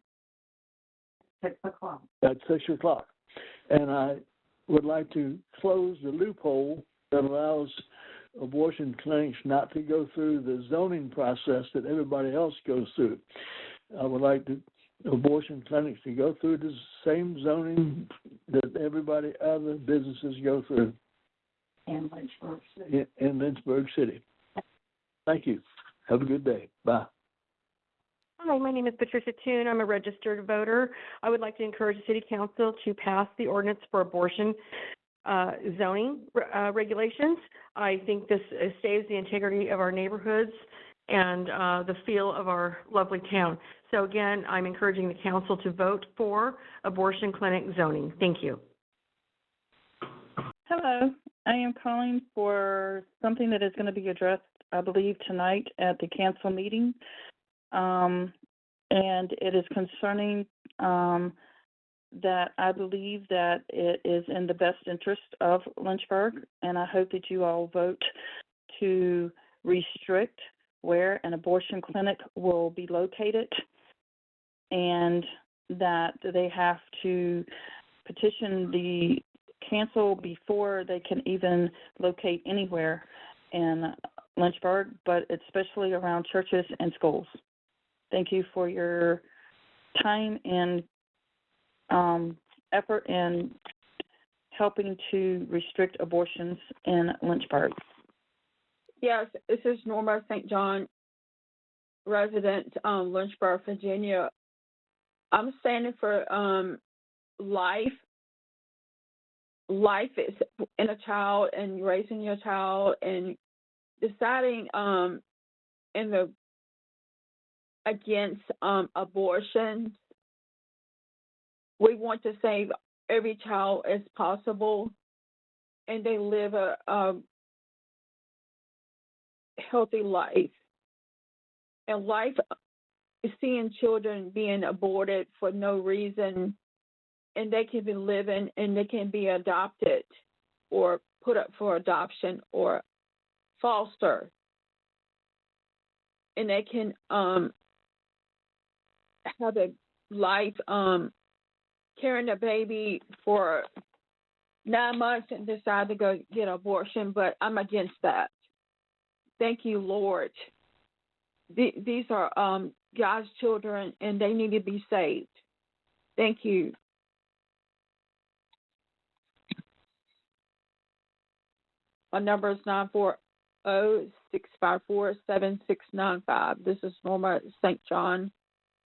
6 o'clock. At 6 o'clock. And I would like to close the loophole that allows abortion clinics not to go through the zoning process that everybody else goes through. I would like the abortion clinics to go through the same zoning that everybody other businesses go through In Lynchburg City. In Lynchburg City. Thank you. Have a good day. Bye. Hi, my name is Patricia Toon. I'm a registered voter. I would like to encourage the City Council to pass the ordinance for abortion zoning regulations. I think this saves the integrity of our neighborhoods and the feel of our lovely town. So again, I'm encouraging the council to vote for abortion clinic zoning. Thank you. Hello, I am calling for something that is going to be addressed, I believe, tonight at the council meeting. And it is concerning that I believe that it is in the best interest of Lynchburg, and I hope that you all vote to restrict where an abortion clinic will be located, and that they have to petition the council before they can even locate anywhere in Lynchburg, but especially around churches and schools. Thank you for your time and effort in helping to restrict abortions in Lynchburg. Yes, this is Norma St. John, resident, Lynchburg, Virginia. I'm standing for life. Life is in a child and raising your child and deciding against abortion. We want to save every child as possible, and they live a healthy life. And life is seeing children being aborted for no reason, and they can be living and they can be adopted or put up for adoption or foster. And they can have a life carrying a baby for 9 months and decide to go get an abortion, but I'm against that. Thank you, Lord. These are God's children, and they need to be saved. Thank you. My number is 940-654-7695. This is Norma St. John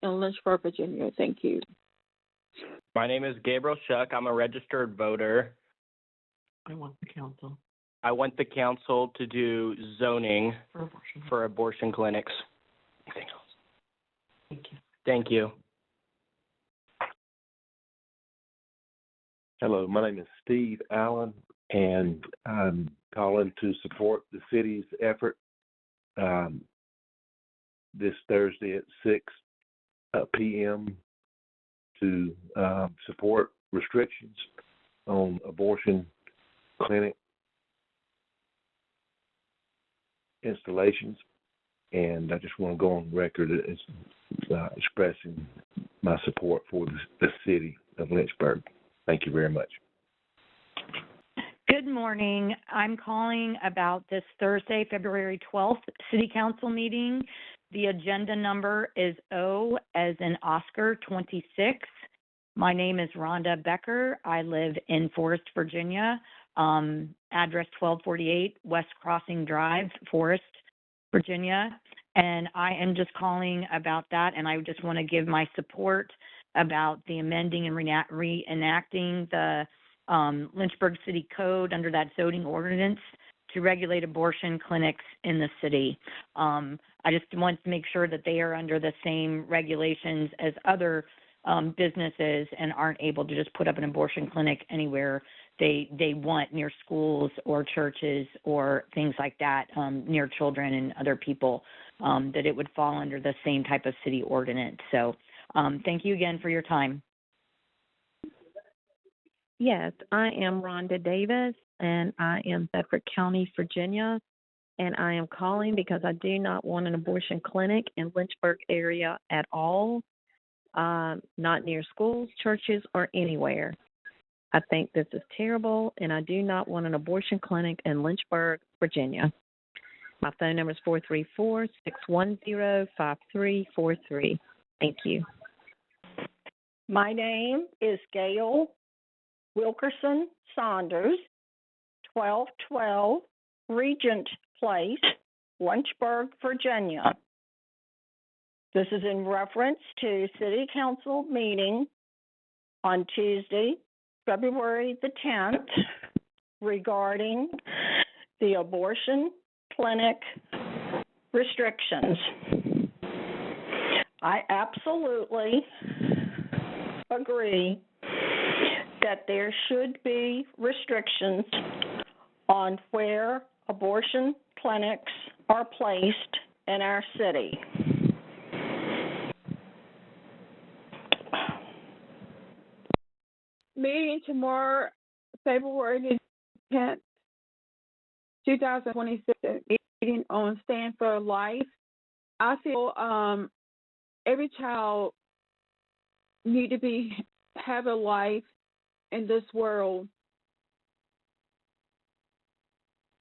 in Lynchburg, Virginia. Thank you. My name is Gabriel Shuck. I'm a registered voter. I want the council. I want the council to do zoning for abortion clinics. Anything else? Thank you. Thank you. Hello, my name is Steve Allen, and I'm calling to support the city's effort this Thursday at 6 p.m. to support restrictions on abortion clinic installations. And I just want to go on record as expressing my support for the city of Lynchburg. Thank you very much. Good morning. I'm calling about this Thursday, February 12th, City Council meeting. The agenda number is O as in Oscar 26. My name is Rhonda Becker. I live in Forest, Virginia. Address 1248 West Crossing Drive, Forest, Virginia. And I am just calling about that, and I just want to give my support about the amending and reenacting the Lynchburg City Code under that zoning ordinance to regulate abortion clinics in the city. I just want to make sure that they are under the same regulations as other businesses and aren't able to just put up an abortion clinic anywhere they want near schools or churches or things like that, near children and other people, that it would fall under the same type of city ordinance. So thank you again for your time. Yes, I am Rhonda Davis, and I am Bedford County, Virginia, and I am calling because I do not want an abortion clinic in Lynchburg area at all, not near schools, churches, or anywhere. I think this is terrible, and I do not want an abortion clinic in Lynchburg, Virginia. My phone number is 434-610-5343. Thank you. My name is Gail Wilkerson Saunders, 1212 Regent Place, Lynchburg, Virginia. This is in reference to City Council meeting on Tuesday, February the 10th, regarding the abortion clinic restrictions. I absolutely agree that there should be restrictions on where abortion clinics are placed in our city. Meeting tomorrow, February 10th, 2026, meeting on Stand for Life. I feel every child need to have a life in this world.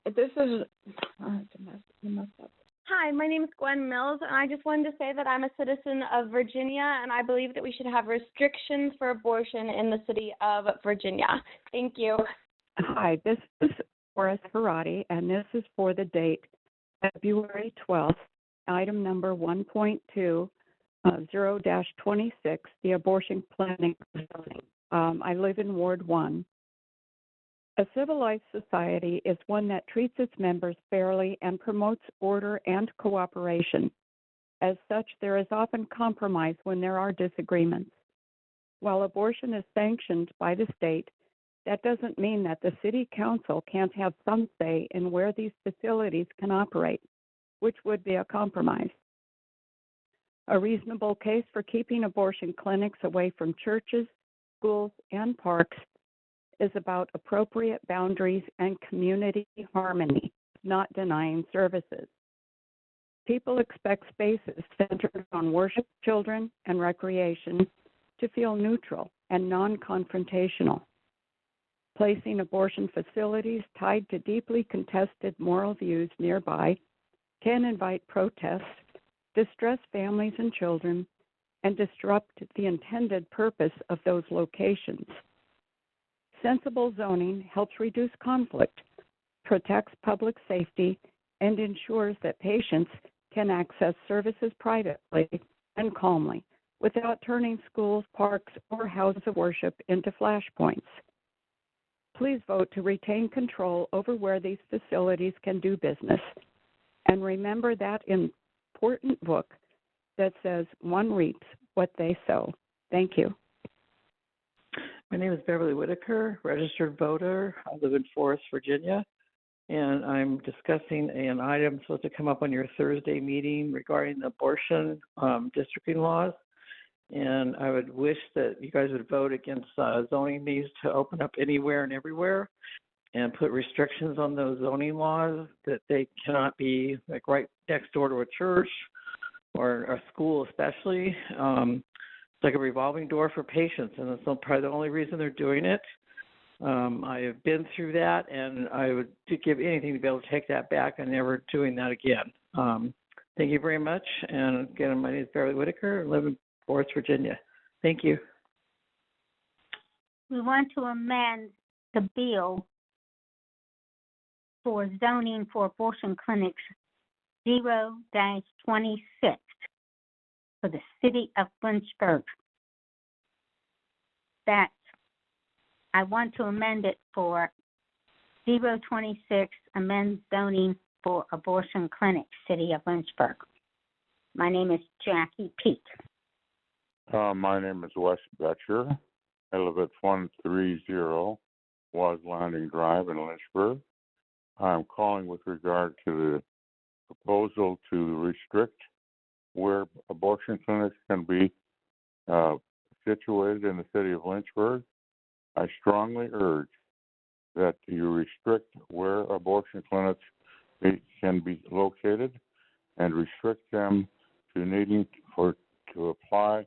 This is Hi, my name is Gwen Mills, and I just wanted to say that I'm a citizen of Virginia, and I believe that we should have restrictions for abortion in the city of Virginia. Thank you. Hi, this is Horace Harati, and this is for the date February 12th, item number 1.2, 0-26, the abortion clinic zoning. I live in Ward 1. A civilized society is one that treats its members fairly and promotes order and cooperation. As such, there is often compromise when there are disagreements. While abortion is sanctioned by the state, that doesn't mean that the City Council can't have some say in where these facilities can operate, which would be a compromise. A reasonable case for keeping abortion clinics away from churches, schools, and parks is about appropriate boundaries and community harmony, not denying services. People expect spaces centered on worship, children, and recreation to feel neutral and non-confrontational. Placing abortion facilities tied to deeply contested moral views nearby can invite protests, distress families and children, and disrupt the intended purpose of those locations. Sensible zoning helps reduce conflict, protects public safety, and ensures that patients can access services privately and calmly without turning schools, parks, or houses of worship into flashpoints. Please vote to retain control over where these facilities can do business. And remember that important book that says one reaps what they sow. Thank you. My name is Beverly Whitaker, registered voter. I live in Forest, Virginia, and I'm discussing an item supposed to come up on your Thursday meeting regarding the abortion districting laws. And I would wish that you guys would vote against zoning these to open up anywhere and everywhere and put restrictions on those zoning laws that they cannot be like right next door to a church or a school especially. It's like a revolving door for patients, and that's probably the only reason they're doing it. I have been through that, and I would give anything to be able to take that back and never doing that again. Thank you very much. And again, my name is Beverly Whitaker. I live in Forest, Virginia. Thank you. We want to amend the bill for zoning for abortion clinics 0-26 for the city of Lynchburg. I want to amend it for 0-26, amend zoning for abortion clinics, city of Lynchburg. My name is Jackie Peak. My name is Wes Betcher. I live at 130 Was Landing Drive in Lynchburg. I'm calling with regard to the proposal to restrict where abortion clinics can be situated in the city of Lynchburg. I strongly urge that you restrict where abortion clinics can be located and restrict them to needing to apply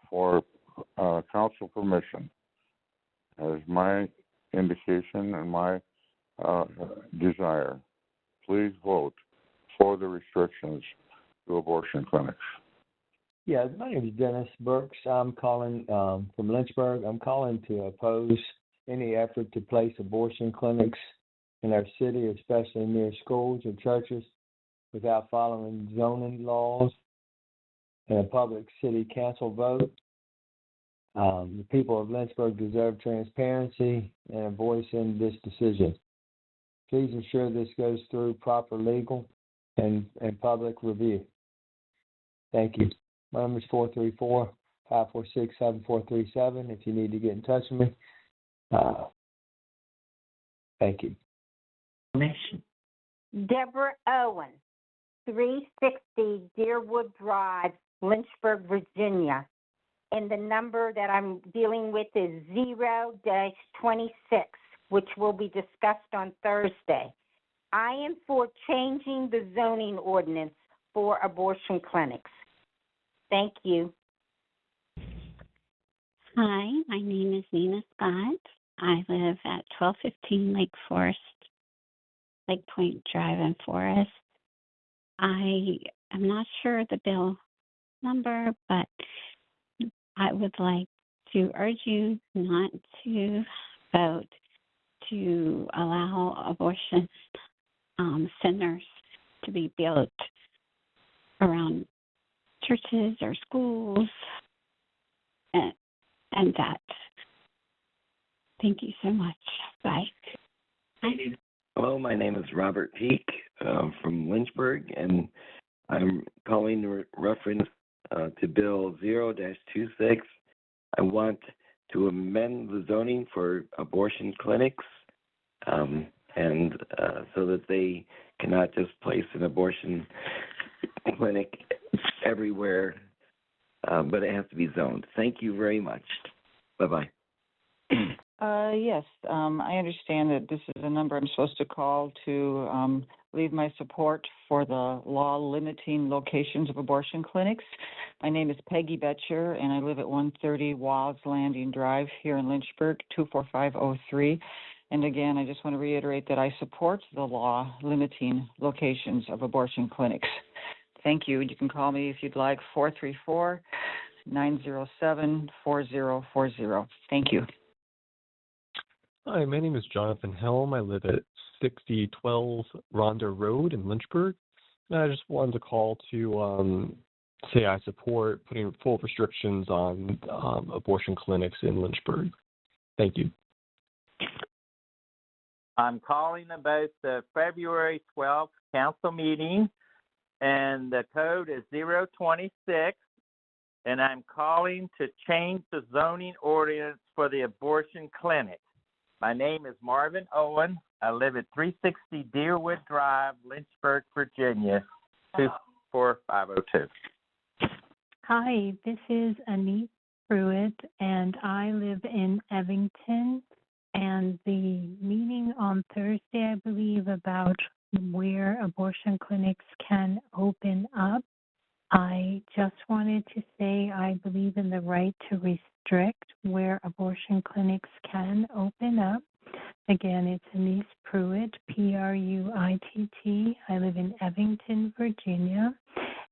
for council permission. That is my indication and my desire. Please vote for the restrictions to abortion clinics. Yeah, my name is Dennis Burks. I'm calling from Lynchburg. I'm calling to oppose any effort to place abortion clinics in our city, especially near schools or churches, without following zoning laws and a public city council vote. The people of Lynchburg deserve transparency and a voice in this decision. Please ensure this goes through proper legal and public review. Thank you. My number is 434-546-7437 if you need to get in touch with me. Thank you. Deborah Owen, 360 Deerwood Drive, Lynchburg, Virginia. And the number that I'm dealing with is 0-26, which will be discussed on Thursday. I am for changing the zoning ordinance for abortion clinics. Thank you. Hi, my name is Nina Scott. I live at 1215 Lake Point Drive in Forest. I am not sure the bill number, but I would like to urge you not to vote to allow abortion centers to be built around churches or schools, and that. Thank you so much. Bye. Hello, my name is Robert Peak from Lynchburg, and I'm calling in reference to Bill 0-26. I want to amend the zoning for abortion clinics, and so that they cannot just place an abortion clinic everywhere, but it has to be zoned. Thank you very much. Bye-bye. Yes, I understand that this is a number I'm supposed to call to leave my support for the law limiting locations of abortion clinics. My name is Peggy Betcher, and I live at 130 Walls Landing Drive here in Lynchburg, 24503. And again, I just want to reiterate that I support the law limiting locations of abortion clinics. Thank you. You can call me if you'd like, 434-907-4040. Thank you. Hi, my name is Jonathan Helm. I live at 6012 Ronda Road in Lynchburg. And I just wanted to call to say I support putting full restrictions on abortion clinics in Lynchburg. Thank you. I'm calling about the February 12th council meeting, and the code is 026, and I'm calling to change the zoning ordinance for the abortion clinic. My name is Marvin Owen. I live at 360 Deerwood Drive, Lynchburg, Virginia, 24502. Hi, this is Anit Pruitt, and I live in Evington. And the meeting on Thursday, I believe, about where abortion clinics can open up, I just wanted to say I believe in the right to restrict where abortion clinics can open up. Again, it's Anise Pruitt, Pruitt. I live in Evington, Virginia,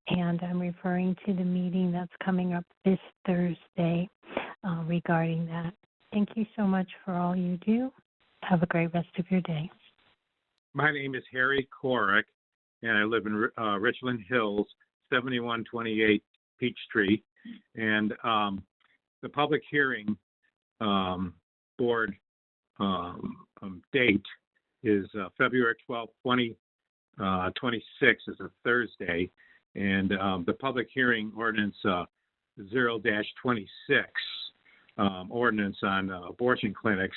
and I'm referring to the meeting that's coming up this Thursday regarding that. Thank you so much for all you do. Have a great rest of your day. My name is Harry Korrick, and I live in Richland Hills, 7128 Peachtree. And the public hearing board date is February 12th, 2026 is a Thursday. And the public hearing ordinance 0-26 ordinance on abortion clinics,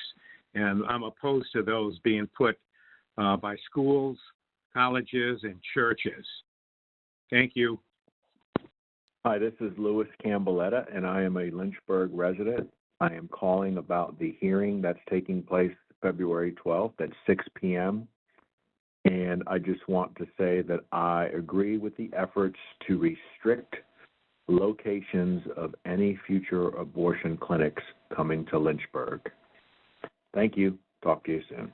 and I'm opposed to those being put by schools, colleges, and churches. Thank you. Hi, this is Louis Campbelletta, and I am a Lynchburg resident. I am calling about the hearing that's taking place February 12th at 6 p.m. And I just want to say that I agree with the efforts to restrict locations of any future abortion clinics coming to Lynchburg. Thank you. Talk to you soon.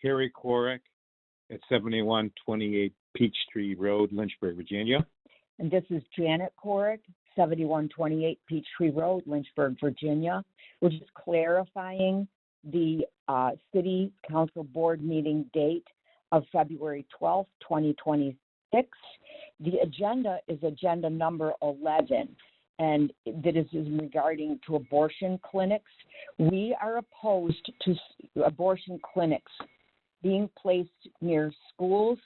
Harry Korrick at 7128 Peachtree Road, Lynchburg, Virginia. And this is Janet Korrick, 7128 Peachtree Road, Lynchburg, Virginia. We're just clarifying the City Council Board meeting date of February 12th, 2026. The agenda is agenda number 11, and that is regarding to abortion clinics. We are opposed to abortion clinics being placed near schools,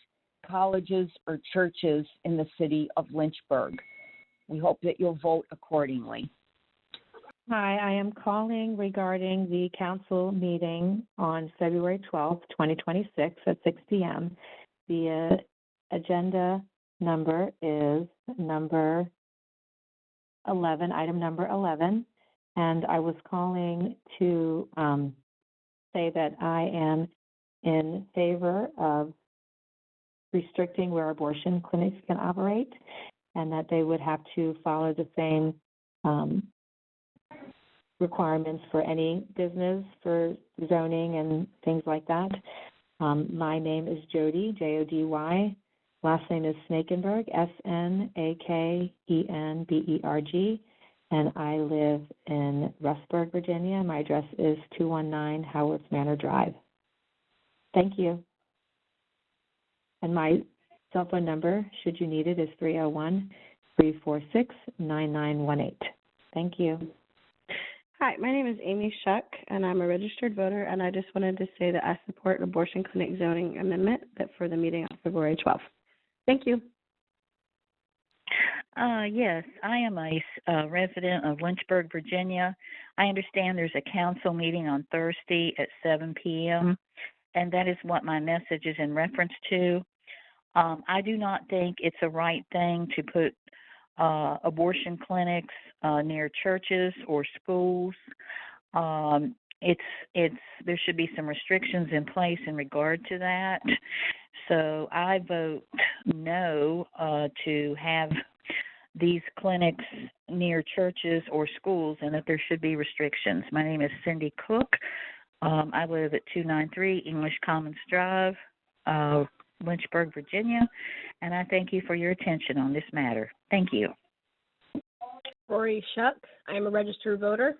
colleges, or churches in the city of Lynchburg. We hope that you'll vote accordingly. Hi, I am calling regarding the council meeting on February 12th, 2026 at 6 p.m. The agenda number is number 11, item number 11, and I was calling to say that I am in favor of restricting where abortion clinics can operate, and that they would have to follow the same requirements for any business, for zoning and things like that. My name is Jody, Jody. Last name is Snakenberg, Snakenberg, and I live in Rustburg, Virginia. My address is 219 Howards Manor Drive. Thank you. And my cell phone number, should you need it, is 301-346-9918. Thank you. Hi, my name is Amy Shuck, and I'm a registered voter, and I just wanted to say that I support abortion clinic zoning amendment that for the meeting on February 12th. Thank you. Yes, I am a resident of Lynchburg, Virginia. I understand there's a council meeting on Thursday at 7 p.m., and that is what my message is in reference to. I do not think it's a right thing to put abortion clinics near churches or schools. There should be some restrictions in place in regard to that. So I vote no to have these clinics near churches or schools, and that there should be restrictions. My name is Cindy Cook. I live at 293 English Commons Drive, Lynchburg, Virginia, and I thank you for your attention on this matter. Thank you. Rory Shuck. I am a registered voter,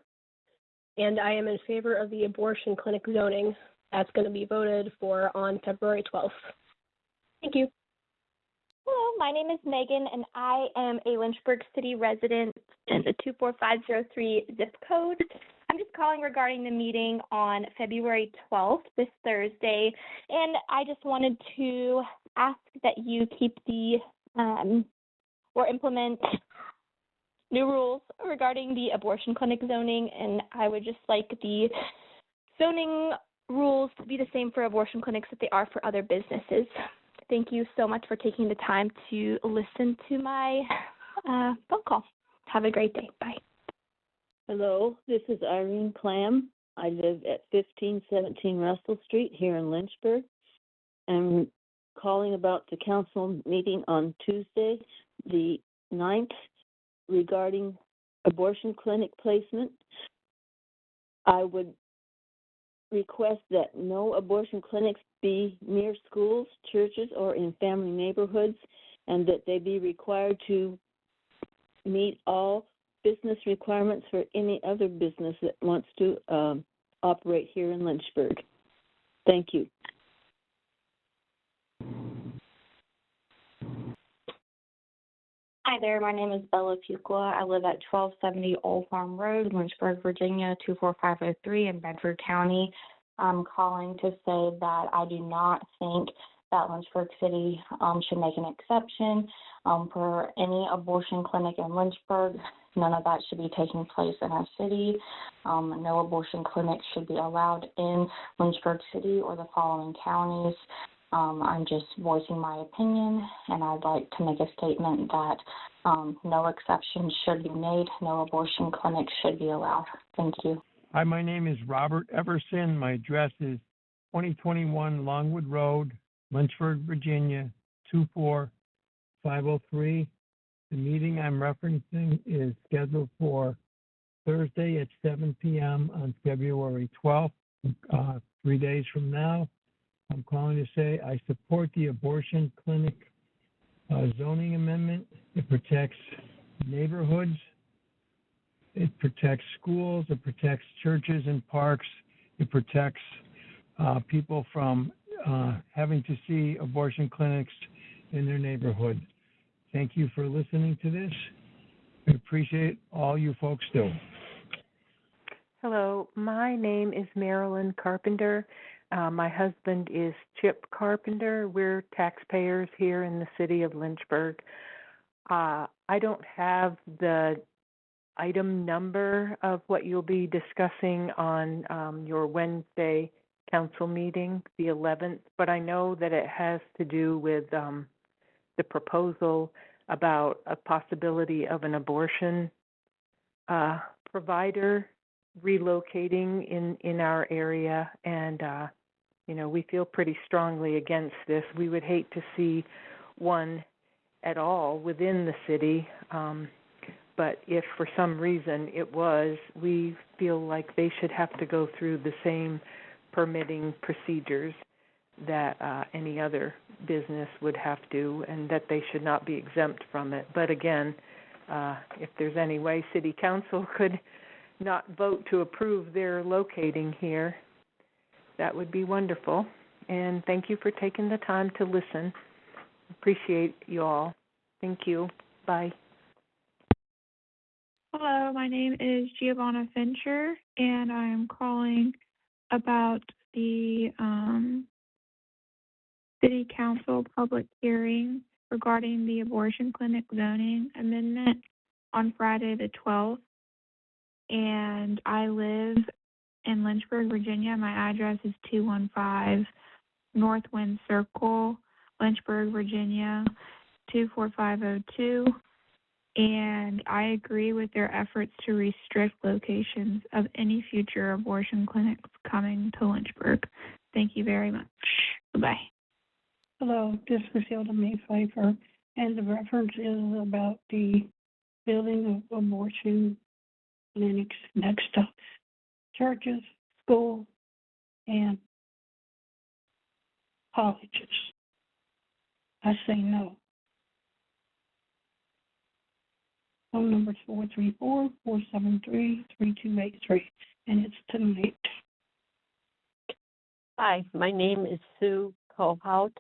and I am in favor of the abortion clinic zoning that's going to be voted for on February 12th. Thank you. Hello, my name is Megan, and I am a Lynchburg City resident in the 24503 zip code. I'm just calling regarding the meeting on February 12th, this Thursday, and I just wanted to ask that you keep or implement new rules regarding the abortion clinic zoning, and I would just like the zoning rules to be the same for abortion clinics that they are for other businesses. Thank you so much for taking the time to listen to my phone call. Have a great day. Bye. Hello, this is Irene Clam. I live at 1517 Russell Street here in Lynchburg. I'm calling about the council meeting on Tuesday, the 9th, regarding abortion clinic placement. I would request that no abortion clinics be near schools, churches, or in family neighborhoods, and that they be required to meet all business requirements for any other business that wants to operate here in Lynchburg. Thank you. Hi there, my name is Bella Fuqua. I live at 1270 Old Farm Road, Lynchburg, Virginia, 24503 in Bedford County. I'm calling to say that I do not think that Lynchburg City should make an exception for any abortion clinic in Lynchburg. None of that should be taking place in our city. No abortion clinics should be allowed in Lynchburg City or the following counties. I'm just voicing my opinion, and I'd like to make a statement that no exceptions should be made. No abortion clinics should be allowed. Thank you. Hi, my name is Robert Everson. My address is 2021 Longwood Road, Lynchburg, Virginia, 24503. The meeting I'm referencing is scheduled for Thursday at 7 p.m. on February 12th, 3 days from now. I'm calling to say I support the abortion clinic zoning amendment. It protects neighborhoods. It protects schools. It protects churches and parks. It protects people from having to see abortion clinics in their neighborhood. Thank you for listening to this. I appreciate all you folks do. Hello, my name is Marilyn Carpenter. My husband is Chip Carpenter. We're taxpayers here in the city of Lynchburg. I don't have the item number of what you'll be discussing on your Wednesday council meeting, the 11th, but I know that it has to do with the proposal about a possibility of an abortion provider relocating in our area, and we feel pretty strongly against this. We would hate to see one at all within the city, but if for some reason it was, we feel like they should have to go through the same permitting procedures that any other business would have to, and that they should not be exempt from it. But again, if there's any way City Council could not vote to approve their locating here, that would be wonderful. And thank you for taking the time to listen. Appreciate you all. Thank you. Bye. Hello, my name is Giovanna Fincher, and I am calling about the City Council public hearing regarding the abortion clinic zoning amendment on Friday the 12th. And I live in Lynchburg, Virginia. My address is 215 North Wind Circle, Lynchburg, Virginia, 24502. And I agree with their efforts to restrict locations of any future abortion clinics coming to Lynchburg. Thank you very much. Bye-bye. Hello, this is Hilda May Pfeiffer, and the reference is about the building of abortion clinics next to churches, schools, and colleges. I say no. Phone number is 434-473-3283, and it's tonight. Hi, my name is Sue Kohout,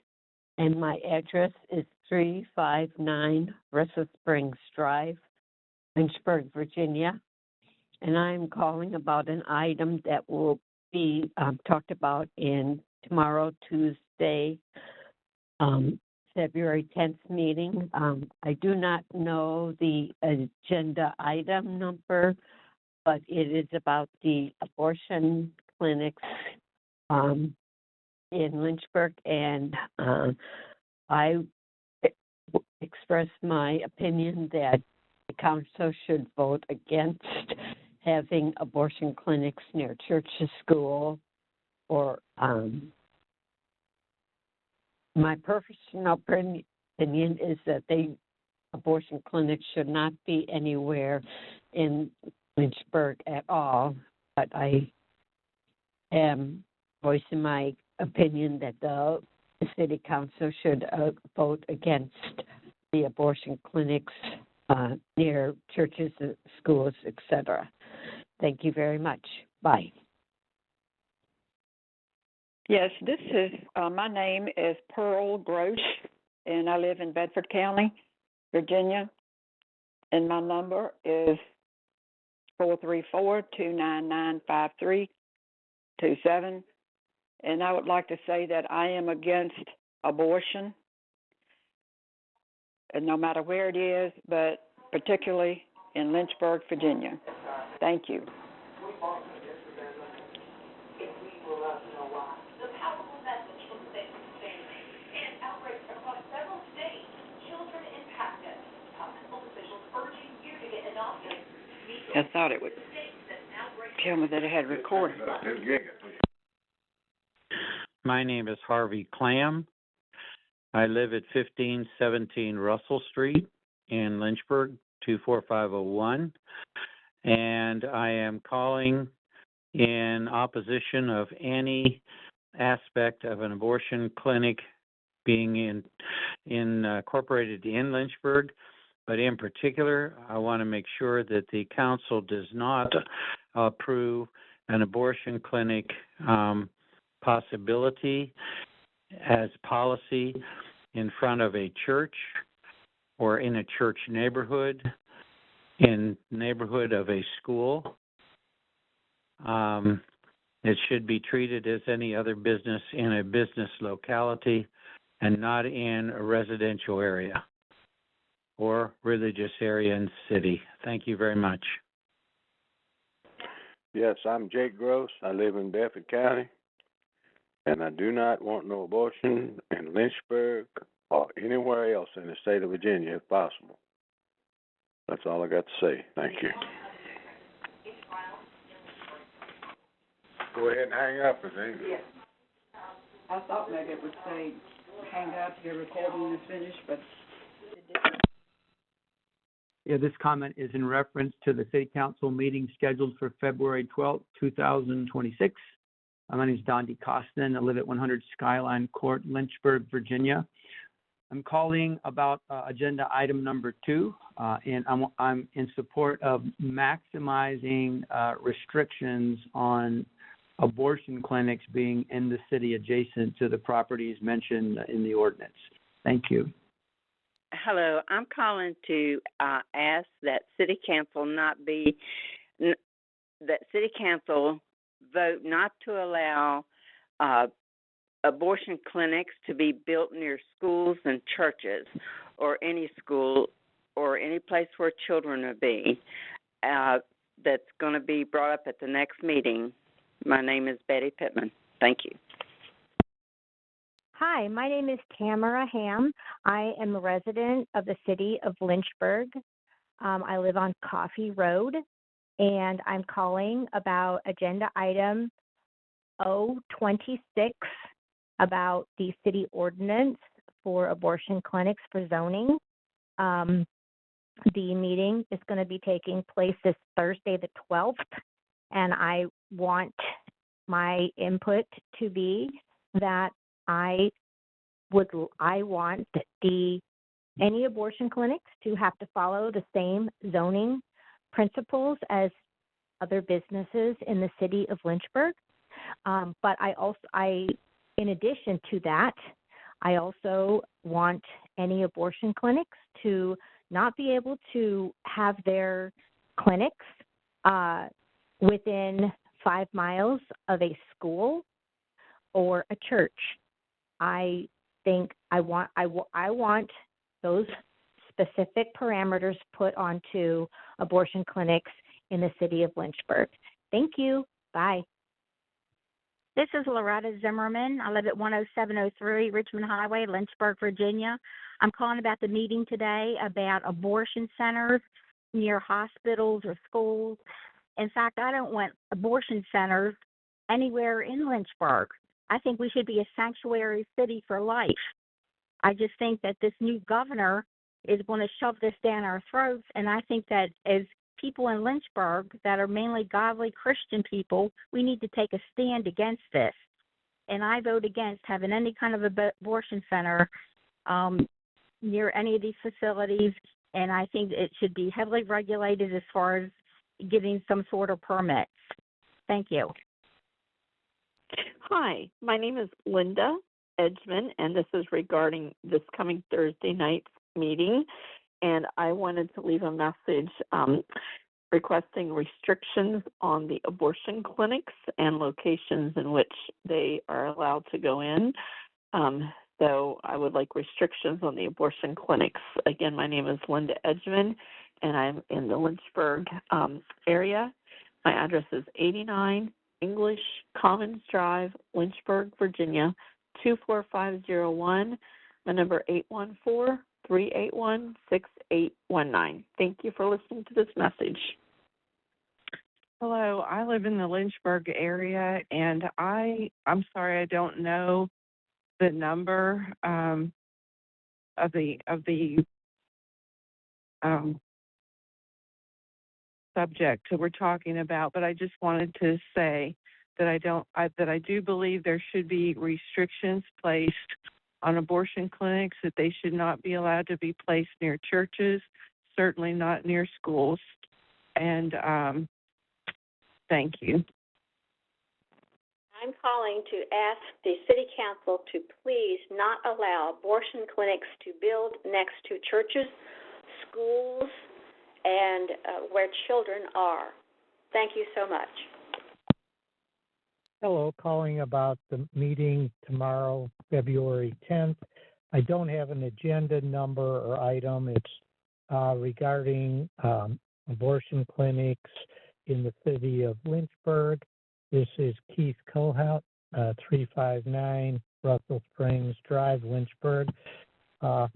and my address is 359 Russell Springs Drive, Lynchburg, Virginia. And I'm calling about an item that will be talked about in tomorrow, Tuesday, February 10th meeting. I do not know the agenda item number, but it is about the abortion clinics in Lynchburg, and I expressed my opinion that the council should vote against having abortion clinics near churches, school, or my personal opinion is that abortion clinics should not be anywhere in Lynchburg at all. But I am voicing my opinion that the city council should vote against the abortion clinics near churches, schools, etc. Thank you very much. Bye. Yes, this is, my name is Pearl Gross, and I live in Bedford County, Virginia, and my number is 434-299-5327, and I would like to say that I am against abortion, and no matter where it is, but particularly in Lynchburg, Virginia. Thank you. I thought it would tell me that it had recorded. My name is Harvey Clam. I live at 1517 Russell Street in Lynchburg, 24501. And I am calling in opposition of any aspect of an abortion clinic being incorporated in Lynchburg. But in particular, I want to make sure that the council does not approve an abortion clinic possibility as policy in front of a church or in a church neighborhood, in neighborhood of a school. It should be treated as any other business in a business locality and not in a residential area or religious area in the city. Thank you very much. Yes, I'm Jake Gross. I live in Bedford County, and I do not want no abortion in Lynchburg or anywhere else in the state of Virginia if possible. That's all I got to say. Thank you. Go ahead and hang up, I think. Yes. I thought maybe it would say hang up, your recording is finished, but it didn't. Yeah, this comment is in reference to the City Council meeting scheduled for February 12th, 2026. My name is Don DeCostin. I live at 100 Skyline Court, Lynchburg, Virginia. I'm calling about agenda item number 2, and I'm in support of maximizing restrictions on abortion clinics being in the city adjacent to the properties mentioned in the ordinance. Thank you. Hello, I'm calling to ask that City Council vote not to allow abortion clinics to be built near schools and churches, or any school, or any place where children will be. That's going to be brought up at the next meeting. My name is Betty Pittman. Thank you. Hi, my name is Tamara Ham. I am a resident of the city of Lynchburg. I live on Coffee Road, and I'm calling about agenda item 026 about the city ordinance for abortion clinics for zoning. The meeting is going to be taking place this Thursday, the 12th, and I want my input to be that I want any abortion clinics to have to follow the same zoning principles as other businesses in the city of Lynchburg. But in addition to that, I also want any abortion clinics to not be able to have their clinics within 5 miles of a school or a church. I think I want those specific parameters put onto abortion clinics in the city of Lynchburg. Thank you. Bye. This is Loretta Zimmerman. I live at 10703 Richmond Highway, Lynchburg, Virginia. I'm calling about the meeting today about abortion centers near hospitals or schools. In fact, I don't want abortion centers anywhere in Lynchburg. I think we should be a sanctuary city for life. I just think that this new governor is going to shove this down our throats, and I think that as people in Lynchburg that are mainly godly Christian people, we need to take a stand against this. And I vote against having any kind of abortion center near any of these facilities, and I think it should be heavily regulated as far as getting some sort of permits. Thank you. Hi, my name is Linda Edgman, and this is regarding this coming Thursday night's meeting. And I wanted to leave a message requesting restrictions on the abortion clinics and locations in which they are allowed to go in. So I would like restrictions on the abortion clinics. Again, my name is Linda Edgman, and I'm in the Lynchburg area. My address is 89 English Commons Drive, Lynchburg, Virginia, 24501. My number 814-381-6819. Thank you for listening to this message. Hello, I live in the Lynchburg area, and I'm sorry, I don't know the number of the subject that we're talking about, but I just wanted to say that I do believe there should be restrictions placed on abortion clinics, that they should not be allowed to be placed near churches, certainly not near schools. And thank you. I'm calling to ask the City Council to please not allow abortion clinics to build next to churches, schools, and where children are. Thank you so much. Hello, calling about the meeting tomorrow, February 10th. I don't have an agenda number or item. It's regarding abortion clinics in the city of Lynchburg. This is Keith Kohout, 359 Russell Springs Drive, Lynchburg. I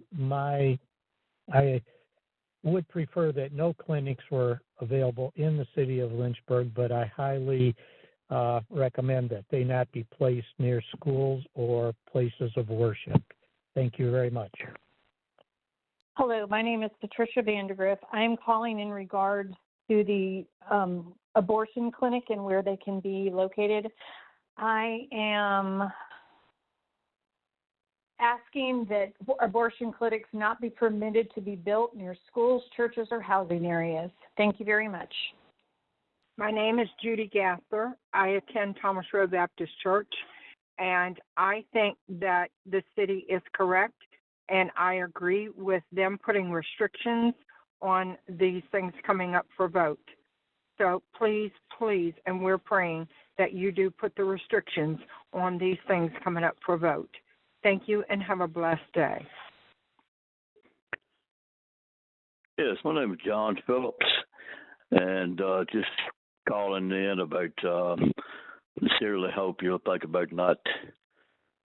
would prefer that no clinics were available in the city of Lynchburg, but I highly recommend that they not be placed near schools or places of worship. Thank you very much. Hello, my name is Patricia Vandergriff. I'm calling in regard to the abortion clinic and where they can be located. I am asking that abortion clinics not be permitted to be built near schools, churches, or housing areas. Thank you very much. My name is Judy Gasper. I attend Thomas Road Baptist Church, and I think that the city is correct, and I agree with them putting restrictions on these things coming up for vote. So please, please, and we're praying that you do put the restrictions on these things coming up for vote. Thank you, and have a blessed day. Yes, my name is John Phillips, and just calling in about, sincerely hope you'll think about not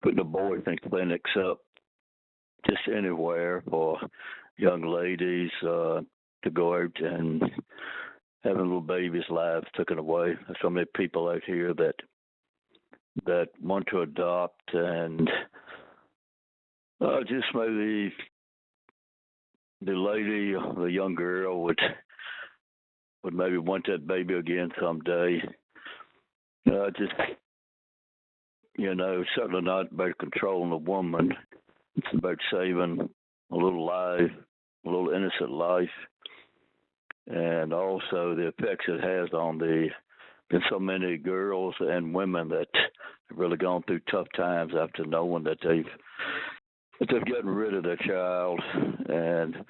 putting abortion clinics up just anywhere for young ladies to go out and having little babies' lives taken away. There's so many people out here that want to adopt, and just maybe the lady, the young girl would maybe want that baby again someday. Just, certainly not about controlling a woman. It's about saving a little life, a little innocent life, and also the effects it has on there's so many girls and women that have really gone through tough times after knowing that they've gotten rid of their child. And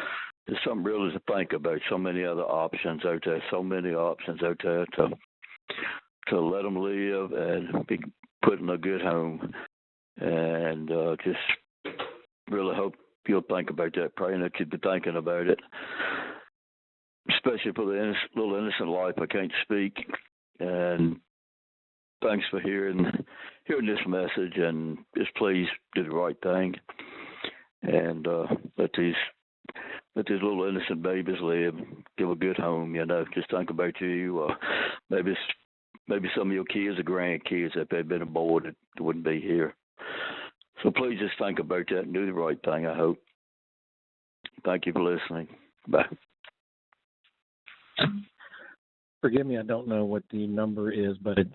there's something really to think about. So many other options out there. To let them live and be put in a good home. And just really hope you'll think about that. Praying that you'd be thinking about it, especially for the little innocent life. I can't speak. And thanks for hearing this message, and just please do the right thing and let these little innocent babies live, give a good home. Just think about you. Maybe some of your kids or grandkids, if they'd been aborted, wouldn't be here. So please just think about that and do the right thing, I hope. Thank you for listening. Bye. Forgive me, I don't know what the number is, but it's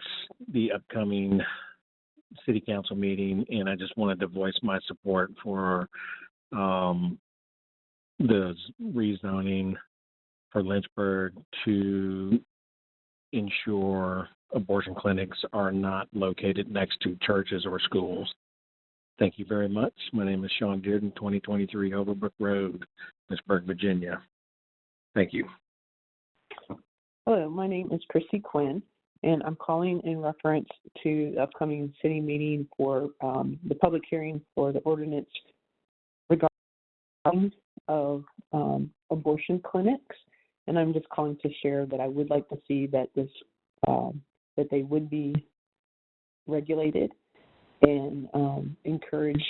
the upcoming city council meeting, and I just wanted to voice my support for the rezoning for Lynchburg to ensure abortion clinics are not located next to churches or schools. Thank you very much. My name is Sean Dearden, 2023 Overbrook Road, Lynchburg, Virginia. Thank you. Hello, my name is Chrissy Quinn, and I'm calling in reference to the upcoming city meeting for the public hearing for the ordinance regarding of abortion clinics. And I'm just calling to share that I would like to see that that they would be regulated and encourage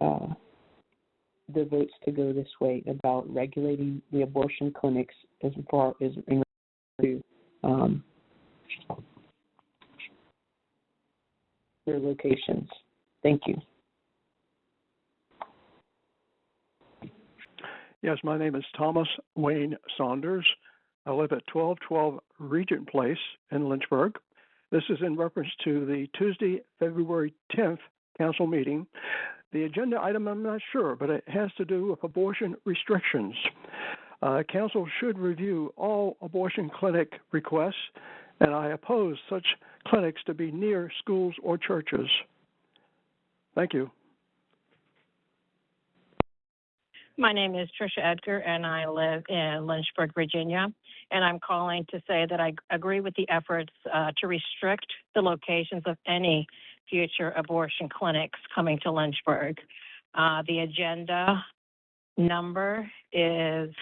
the votes to go this way about regulating the abortion clinics as far as in to their locations. Thank you. Yes, my name is Thomas Wayne Saunders. I live at 1212 Regent Place in Lynchburg. This is in reference to the Tuesday, February 10th council meeting. The agenda item, I'm not sure, but it has to do with abortion restrictions. Council should review all abortion clinic requests, and I oppose such clinics to be near schools or churches. Thank you. My name is Tricia Edgar, and I live in Lynchburg, Virginia. And I'm calling to say that I agree with the efforts to restrict the locations of any future abortion clinics coming to Lynchburg. The agenda number is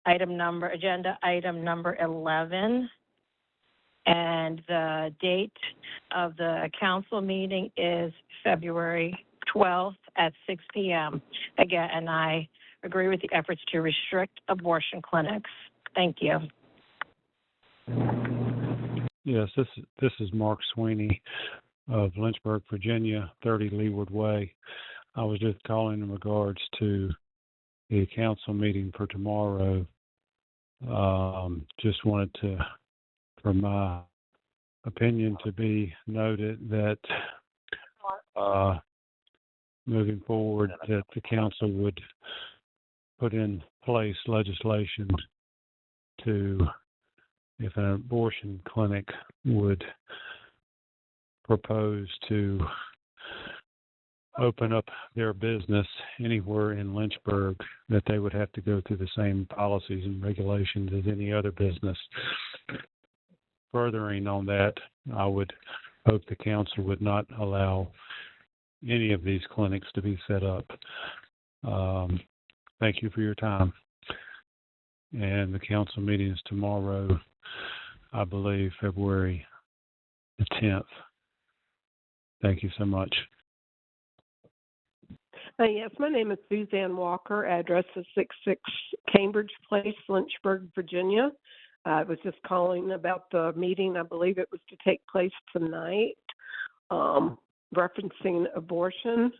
agenda item number 11. And the date of the council meeting is February 12th at 6 p.m. Again, and I agree with the efforts to restrict abortion clinics. Thank you. Yes, this is Mark Sweeney of Lynchburg, Virginia, 30 Leeward Way. I was just calling in regards to the council meeting for tomorrow. Just wanted to, for my opinion, to be noted that moving forward that the council would put in place legislation to, if an abortion clinic would propose to open up their business anywhere in Lynchburg, that they would have to go through the same policies and regulations as any other business. Furthering on that, I would hope the council would not allow any of these clinics to be set up. Thank you for your time. And the council meeting is tomorrow, I believe, February the 10th. Thank you so much. Yes, my name is Suzanne Walker. Address is 66 Cambridge Place, Lynchburg, Virginia. I was just calling about the meeting. I believe it was to take place tonight, referencing abortion.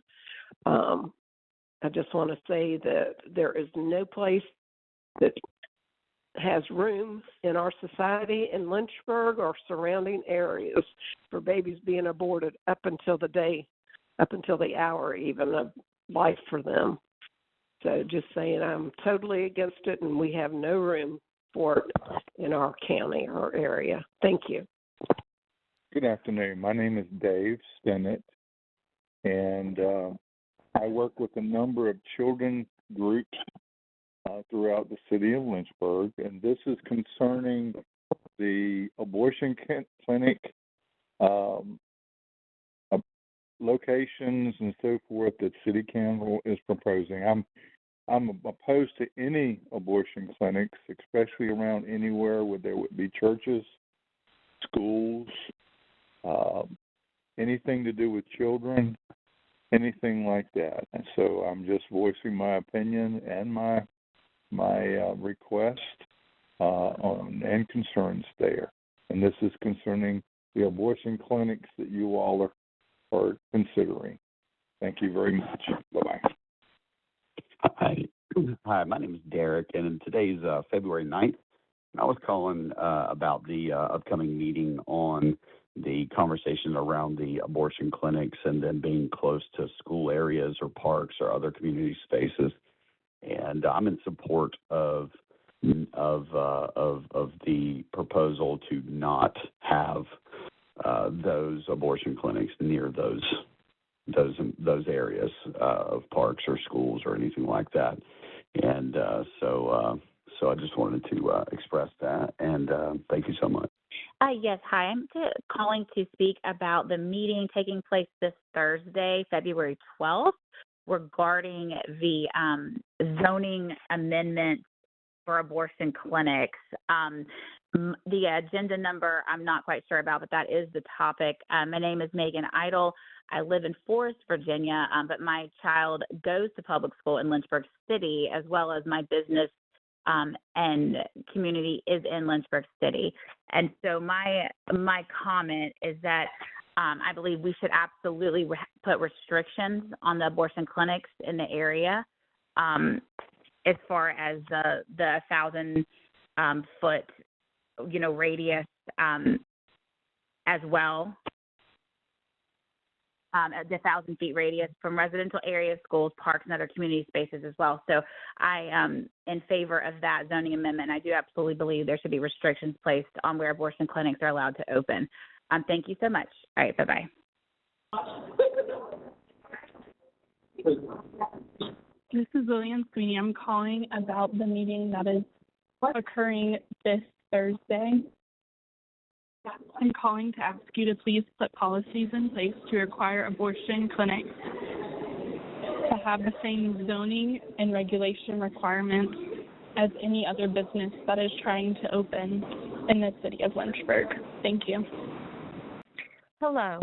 I just want to say that there is no place that has room in our society in Lynchburg or surrounding areas for babies being aborted up until the hour even of life for them. So just saying, I'm totally against it, and we have no room for it in our county or area. Thank you. Good afternoon. My name is Dave Stennett, and I work with a number of children groups throughout the city of Lynchburg, and this is concerning the abortion clinic locations and so forth that City Council is proposing. I'm opposed to any abortion clinics, especially around anywhere where there would be churches, schools, anything to do with children, anything like that. And so I'm just voicing my opinion and my request and concerns there. And this is concerning the abortion clinics that you all are considering. Thank you very much. Bye-bye. Hi, my name is Derek, and today's February 9th. I was calling about the upcoming meeting on the conversation around the abortion clinics and then being close to school areas or parks or other community spaces. And I'm in support of the proposal to not have those abortion clinics near those areas of parks or schools or anything like that. And so I just wanted to express that. And thank you so much. Yes, hi. I'm calling to speak about the meeting taking place this Thursday, February 12th, regarding the zoning amendment for abortion clinics. The agenda number I'm not quite sure about, but that is the topic. My name is Megan Idle. I live in Forest, Virginia, but my child goes to public school in Lynchburg City, as well as my business and community is in Lynchburg City. And so my comment is that I believe we should absolutely put restrictions on the abortion clinics in the area, as far as the 1,000-foot radius as well. The 1,000-feet radius from residential areas, schools, parks, and other community spaces as well. So I am in favor of that zoning amendment. I do absolutely believe there should be restrictions placed on where abortion clinics are allowed to open. Thank you so much. All right, bye-bye. This is Lillian Sweeney. I'm calling about the meeting that is occurring this Thursday. I'm calling to ask you to please put policies in place to require abortion clinics to have the same zoning and regulation requirements as any other business that is trying to open in the city of Lynchburg. Thank you. Hello.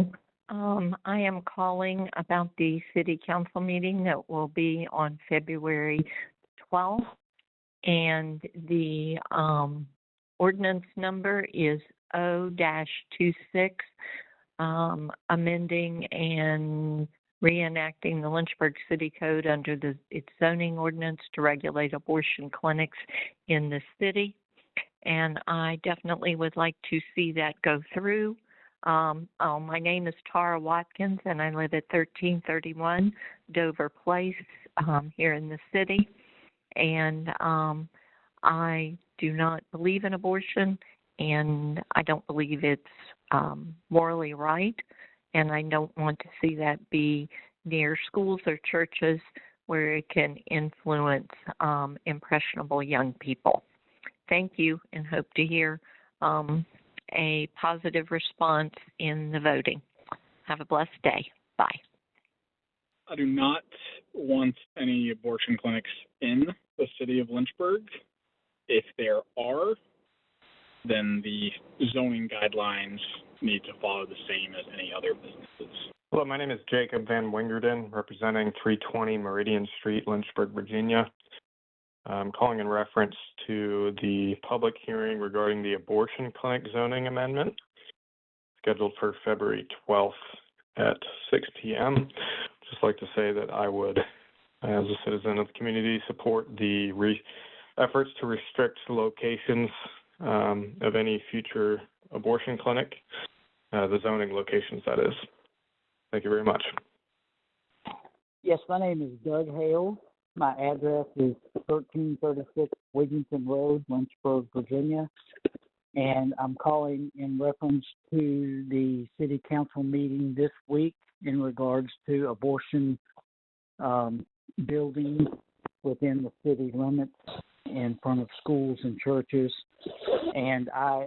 I am calling about the city council meeting that will be on February 12th, and the ordinance number is O-26, amending and reenacting the Lynchburg City Code under its zoning ordinance to regulate abortion clinics in the city. And I definitely would like to see that go through. My name is Tara Watkins, and I live at 1331 Dover Place here in the city. And I do not believe in abortion, and I don't believe it's morally right, and I don't want to see that be near schools or churches where it can influence impressionable young people. Thank you, and hope to hear a positive response in the voting. Have a blessed day. Bye. I do not want any abortion clinics in the city of Lynchburg. If there are, then the zoning guidelines need to follow the same as any other businesses. Hello, my name is Jacob Van Wingerden, representing 320 Meridian Street, Lynchburg, Virginia. I'm calling in reference to the public hearing regarding the abortion clinic zoning amendment, scheduled for February 12th at 6 p.m. Just like to say that I would, as a citizen of the community, support the efforts to restrict locations of any future abortion clinic, the zoning locations, that is. Thank you very much. Yes, my name is Doug Hale. My address is 1336 Wigginton Road, Lynchburg, Virginia. And I'm calling in reference to the city council meeting this week in regards to abortion buildings within the city limits in front of schools and churches. And I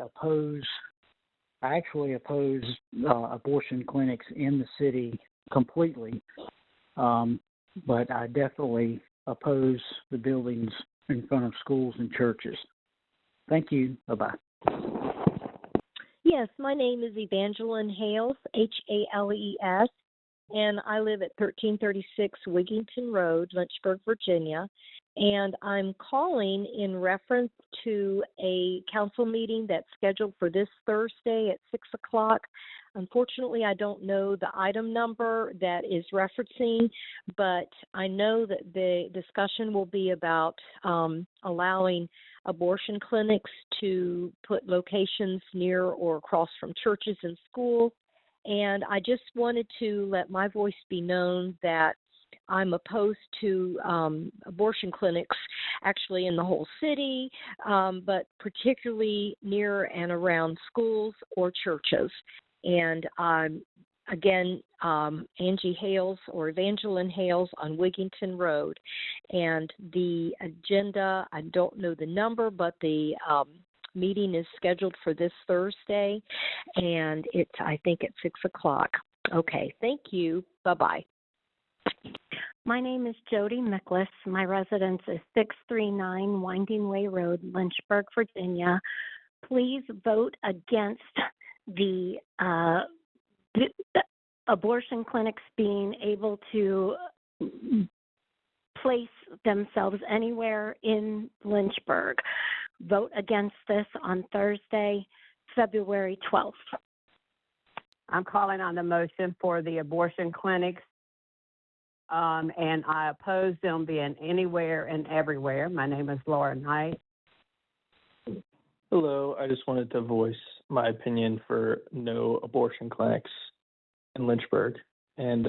actually oppose abortion clinics in the city completely, but I definitely oppose the buildings in front of schools and churches. Thank you. Bye-bye. Yes, my name is Evangeline Hales, Hales, and I live at 1336 Wigginton Road, Lynchburg, Virginia. And I'm calling in reference to a council meeting that's scheduled for this Thursday at 6 o'clock. Unfortunately, I don't know the item number that is referencing, but I know that the discussion will be about allowing abortion clinics to put locations near or across from churches and schools. And I just wanted to let my voice be known that I'm opposed to abortion clinics actually in the whole city, but particularly near and around schools or churches. And again, Angie Hales or Evangeline Hales on Wigginton Road. And the agenda, I don't know the number, but the meeting is scheduled for this Thursday, and it's, I think, at 6 o'clock. Okay, thank you. Bye-bye. My name is Jody Miklas. My residence is 639 Winding Way Road, Lynchburg, Virginia. Please vote against the abortion clinics being able to place themselves anywhere in Lynchburg. Vote against this on Thursday, February 12th. I'm calling on the motion for the abortion clinics, and I oppose them being anywhere and everywhere. My name is Laura Knight. Hello, I just wanted to voice my opinion for no abortion clinics in Lynchburg, and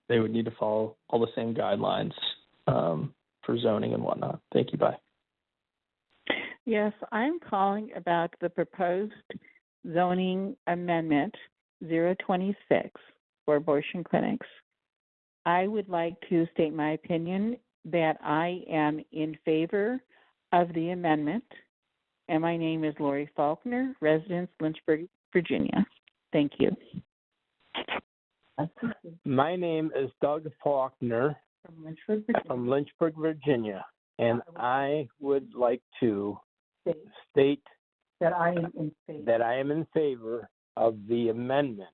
they would need to follow all the same guidelines for zoning and whatnot. Thank you. Bye. Yes, I'm calling about the proposed zoning amendment 026 for abortion clinics. I would like to state my opinion that I am in favor of the amendment, and my name is Lori Faulkner, residence Lynchburg, Virginia. Thank you. My name is Doug Faulkner from Lynchburg, Virginia, and I would like to state that I am in favor of the amendment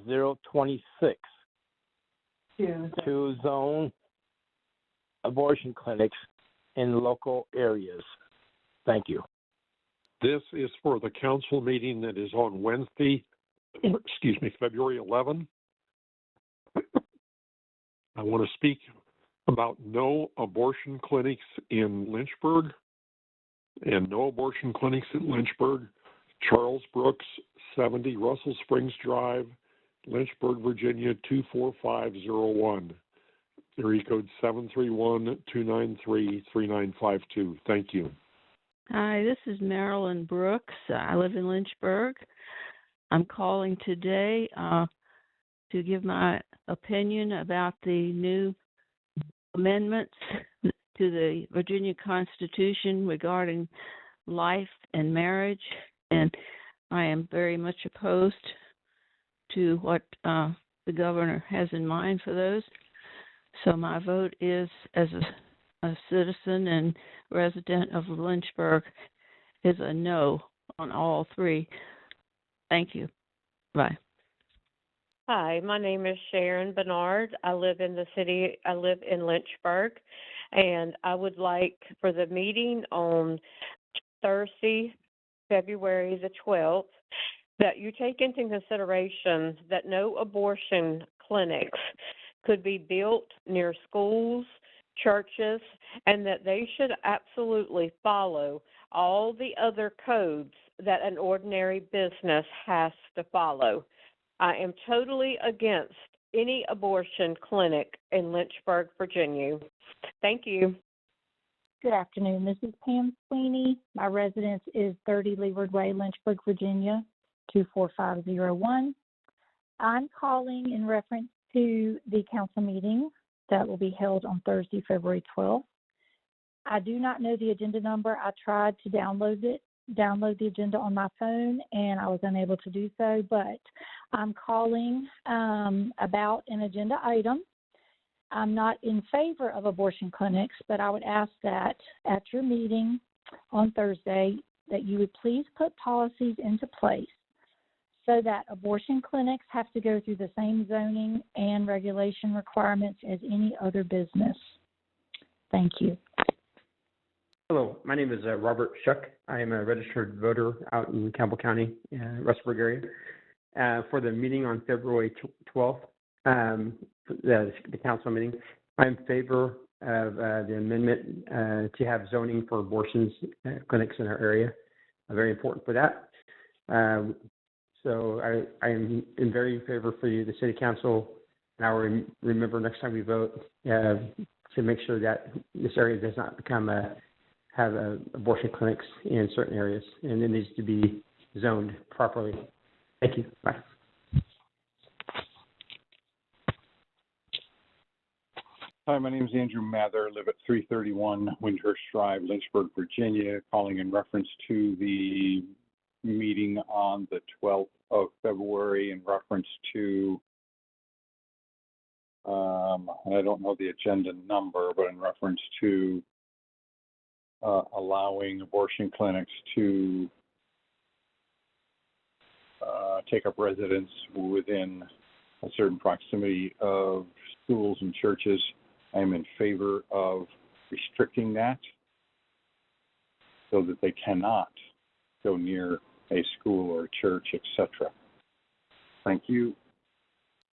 026 to zone abortion clinics in local areas. Thank you. This is for the council meeting that is on Wednesday, February 11. I want to speak about no abortion clinics in Lynchburg and no abortion clinics in Lynchburg, Charles Brooks, 70 Russell Springs Drive, Lynchburg, Virginia 24501. Area code 731-293-3952. Thank you. Hi, this is Marilyn Brooks. I live in Lynchburg. I'm calling today to give my opinion about the new amendments to the Virginia Constitution regarding life and marriage, and I am very much opposed to what the governor has in mind for those. So my vote is, as a citizen and resident of Lynchburg, is a no on all three. Thank you. Bye. Hi, my name is Sharon Bernard. I live in Lynchburg, and I would like for the meeting on Thursday, February the 12th, that you take into consideration that no abortion clinics could be built near schools, churches, and that they should absolutely follow all the other codes that an ordinary business has to follow. I am totally against any abortion clinic in Lynchburg, Virginia. Thank you. Good afternoon. This is Pam Sweeney. My residence is 30 Leeward Way, Lynchburg, Virginia, 24501. I'm calling in reference to the council meeting that will be held on Thursday, February 12th. I do not know the agenda number. I tried to download the agenda on my phone, and I was unable to do so, but I'm calling about an agenda item. I'm not in favor of abortion clinics, but I would ask that at your meeting on Thursday that you would please put policies into place so that abortion clinics have to go through the same zoning and regulation requirements as any other business. Thank you. Hello, my name is Robert Shuck. I am a registered voter out in Campbell County, Rustburg area. For the meeting on February 12th, the council meeting, I'm in favor of the amendment to have zoning for abortions clinics in our area. Very important for that. So I am very in favor for you, the city council, and I will remember next time we vote to make sure that this area does not become have abortion clinics in certain areas, and it needs to be zoned properly. Thank you. Bye. Hi, my name is Andrew Mather. I live at 331 Windhurst Drive, Lynchburg, Virginia, calling in reference to the meeting on the 12th of February in reference to, I don't know the agenda number, but in reference to allowing abortion clinics to take up residence within a certain proximity of schools and churches. I am in favor of restricting that so that they cannot go near a school or a church, etc. Thank you.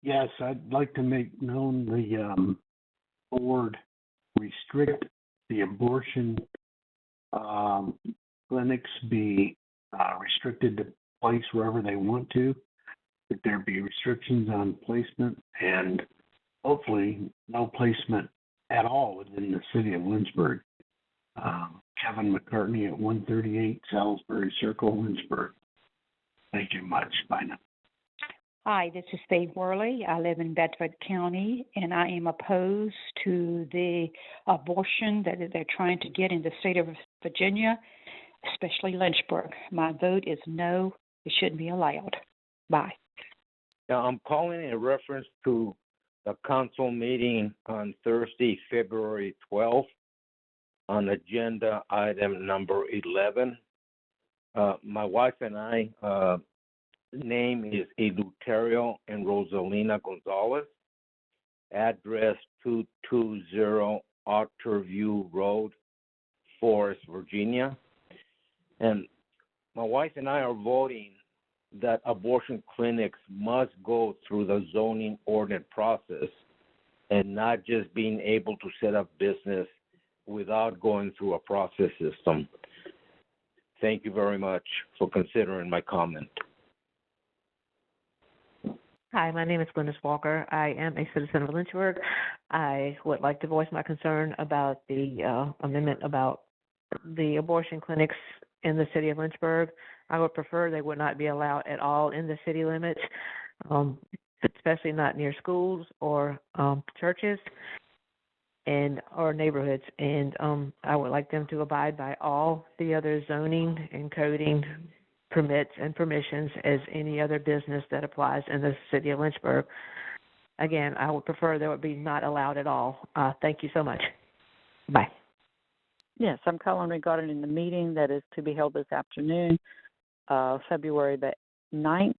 Yes, I'd like to make known the board restrict the abortion clinics be restricted to place wherever they want to, that there be restrictions on placement, and hopefully no placement at all within the city of Lynchburg. Kevin McCartney at 138 Salisbury Circle, Lynchburg. Thank you much. Bye now. Hi, this is Faye Worley. I live in Bedford County, and I am opposed to the abortion that they're trying to get in the state of Virginia, especially Lynchburg. My vote is no. It shouldn't be allowed. Bye. Now, I'm calling in reference to the council meeting on Thursday, February 12th, on agenda item number 11. My wife and I, name is Eleuterio and Rosalina Gonzalez, address 220 Otterview Road, Forest, Virginia. And my wife and I are voting that abortion clinics must go through the zoning ordinance process and not just being able to set up business without going through a process system. Thank you very much for considering my comment. Hi, my name is Glennis Walker. I am a citizen of Lynchburg. I would like to voice my concern about the amendment about the abortion clinics in the city of Lynchburg. I would prefer they would not be allowed at all in the city limits, especially not near schools or churches and or neighborhoods. And I would like them to abide by all the other zoning and coding permits and permissions as any other business that applies in the city of Lynchburg. Again, I would prefer they would be not allowed at all. Thank you so much. Bye. Yes, I'm calling regarding the meeting that is to be held this afternoon, February the 9th,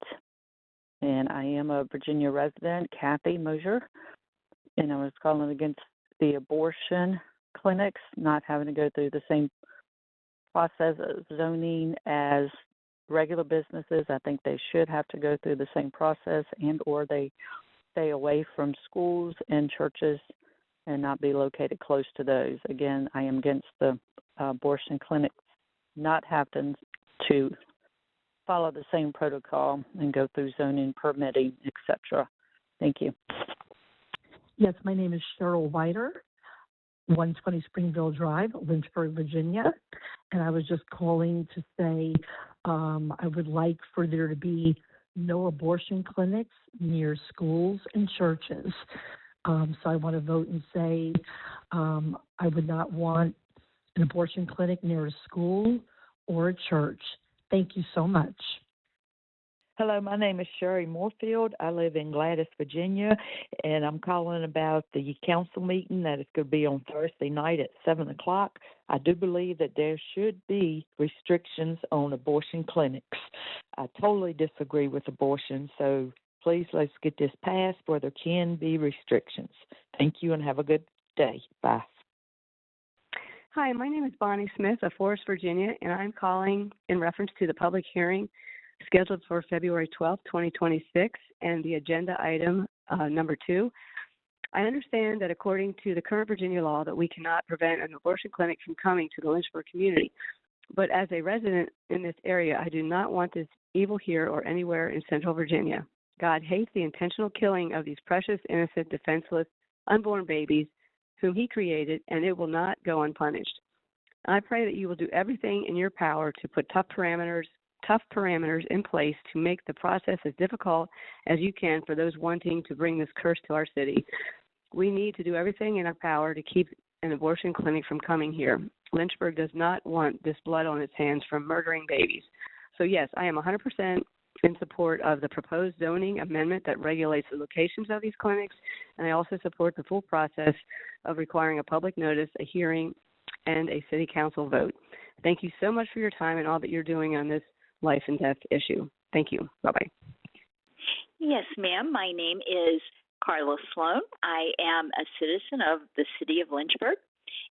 and I am a Virginia resident, Kathy Mosier, and I was calling against the abortion clinics not having to go through the same process of zoning as regular businesses. I think they should have to go through the same process, and or they stay away from schools and churches and not be located close to those. Again, I am against the abortion clinics not having to follow the same protocol and go through zoning, permitting, etc. Thank you. Yes, my name is Cheryl Whiter, 120 Springville Drive, Lynchburg, Virginia. And I was just calling to say I would like for there to be no abortion clinics near schools and churches. So I want to vote and say I would not want an abortion clinic near a school or a church. Thank you so much. Hello, my name is Sherry Moorfield. I live in Gladys, Virginia, and I'm calling about the council meeting that is going to be on Thursday night at 7 o'clock. I do believe that there should be restrictions on abortion clinics. I totally disagree with abortion, so please let's get this passed where there can be restrictions. Thank you and have a good day. Bye. Hi, my name is Bonnie Smith of Forest, Virginia, and I'm calling in reference to the public hearing scheduled for February 12th, 2026, and the agenda item number 2. I understand that according to the current Virginia law that we cannot prevent an abortion clinic from coming to the Lynchburg community. But as a resident in this area, I do not want this evil here or anywhere in central Virginia. God hates the intentional killing of these precious, innocent, defenseless, unborn babies whom he created, and it will not go unpunished. I pray that you will do everything in your power to put tough parameters in place to make the process as difficult as you can for those wanting to bring this curse to our city. We need to do everything in our power to keep an abortion clinic from coming here. Lynchburg does not want this blood on its hands from murdering babies. So yes, I am 100% in support of the proposed zoning amendment that regulates the locations of these clinics, and I also support the full process of requiring a public notice, a hearing, and a city council vote. Thank you so much for your time and all that you're doing on this life and death issue. Thank you. Bye-bye. Yes, ma'am. My name is Carla Sloan. I am a citizen of the city of Lynchburg,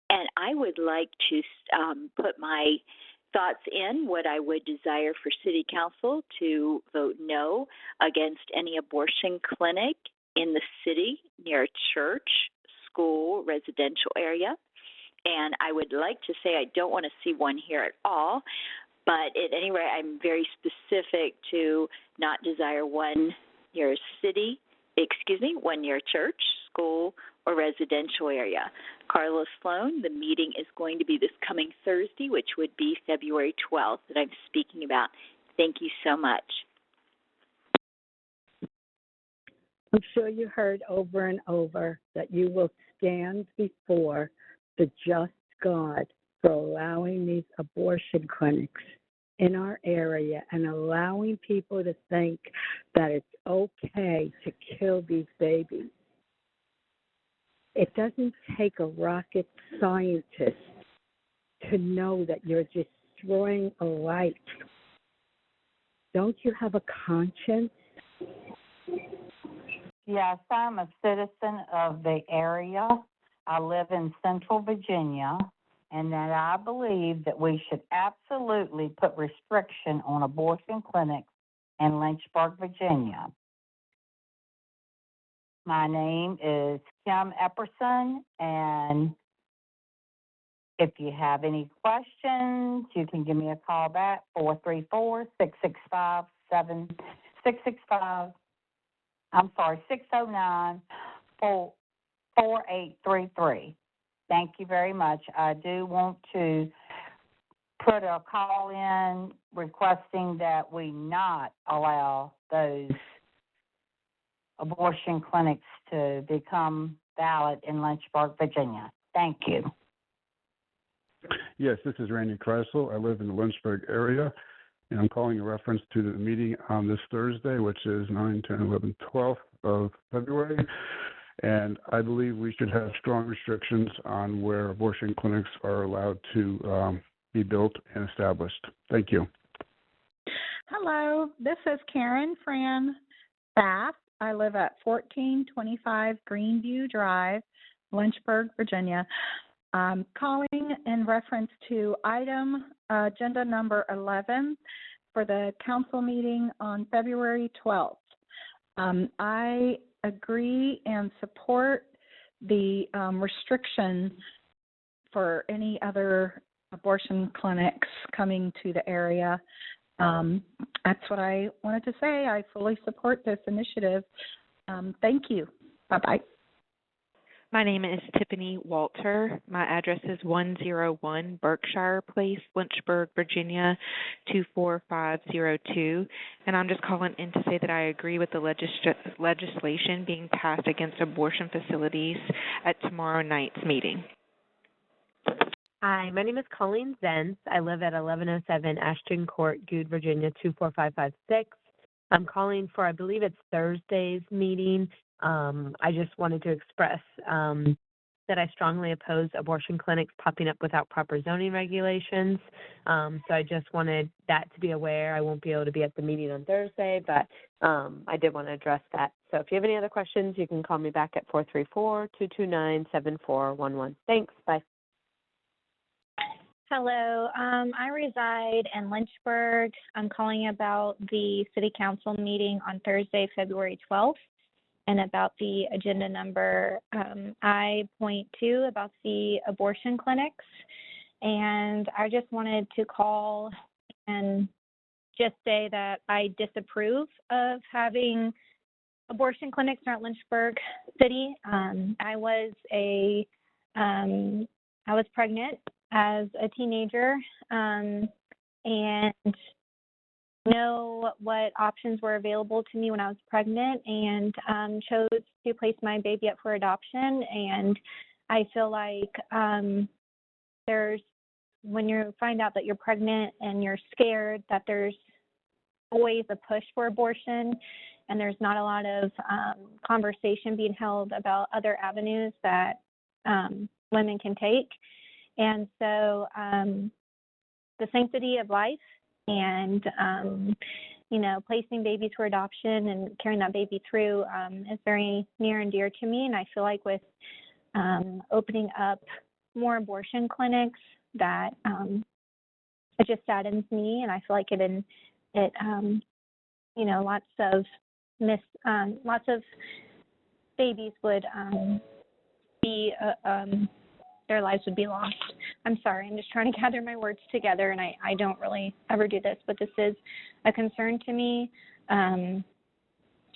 and I would like to put my thoughts in what I would desire for city council to vote no against any abortion clinic in the city near a church, school, residential area. And I would like to say I don't want to see one here at all. But at any rate, I'm very specific to not desire one near one near church, school, or residential area. Carla Sloan, the meeting is going to be this coming Thursday, which would be February 12th that I'm speaking about. Thank you so much. I'm sure you heard over and over that you will stand before the just God for allowing these abortion clinics in our area and allowing people to think that it's okay to kill these babies. It doesn't take a rocket scientist to know that you're destroying a life. Don't you have a conscience? Yes, I'm a citizen of the area. I live in Central Virginia, and that I believe that we should absolutely put restriction on abortion clinics in Lynchburg, Virginia. My name is Kim Epperson, and if you have any questions, you can give me a call back, 434-665-7665. I'm sorry, 609-4833. Thank you very much. I do want to put a call in requesting that we not allow those abortion clinics to become valid in Lynchburg, Virginia. Thank you. Yes, this is Randy Kreisel. I live in the Lynchburg area, and I'm calling in reference to the meeting on this Thursday, which is 9, 10, 11, 12th of February. And I believe we should have strong restrictions on where abortion clinics are allowed to be built and established. Thank you. Hello, this is Karen Fran Bath. I live at 1425 Greenview Drive, Lynchburg, Virginia. I'm calling in reference to item agenda number 11 for the council meeting on February 12th. I agree and support the restriction for any other abortion clinics coming to the area. That's what I wanted to say. I fully support this initiative. Thank you. Bye-bye. My name is Tiffany Walter. My address is 101 Berkshire Place, Lynchburg, Virginia, 24502. And I'm just calling in to say that I agree with the legislation being passed against abortion facilities at tomorrow night's meeting. Hi, my name is Colleen Zenz. I live at 1107 Ashton Court, Good, Virginia, 24556. I'm calling for, I believe it's Thursday's meeting. I just wanted to express that I strongly oppose abortion clinics popping up without proper zoning regulations. So I just wanted that to be aware. I won't be able to be at the meeting on Thursday, but I did want to address that. So if you have any other questions, you can call me back at 434-229-7411. Thanks. Bye. Hello, I reside in Lynchburg. I'm calling about the City Council meeting on Thursday, February 12th, and about the agenda number I.2 about the abortion clinics. And I just wanted to call and just say that I disapprove of having abortion clinics around Lynchburg City. I was pregnant as a teenager, and know what options were available to me when I was pregnant, and chose to place my baby up for adoption. And I feel like when you find out that you're pregnant and you're scared, that there's always a push for abortion, and there's not a lot of conversation being held about other avenues that women can take. And so the sanctity of life and, placing babies for adoption and carrying that baby through is very near and dear to me. And I feel like with opening up more abortion clinics, that it just saddens me. And I feel like lots of babies would be their lives would be lost. I'm sorry, I'm just trying to gather my words together, and I don't really ever do this, but this is a concern to me. I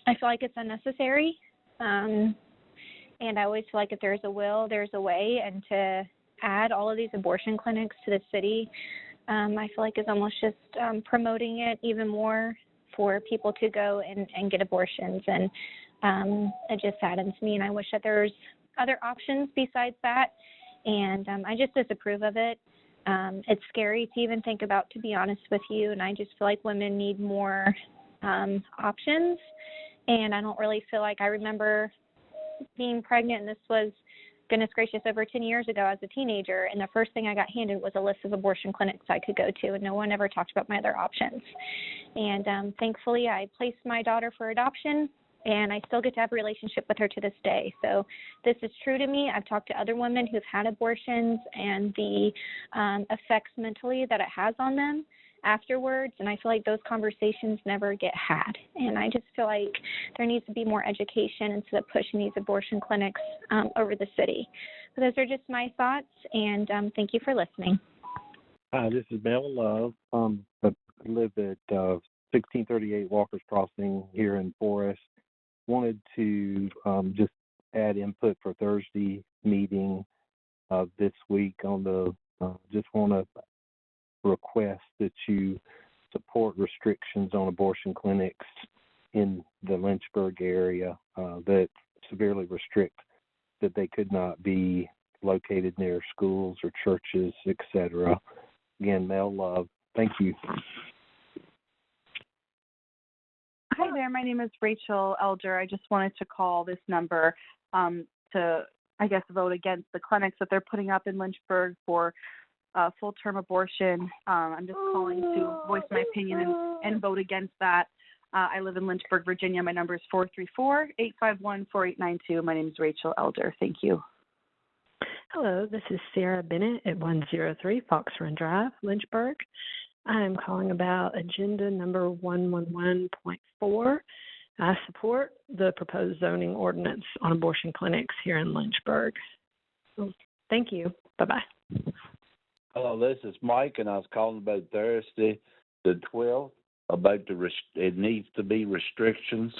feel like it's unnecessary, and I always feel like if there's a will, there's a way, and to add all of these abortion clinics to the city, I feel like is almost just promoting it even more for people to go and get abortions, and it just saddens me, and I wish that there's other options besides that. And I just disapprove of it. It's scary to even think about, to be honest with you, and I just feel like women need more options. And I don't really feel like I remember being pregnant, and this was, goodness gracious, over 10 years ago as a teenager, and the first thing I got handed was a list of abortion clinics I could go to, and no one ever talked about my other options. And thankfully, I placed my daughter for adoption, and I still get to have a relationship with her to this day. So this is true to me. I've talked to other women who've had abortions and the effects mentally that it has on them afterwards, and I feel like those conversations never get had. And I just feel like there needs to be more education instead of pushing these abortion clinics over the city. So those are just my thoughts, and thank you for listening. Hi, this is Mel Love. I live at 1638 Walker's Crossing here in Forest. wanted to just add input for Thursday meeting this week on the, just want to request that you support restrictions on abortion clinics in the Lynchburg area that severely restrict that they could not be located near schools or churches, etc. Again, Mel Love. Thank you. Hi there, my name is Rachel Elder. I just wanted to call this number to, I guess, vote against the clinics that they're putting up in Lynchburg for full-term abortion. I'm just calling to voice my opinion and vote against that. I live in Lynchburg, Virginia. My number is 434-851-4892. My name is Rachel Elder. Thank you. Hello, this is Sarah Bennett at 103 Fox Run Drive, Lynchburg. I am calling about agenda number 111.4. I support the proposed zoning ordinance on abortion clinics here in Lynchburg. Thank you. Bye-bye. Hello, this is Mike, and I was calling about Thursday, the 12th, about it needs to be restrictions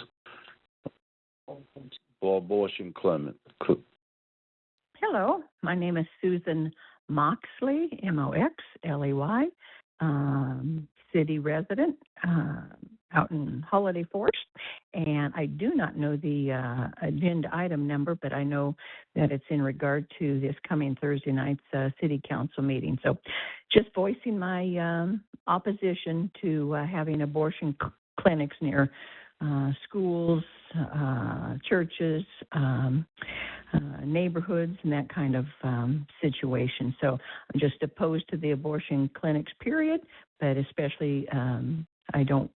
for abortion clinics. Hello, my name is Susan Moxley, Moxley, city resident out in Holiday Forest, and I do not know the agenda item number, but I know that it's in regard to this coming Thursday night's city council meeting. So just voicing my opposition to having abortion clinics near schools, churches, neighborhoods, and that kind of situation. So I'm just opposed to the abortion clinics, period, but especially I don't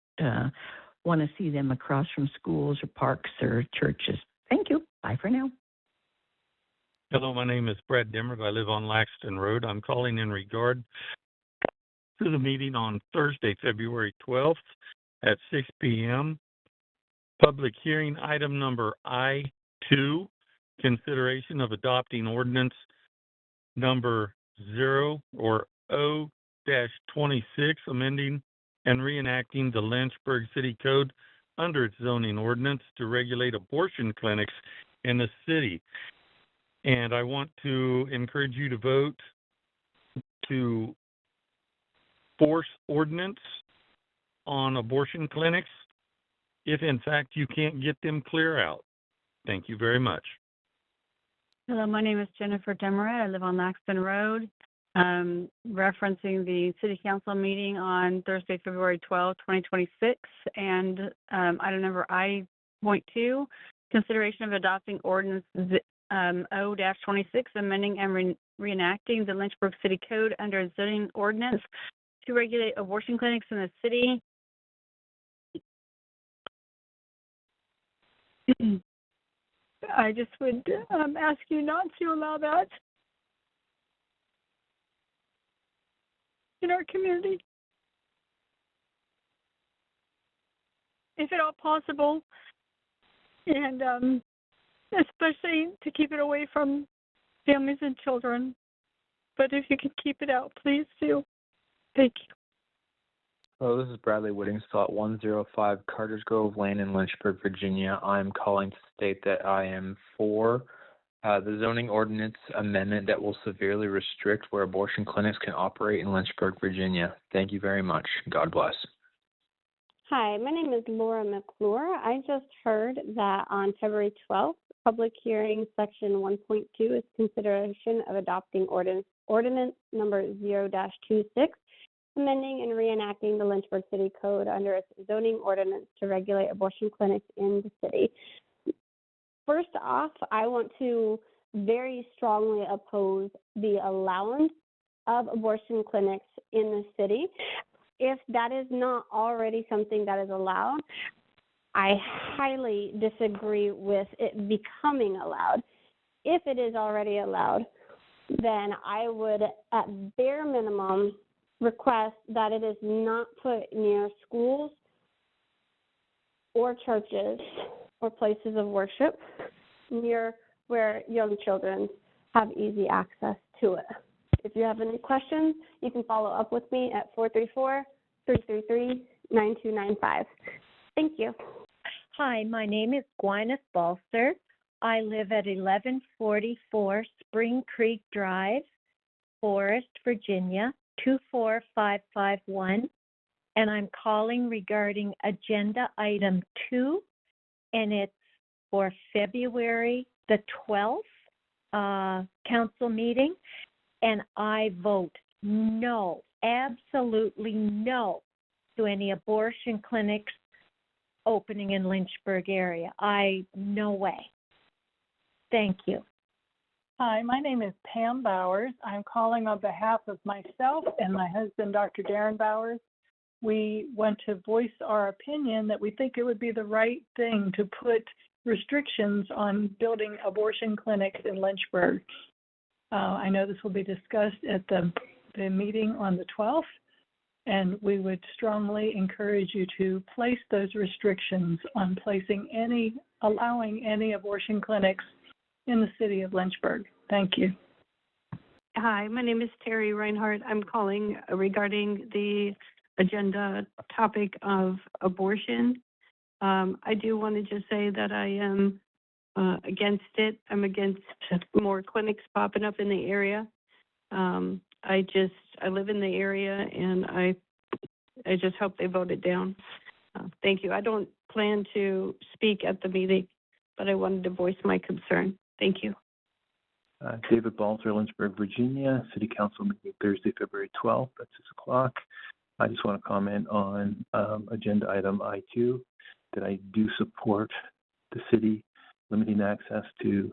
want to see them across from schools or parks or churches. Thank you. Bye for now. Hello, my name is Brad Dimmert. I live on Laxton Road. I'm calling in regard to the meeting on Thursday, February 12th at 6 p.m. Public hearing item number I-2, consideration of adopting ordinance number 0 or O-26, amending and reenacting the Lynchburg City Code under its zoning ordinance to regulate abortion clinics in the city. And I want to encourage you to vote to force ordinance on abortion clinics if, in fact, you can't get them clear out. Thank you very much. Hello, my name is Jennifer Demerit. I live on Laxton Road. Referencing the City Council meeting on Thursday, February 12, 2026, and item number I.2, consideration of adopting ordinance O-26, amending and reenacting the Lynchburg City Code under a zoning ordinance to regulate abortion clinics in the city. I just would ask you not to allow that in our community, if at all possible, and especially to keep it away from families and children. But if you can keep it out, please do. Thank you. Hello, this is Bradley Whittingstall at 105 Carters Grove Lane in Lynchburg, Virginia. I'm calling to state that I am for the zoning ordinance amendment that will severely restrict where abortion clinics can operate in Lynchburg, Virginia. Thank you very much. God bless. Hi, my name is Laura McClure. I just heard that on February 12th, public hearing section 1.2 is consideration of adopting ordinance number 0-26, amending and reenacting the Lynchburg City Code under its zoning ordinance to regulate abortion clinics in the city. First off, I want to very strongly oppose the allowance of abortion clinics in the city. If that is not already something that is allowed, I highly disagree with it becoming allowed. If it is already allowed, then I would, at bare minimum, request that it is not put near schools or churches or places of worship near where young children have easy access to it. If you have any questions, you can follow up with me at 434-333-9295. Thank you. Hi, my name is Gwyneth Balser. I live at 1144 Spring Creek Drive, Forest, Virginia, 24551. And I'm calling regarding agenda item 2, and it's for February the 12th council meeting. And I vote no, absolutely no, to any abortion clinics opening in Lynchburg area. No way. Thank you. Hi, my name is Pam Bowers. I'm calling on behalf of myself and my husband, Dr. Darren Bowers. We want to voice our opinion that we think it would be the right thing to put restrictions on building abortion clinics in Lynchburg. I know this will be discussed at the meeting on the 12th, and we would strongly encourage you to place those restrictions on allowing any abortion clinics in the city of Lynchburg. Thank you. Hi, my name is Terry Reinhardt. I'm calling regarding the agenda topic of abortion. I do want to just say that I am against it. I'm against more clinics popping up in the area. I live in the area, and I just hope they vote it down. Thank you. I don't plan to speak at the meeting, but I wanted to voice my concern. Thank you. David Balzer, Lynchburg, Virginia, City Council meeting Thursday, February 12th at 6 o'clock. I just want to comment on agenda item I2 that I do support the city limiting access to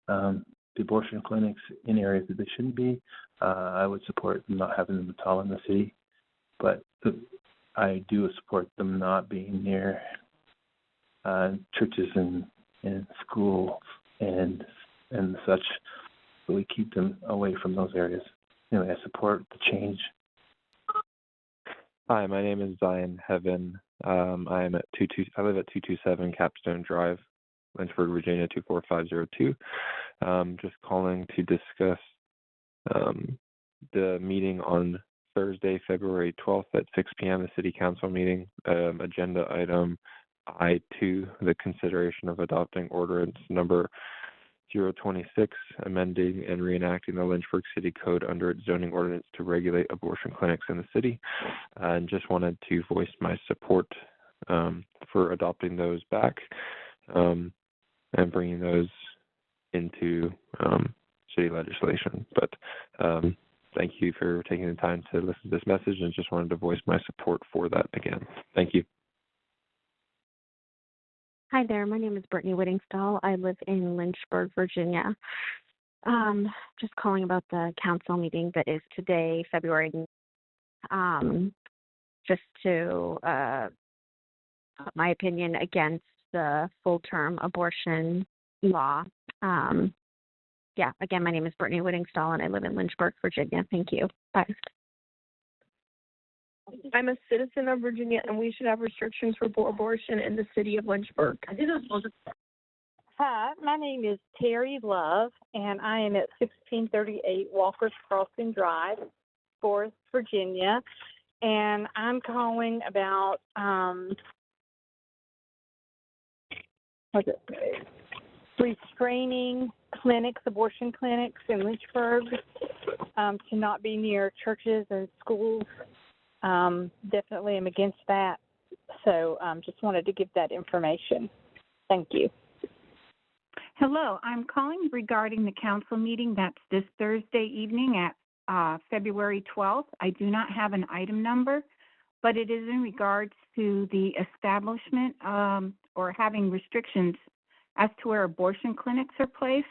the abortion clinics in areas that they shouldn't be. I would support them not having them at all in the city, but I do support them not being near churches and schools and such, so we keep them away from those areas. Anyway, I support the change. Hi, my name is Zion Heaven. I live at 227 Capstone Drive, Lynchburg, Virginia 24502. Just calling to discuss the meeting on Thursday, February 12th at 6 p.m. The City Council meeting. Agenda item I2, the consideration of adopting ordinance number 026, amending and reenacting the Lynchburg City Code under its zoning ordinance to regulate abortion clinics in the city. And just wanted to voice my support for adopting those back and bringing those into city legislation. But thank you for taking the time to listen to this message, and just wanted to voice my support for that again. Thank you. Hi there, my name is Brittany Whittingstall. I live in Lynchburg, Virginia. Just calling about the council meeting that is today, February. Just to put my opinion against the full-term abortion law. Again, my name is Brittany Whittingstall, and I live in Lynchburg, Virginia. Thank you. Bye. I'm a citizen of Virginia, and we should have restrictions for abortion in the city of Lynchburg. Hi, my name is Terry Love, and I am at 1638 Walker's Crossing Drive, Forest, Virginia, and I'm calling about restraining clinics, abortion clinics in Lynchburg, to not be near churches and schools. Definitely am against that. So just wanted to give that information. Thank you. Hello, I'm calling regarding the council meeting that's this Thursday evening at February 12th. I do not have an item number, but it is in regards to the establishment or having restrictions as to where abortion clinics are placed.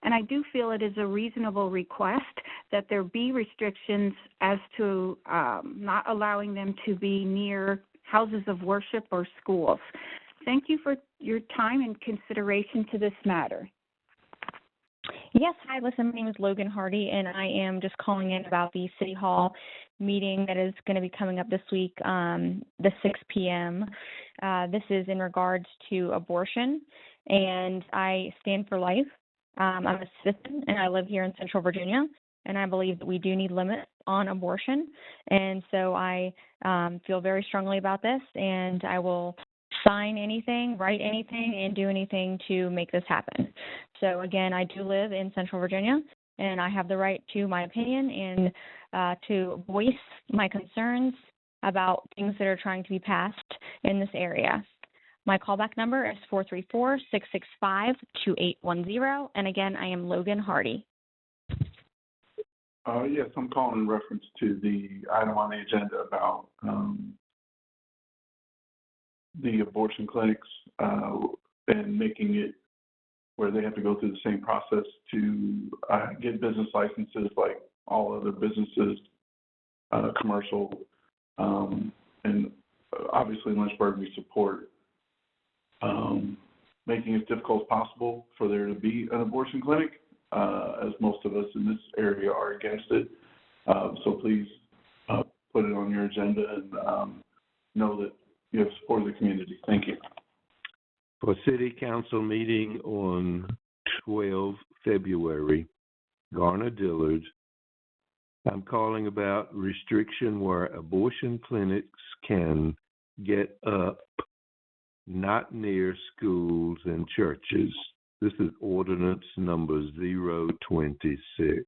And I do feel it is a reasonable request that there be restrictions as to not allowing them to be near houses of worship or schools. Thank you for your time and consideration to this matter. Yes, hi, listen, my name is Logan Hardy, and I am just calling in about the City Hall meeting that is going to be coming up this week, the 6 p.m. This is in regards to abortion, and I stand for life. I'm a citizen, and I live here in Central Virginia, and I believe that we do need limits on abortion. And so I feel very strongly about this, and I will sign anything, write anything, and do anything to make this happen. So again, I do live in Central Virginia, and I have the right to my opinion and to voice my concerns about things that are trying to be passed in this area. My callback number is 434-665-2810, and again, I am Logan Hardy. Yes, I'm calling in reference to the item on the agenda about the abortion clinics and making it where they have to go through the same process to get business licenses like all other businesses, commercial, and obviously in Lynchburg we support making it as difficult as possible for there to be an abortion clinic, as most of us in this area are against it. So please put it on your agenda and know that you have support of the community. Thank you. For City Council meeting on 12 February, Garner Dillard, I'm calling about restriction where abortion clinics can get up not near schools and churches. This is ordinance number 026.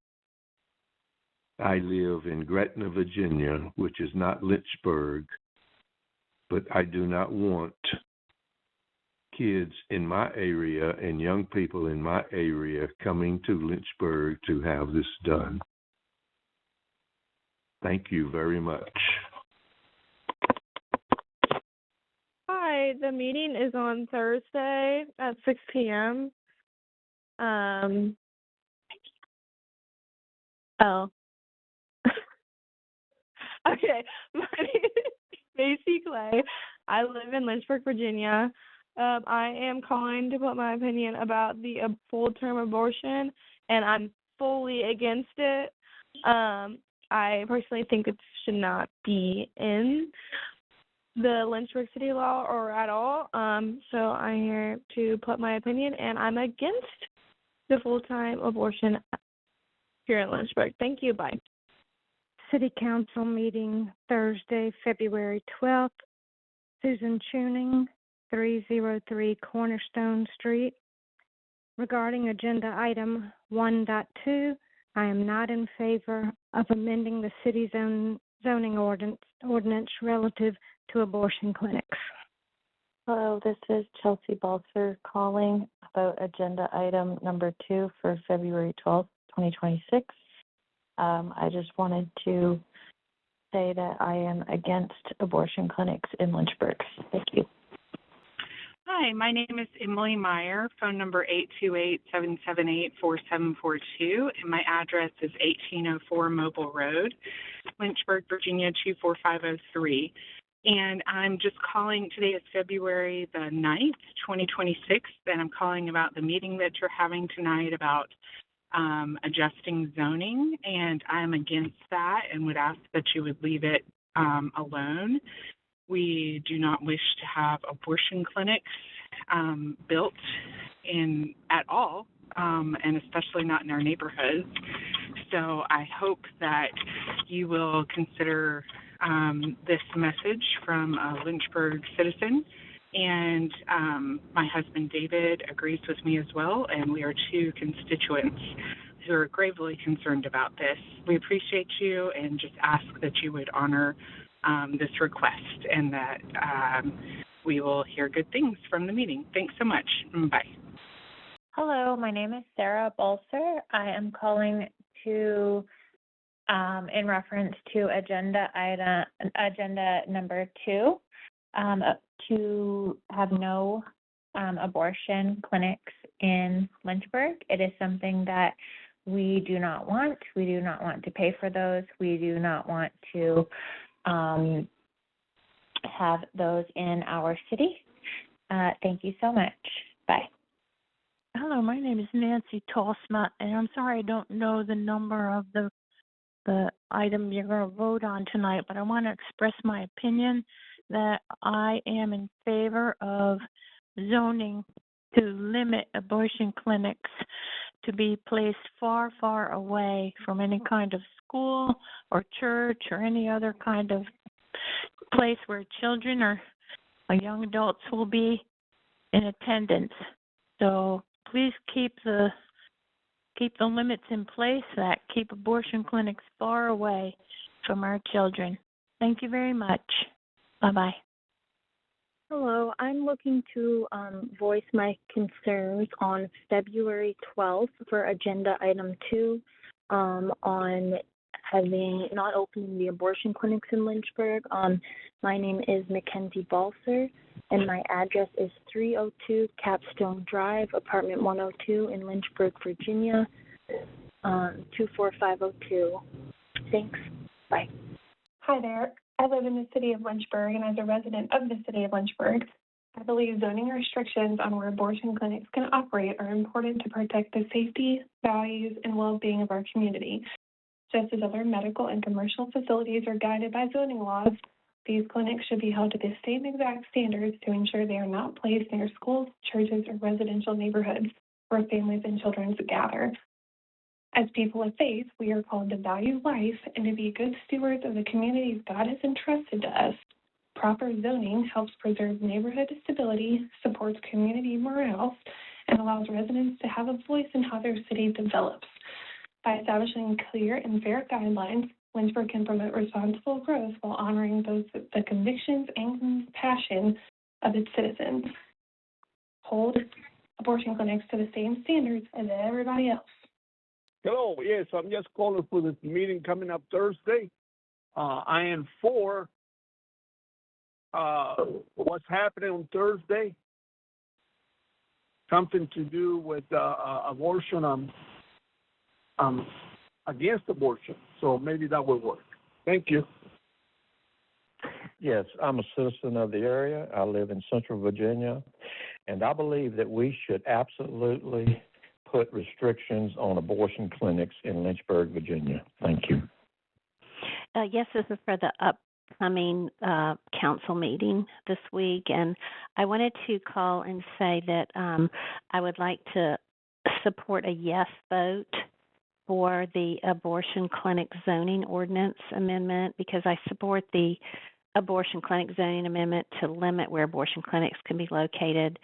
I live in Gretna, Virginia, which is not Lynchburg, but I do not want kids in my area and young people in my area coming to Lynchburg to have this done. Thank you very much. Hi, the meeting is on Thursday at 6 p.m. Oh. Okay, my name is Macy Clay. I live in Lynchburg, Virginia. I am calling to put my opinion about the full-term abortion, and I'm fully against it. I personally think it should not be in the Lynchburg city law or at all. So I'm here to put my opinion, and I'm against the full-time abortion here in Lynchburg. Thank you. Bye. City Council meeting Thursday, February 12th. Susan Tuning, 303 Cornerstone Street. Regarding agenda item 1.2, I am not in favor of amending the city zoning ordinance relative to abortion clinics. Hello, this is Chelsea Balser calling about agenda item number 2 for February 12th, 2026. I just wanted to say that I am against abortion clinics in Lynchburg. Thank you. Hi, my name is Emily Meyer, phone number 828-778-4742, and my address is 1804 Mobile Road, Lynchburg, Virginia 24503. And I'm just calling, today is February the 9th, 2026, and I'm calling about the meeting that you're having tonight about adjusting zoning, and I'm against that and would ask that you would leave it alone. We do not wish to have abortion clinics built in at all, and especially not in our neighborhoods. So I hope that you will consider this message from a Lynchburg citizen. And my husband David agrees with me as well, and we are two constituents who are gravely concerned about this. We appreciate you and just ask that you would honor this request and that we will hear good things from the meeting. Thanks so much. Bye. Hello, my name is Sarah Balser. I am calling to in reference to agenda number 2. To have no abortion clinics in Lynchburg. It is something that we do not want. We do not want to pay for those. We do not want to have those in our city. Thank you so much. Bye. Hello, my name is Nancy Tosma, and I'm sorry I don't know the number of the item you're going to vote on tonight, but I want to express my opinion that I am in favor of zoning to limit abortion clinics to be placed far, far away from any kind of school or church or any other kind of place where children are young adults will be in attendance. So please keep the limits in place that keep abortion clinics far away from our children. Thank you very much. Bye-bye. Hello, I'm looking to voice my concerns on February 12th for agenda item 2 on not opening the abortion clinics in Lynchburg. My name is Mackenzie Balser, and my address is 302 Capstone Drive, apartment 102 in Lynchburg, Virginia, 24502. Thanks. Bye. Hi there. I live in the city of Lynchburg, and as a resident of the city of Lynchburg, I believe zoning restrictions on where abortion clinics can operate are important to protect the safety, values, and well-being of our community. Just as other medical and commercial facilities are guided by zoning laws, these clinics should be held to the same exact standards to ensure they are not placed near schools, churches, or residential neighborhoods where families and children gather. As people of faith, we are called to value life and to be good stewards of the communities God has entrusted to us. Proper zoning helps preserve neighborhood stability, supports community morale, and allows residents to have a voice in how their city develops. By establishing clear and fair guidelines, Lynchburg can promote responsible growth while honoring the convictions and passion of its citizens. Hold abortion clinics to the same standards as everybody else. Hello, yes, I'm just calling for this meeting coming up Thursday. I am for what's happening on Thursday. Something to do with abortion. I'm against abortion, so maybe that will work. Thank you. Yes, I'm a citizen of the area. I live in Central Virginia, and I believe that we should absolutely put restrictions on abortion clinics in Lynchburg, Virginia. Thank you. Yes, this is for the upcoming council meeting this week, and I wanted to call and say that I would like to support a yes vote for the abortion clinic zoning ordinance amendment because I support the abortion clinic zoning amendment to limit where abortion clinics can be located.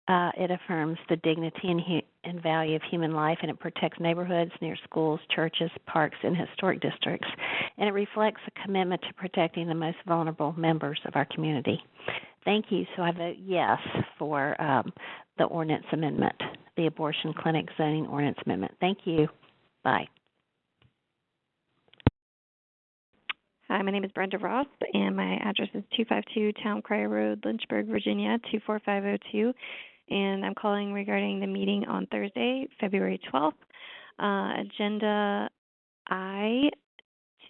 It affirms the dignity and value of human life, and it protects neighborhoods near schools, churches, parks, and historic districts. And it reflects a commitment to protecting the most vulnerable members of our community. Thank you. So I vote yes for the ordinance amendment, the abortion clinic zoning ordinance amendment. Thank you. Bye. Hi, my name is Brenda Ross, and my address is 252 Town Crier Road, Lynchburg, Virginia, 24502. And I'm calling regarding the meeting on Thursday, February 12th, agenda I2,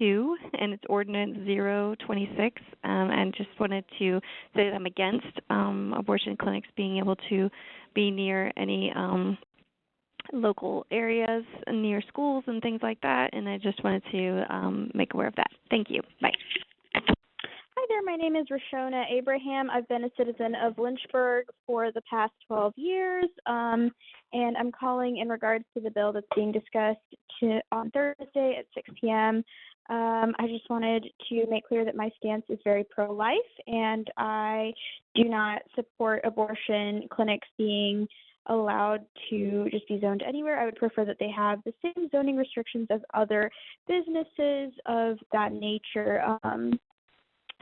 and it's ordinance 026. And just wanted to say that I'm against abortion clinics being able to be near any local areas, near schools and things like that. And I just wanted to make aware of that. Thank you. Bye. Hi there, my name is Rashona Abraham. I've been a citizen of Lynchburg for the past 12 years, and I'm calling in regards to the bill that's being discussed on Thursday at 6 p.m. I just wanted to make clear that my stance is very pro-life, and I do not support abortion clinics being allowed to just be zoned anywhere. I would prefer that they have the same zoning restrictions as other businesses of that nature.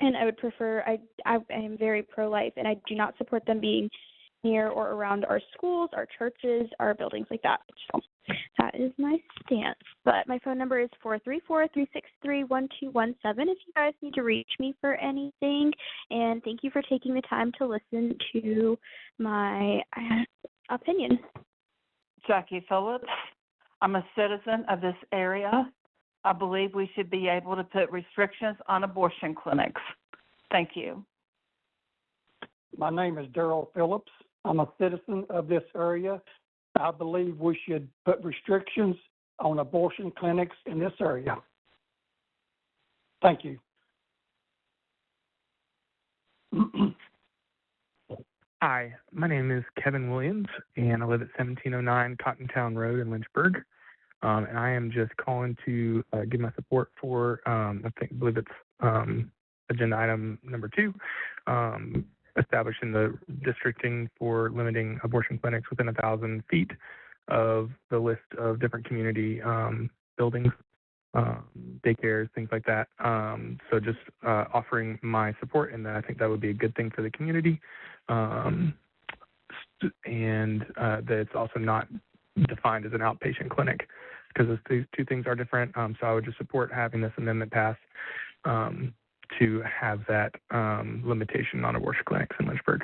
And I would prefer, I am very pro-life, and I do not support them being near or around our schools, our churches, our buildings like that. So that is my stance. But my phone number is 434-363-1217 if you guys need to reach me for anything. And thank you for taking the time to listen to my opinion. Jackie Phillips. I'm a citizen of this area. I believe we should be able to put restrictions on abortion clinics. Thank you. My name is Darrell Phillips. I'm a citizen of this area. I believe we should put restrictions on abortion clinics in this area. Thank you. Hi, my name is Kevin Williams, and I live at 1709 Cottontown Road in Lynchburg. And I am just calling to give my support for, I believe it's agenda item number 2, establishing the districting for limiting abortion clinics within 1,000 feet of the list of different community buildings, daycares, things like that. So just offering my support, and I think that would be a good thing for the community. And that it's also not defined as an outpatient clinic, because these two things are different. So I would just support having this amendment passed to have that limitation on abortion clinics in Lynchburg.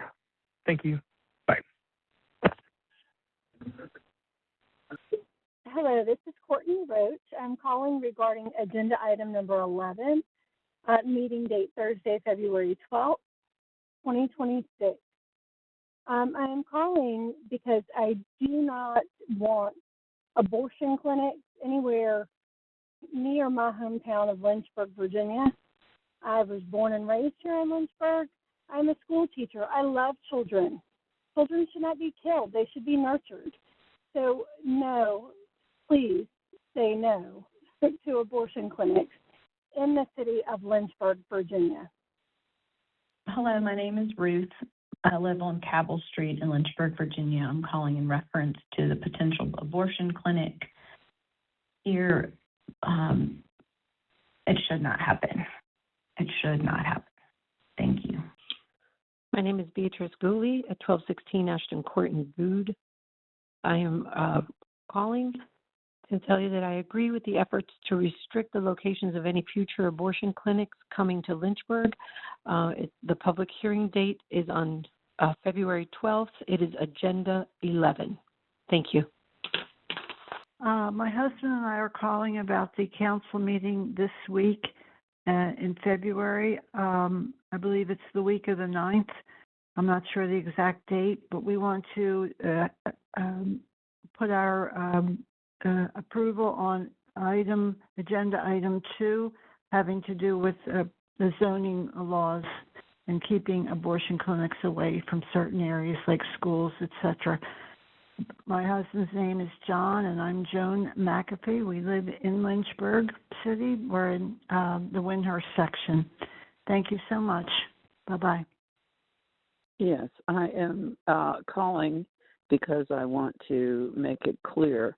Thank you. Bye. Hello, this is Courtney Roach. I'm calling regarding agenda item number 11, meeting date Thursday, February 12th, 2026. I am calling because I do not want abortion clinics anywhere near my hometown of Lynchburg, Virginia. I was born and raised here in Lynchburg. I'm a school teacher. I love children. Children should not be killed. They should be nurtured. So, no, please say no to abortion clinics in the city of Lynchburg, Virginia. Hello, my name is Ruth. I live on Cabell Street in Lynchburg, Virginia. I'm calling in reference to the potential abortion clinic here. It should not happen. It should not happen. Thank you. My name is Beatrice Gooley at 1216 Ashton Court in Bude. I am calling to tell you that I agree with the efforts to restrict the locations of any future abortion clinics coming to Lynchburg. The public hearing date is on February 12th. It is Agenda 11. Thank you. My husband and I are calling about the council meeting this week in February. I believe it's the week of the 9th. I'm not sure the exact date, but we want to put our approval on agenda item 2, having to do with the zoning laws and keeping abortion clinics away from certain areas like schools, etc. My husband's name is John, and I'm Joan McAfee. We live in Lynchburg City. We're in the Windhurst section. Thank you so much. Bye-bye. Yes, I am calling because I want to make it clear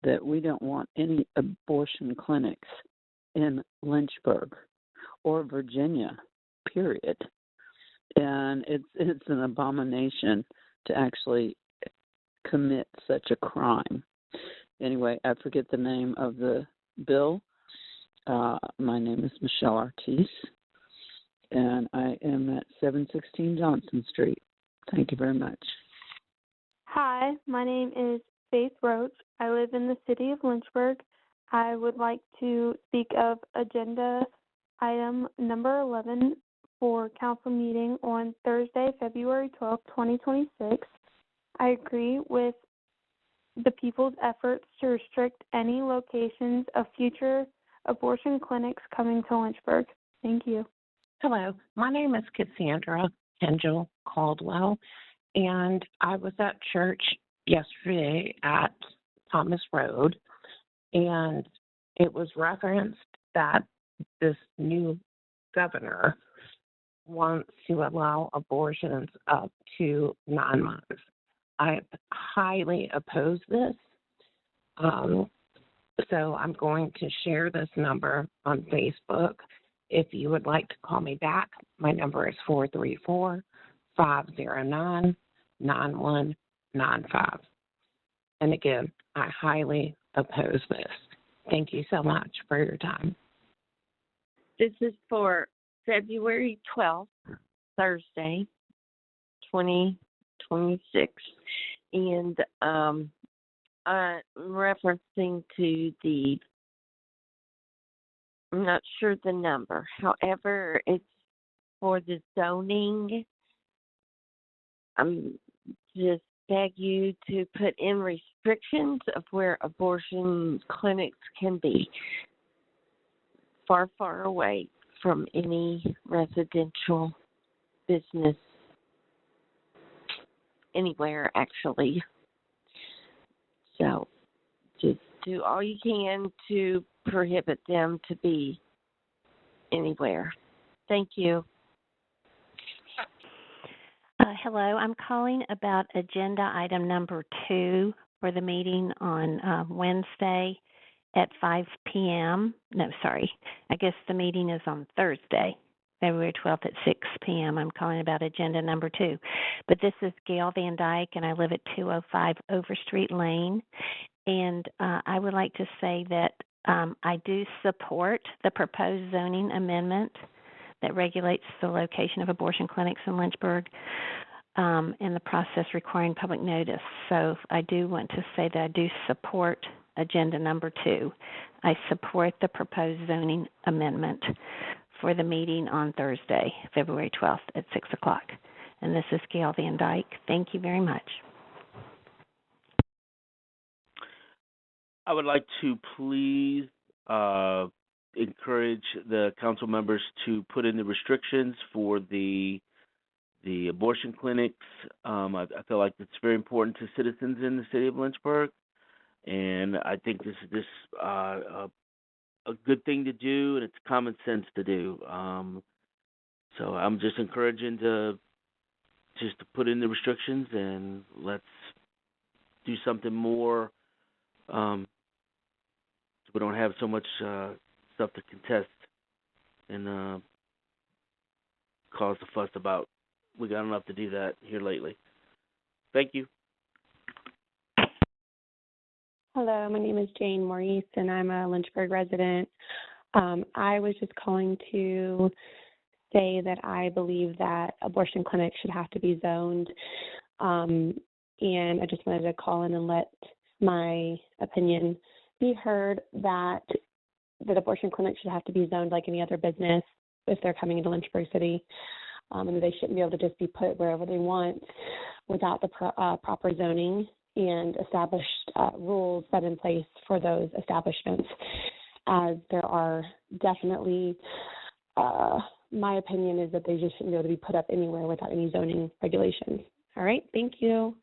that we don't want any abortion clinics in Lynchburg or Virginia, period. And it's an abomination to actually commit such a crime. Anyway, I forget the name of the bill. My name is Michelle Ortiz, and I am at 716 Johnson Street. Thank you very much. Hi, my name is Faith Roach. I live in the city of Lynchburg. I would like to speak of agenda item number 11 for council meeting on Thursday, February 12th, 2026. I agree with the people's efforts to restrict any locations of future abortion clinics coming to Lynchburg. Thank you. Hello, my name is Cassandra Angel Caldwell, and I was at church yesterday at Thomas Road, and it was referenced that this new governor wants to allow abortions up to 9 months. I highly oppose this. So I'm going to share this number on Facebook. If you would like to call me back, my number is 434-509-9195. And again, I highly oppose this. Thank you so much for your time. This is for February 12th, Thursday, 2026. And I'm referencing to I'm not sure the number. However, it's for the zoning. I'm just beg you to put in restrictions of where abortion clinics can be. Far, far away from any residential business anywhere, actually. So just do all you can to prohibit them to be anywhere. Thank you. Hello, I'm calling about agenda item number 2 for the meeting on Wednesday at 5 p.m. No, sorry. I guess the meeting is on Thursday, February 12th at 6 p.m. I'm calling about agenda number 2. But this is Gail Van Dyke, and I live at 205 Overstreet Lane. And I would like to say that I do support the proposed zoning amendment that regulates the location of abortion clinics in Lynchburg and the process requiring public notice. So I do want to say that I do support agenda number 2. I support the proposed zoning amendment for the meeting on Thursday, February 12th at 6 o'clock. And this is Gail Van Dyke. Thank you very much. I would like to please encourage the council members to put in the restrictions for the abortion clinics. I feel like it's very important to citizens in the city of Lynchburg, and I think this is a good thing to do, and it's common sense to do. So I'm just encouraging to put in the restrictions, and let's do something more. So we don't have so much stuff to contest and cause a fuss about. We got enough to do that here lately. Thank you. Hello, my name is Jane Maurice, and I'm a Lynchburg resident. I was just calling to say that I believe that abortion clinics should have to be zoned, and I just wanted to call in and let my opinion be heard that abortion clinics should have to be zoned like any other business if they're coming into Lynchburg City, and they shouldn't be able to just be put wherever they want without the proper zoning and established rules set in place for those establishments, as there are definitely, my opinion is that they just shouldn't be able to be put up anywhere without any zoning regulations. All right, thank you.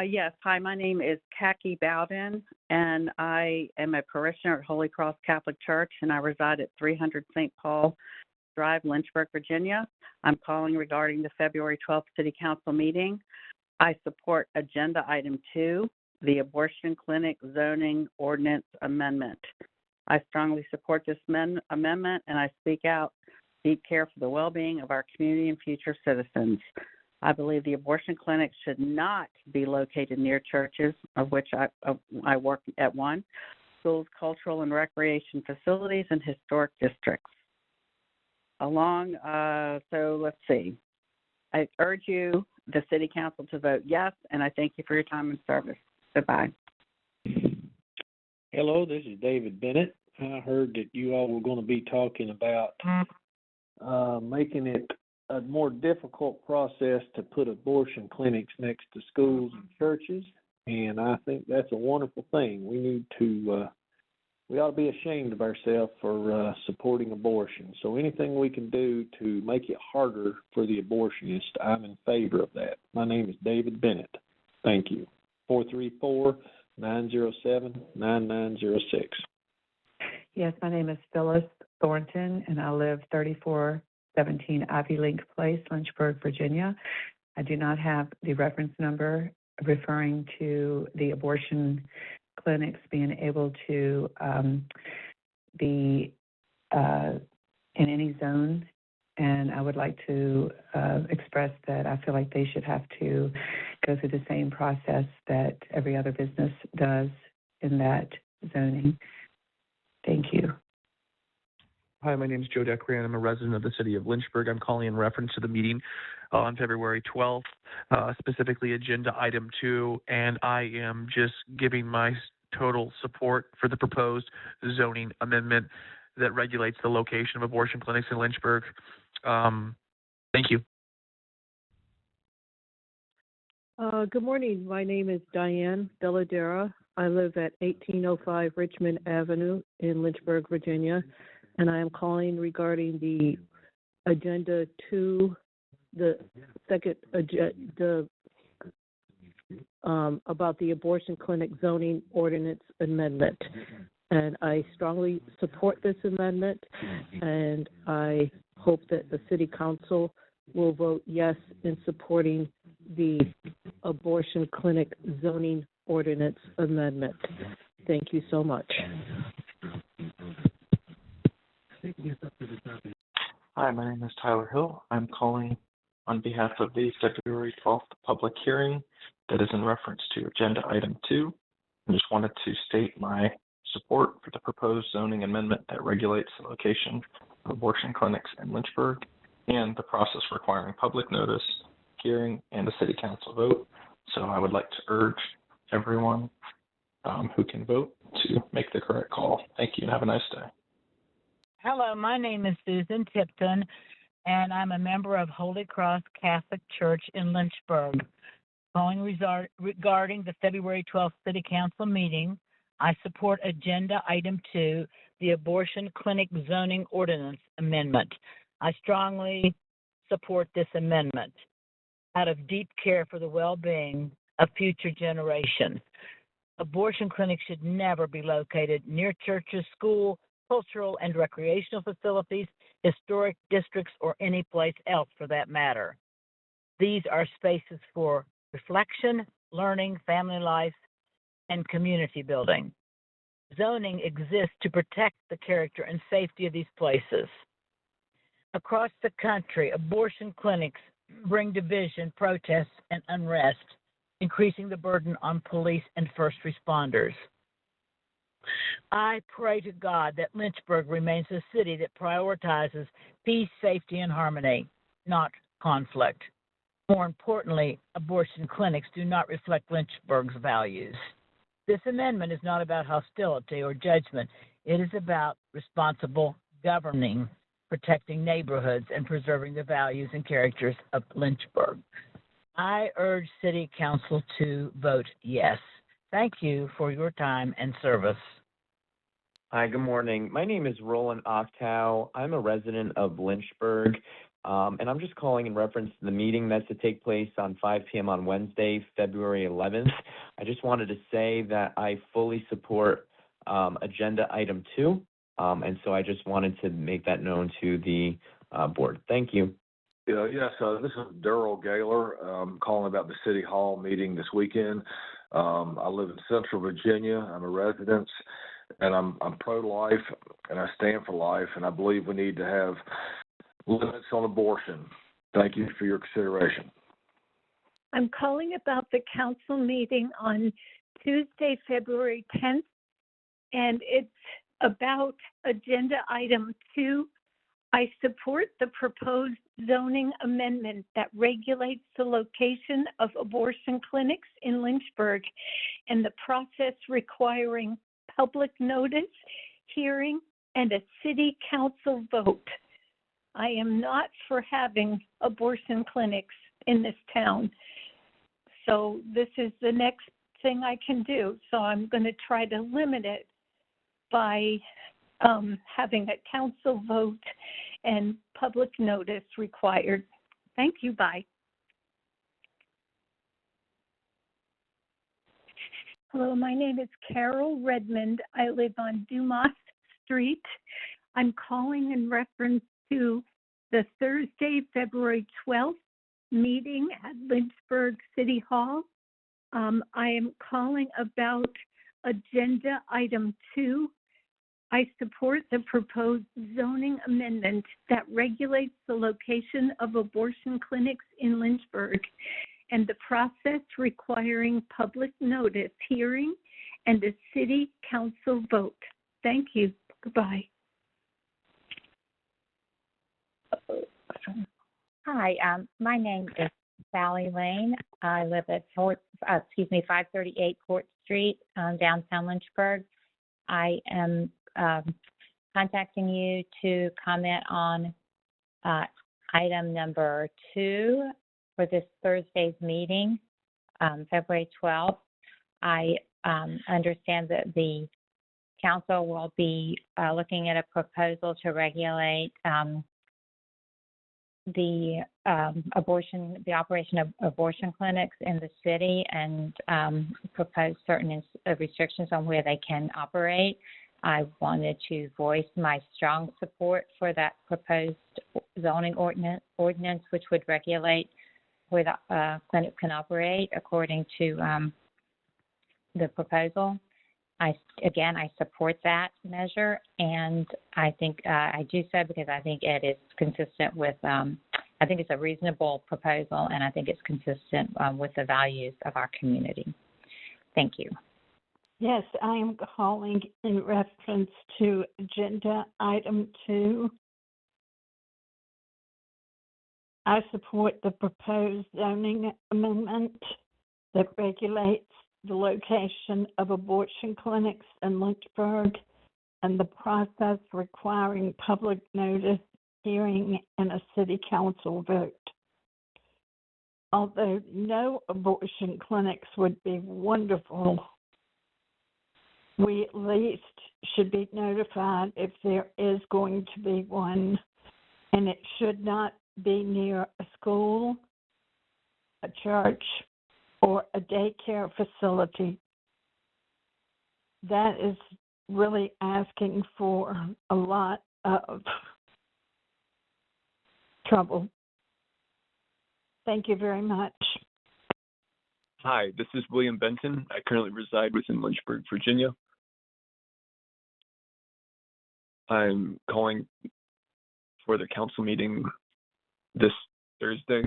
Yes, hi, my name is Khaki Bowden, and I am a parishioner at Holy Cross Catholic Church, and I reside at 300 St. Paul Drive, Lynchburg, Virginia. I'm calling regarding the February 12th City Council meeting. I support Agenda Item 2, the Abortion Clinic Zoning Ordinance Amendment. I strongly support this amendment, and I speak out deep care for the well-being of our community and future citizens. I believe the abortion clinics should not be located near churches, of which I work at one, schools, cultural and recreation facilities, and historic districts. So let's see. I urge you, the City Council, to vote yes, and I thank you for your time and service. Goodbye. Hello, this is David Bennett. I heard that you all were going to be talking about making it a more difficult process to put abortion clinics next to schools and churches, and I think that's a wonderful thing. We ought to be ashamed of ourselves for supporting abortion. So anything we can do to make it harder for the abortionist, I'm in favor of that. My name is David Bennett. Thank you. 434-907-9906. Yes, my name is Phyllis Thornton, and I live 3417 Ivy Link Place, Lynchburg, Virginia. I do not have the reference number referring to the abortion clinics being able to be in any zone, and I would like to express that I feel like they should have to go through the same process that every other business does in that zoning. Thank you. Hi, my name is Joe Decran. I'm a resident of the city of Lynchburg. I'm calling in reference to the meeting on February 12th, specifically Agenda Item 2, and I am just giving my total support for the proposed zoning amendment that regulates the location of abortion clinics in Lynchburg. Thank you. Good morning. My name is Diane Belladera. I live at 1805 Richmond Avenue in Lynchburg, Virginia, and I am calling regarding the Agenda 2, the second about the abortion clinic zoning ordinance amendment. And I strongly support this amendment, and I hope that the City Council will vote yes in supporting the abortion clinic zoning ordinance amendment. Thank you so much. Hi, my name is Tyler Hill. I'm calling on behalf of the February 12th public hearing that is in reference to Agenda Item 2. I just wanted to state my support for the proposed zoning amendment that regulates the location of abortion clinics in Lynchburg and the process requiring public notice, hearing, and a city council vote. So I would like to urge everyone who can vote to make the correct call. Thank you and have a nice day. Hello, my name is Susan Tipton, and I'm a member of Holy Cross Catholic Church in Lynchburg. Calling regarding the February 12th City Council meeting, I support Agenda Item 2, the Abortion Clinic Zoning Ordinance Amendment. I strongly support this amendment out of deep care for the well-being of future generations. Abortion clinics should never be located near churches, schools, cultural and recreational facilities, historic districts, or any place else for that matter. These are spaces for reflection, learning, family life, and community building. Zoning exists to protect the character and safety of these places. Across the country, abortion clinics bring division, protests, and unrest, increasing the burden on police and first responders. I pray to God that Lynchburg remains a city that prioritizes peace, safety, and harmony, not conflict. More importantly, abortion clinics do not reflect Lynchburg's values. This amendment is not about hostility or judgment. It is about responsible governing, protecting neighborhoods, and preserving the values and characters of Lynchburg. I urge City Council to vote yes. Thank you for your time and service. Hi, good morning. My name is Roland Octow. I'm a resident of Lynchburg, and I'm just calling in reference to the meeting that's to take place on 5 p.m. on Wednesday, February 11th. I just wanted to say that I fully support Agenda Item 2, and so I just wanted to make that known to the board. Thank you. Yes, this is Daryl Gaylor calling about the City Hall meeting this weekend. I live in Central Virginia. I'm a resident, and I'm pro-life, and I stand for life, and I believe we need to have limits on abortion. Thank you for your consideration. I'm calling about the council meeting on Tuesday, February 10th, and it's about Agenda Item 2. I support the proposed zoning amendment that regulates the location of abortion clinics in Lynchburg and the process requiring public notice, hearing, and a city council vote. I am not for having abortion clinics in this town. So this is the next thing I can do. So I'm going to try to limit it by having a council vote and public notice required. Thank you. Bye. Hello, my name is Carol Redmond. I live on Dumas Street. I'm calling in reference to the Thursday, February 12th meeting at Lynchburg City Hall. I am calling about Agenda Item 2. I support the proposed zoning amendment that regulates the location of abortion clinics in Lynchburg and the process requiring public notice, hearing, and a city council vote. Thank you. Goodbye. Hi, my name is Sally Lane. I live at 538 Fort Street, downtown Lynchburg. I am contacting you to comment on item number 2 for this Thursday's meeting, February 12th. I understand that the council will be looking at a proposal to regulate the operation of abortion clinics in the city and propose certain restrictions on where they can operate. I wanted to voice my strong support for that proposed zoning ordinance which would regulate where the clinic can operate according to the proposal. I support that measure, and I think I do so because I think it is consistent with, I think it's a reasonable proposal, and I think it's consistent with the values of our community. Thank you. Yes, I am calling in reference to agenda item 2. I support the proposed zoning amendment that regulates the location of abortion clinics in Lynchburg and the process requiring public notice, hearing, and a city council vote. Although no abortion clinics would be wonderful, we at least should be notified if there is going to be one, and it should not be near a school, a church, or a daycare facility. That is really asking for a lot of trouble. Thank you very much. Hi, this is William Benton. I currently reside within Lynchburg, Virginia. I'm calling for the council meeting this Thursday.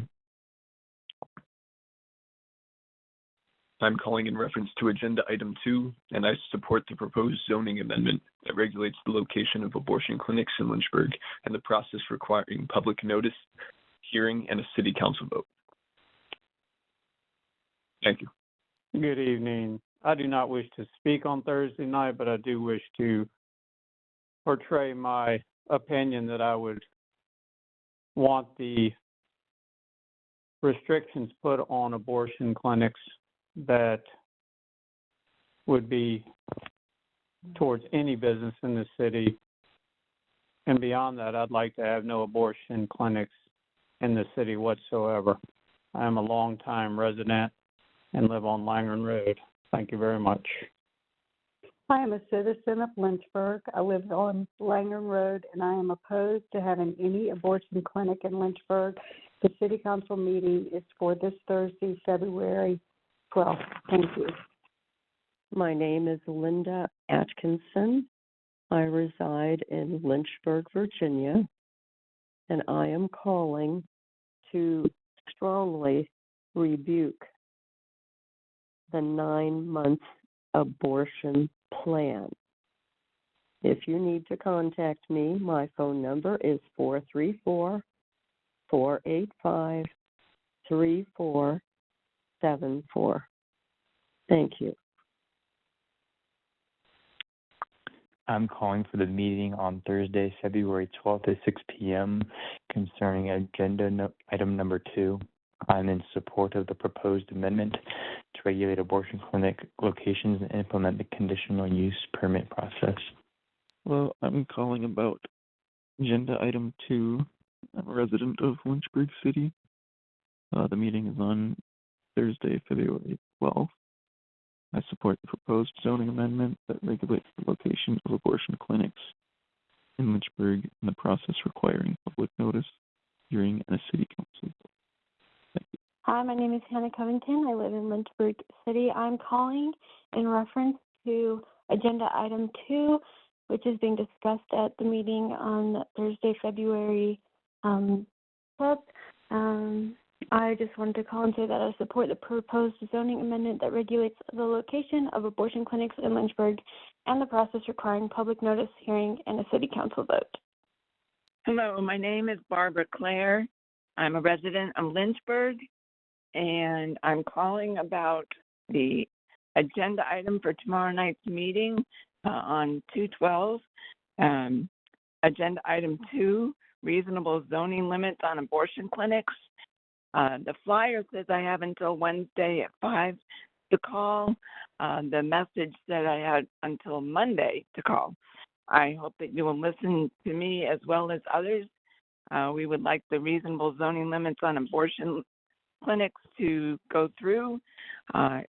I'm calling in reference to agenda item 2, and I support the proposed zoning amendment that regulates the location of abortion clinics in Lynchburg and the process requiring public notice, hearing, and a city council vote. Thank you. Good evening. I do not wish to speak on Thursday night, but I do wish to portray my opinion that I would want the restrictions put on abortion clinics that would be towards any business in the city. And beyond that, I'd like to have no abortion clinics in the city whatsoever. I am a longtime resident and live on Langren Road. Thank you very much. I am a citizen of Lynchburg. I live on Langren Road, and I am opposed to having any abortion clinic in Lynchburg. The city council meeting is for this Thursday, February 12th. Thank you. My name is Linda Atkinson. I reside in Lynchburg, Virginia, and I am calling to strongly rebuke the 9-month abortion plan. If you need to contact me, my phone number is 434-485-3474. Thank you. I'm calling for the meeting on Thursday, February 12th at 6 p.m. concerning agenda item number 2. I'm in support of the proposed amendment to regulate abortion clinic locations and implement the conditional use permit process. Well, I'm calling about agenda item 2. I'm a resident of Lynchburg City. The meeting is on Thursday, February 12th. I support the proposed zoning amendment that regulates the location of abortion clinics in Lynchburg and the process requiring public notice, hearing, and a city council. Thank you. Hi, my name is Hannah Covington. I live in Lynchburg City. I'm calling in reference to agenda item 2, which is being discussed at the meeting on Thursday, February 12th. I just wanted to call and say that I support the proposed zoning amendment that regulates the location of abortion clinics in Lynchburg and the process requiring public notice, hearing, and a city council vote. Hello, my name is Barbara Clare. I'm a resident of Lynchburg, and I'm calling about the agenda item for tomorrow night's meeting on 2/12. Agenda item 2, reasonable zoning limits on abortion clinics. The flyer says I have until Wednesday at 5 to call. The message said I had until Monday to call. I hope that you will listen to me as well as others. We would like the reasonable zoning limits on abortion clinics to go through.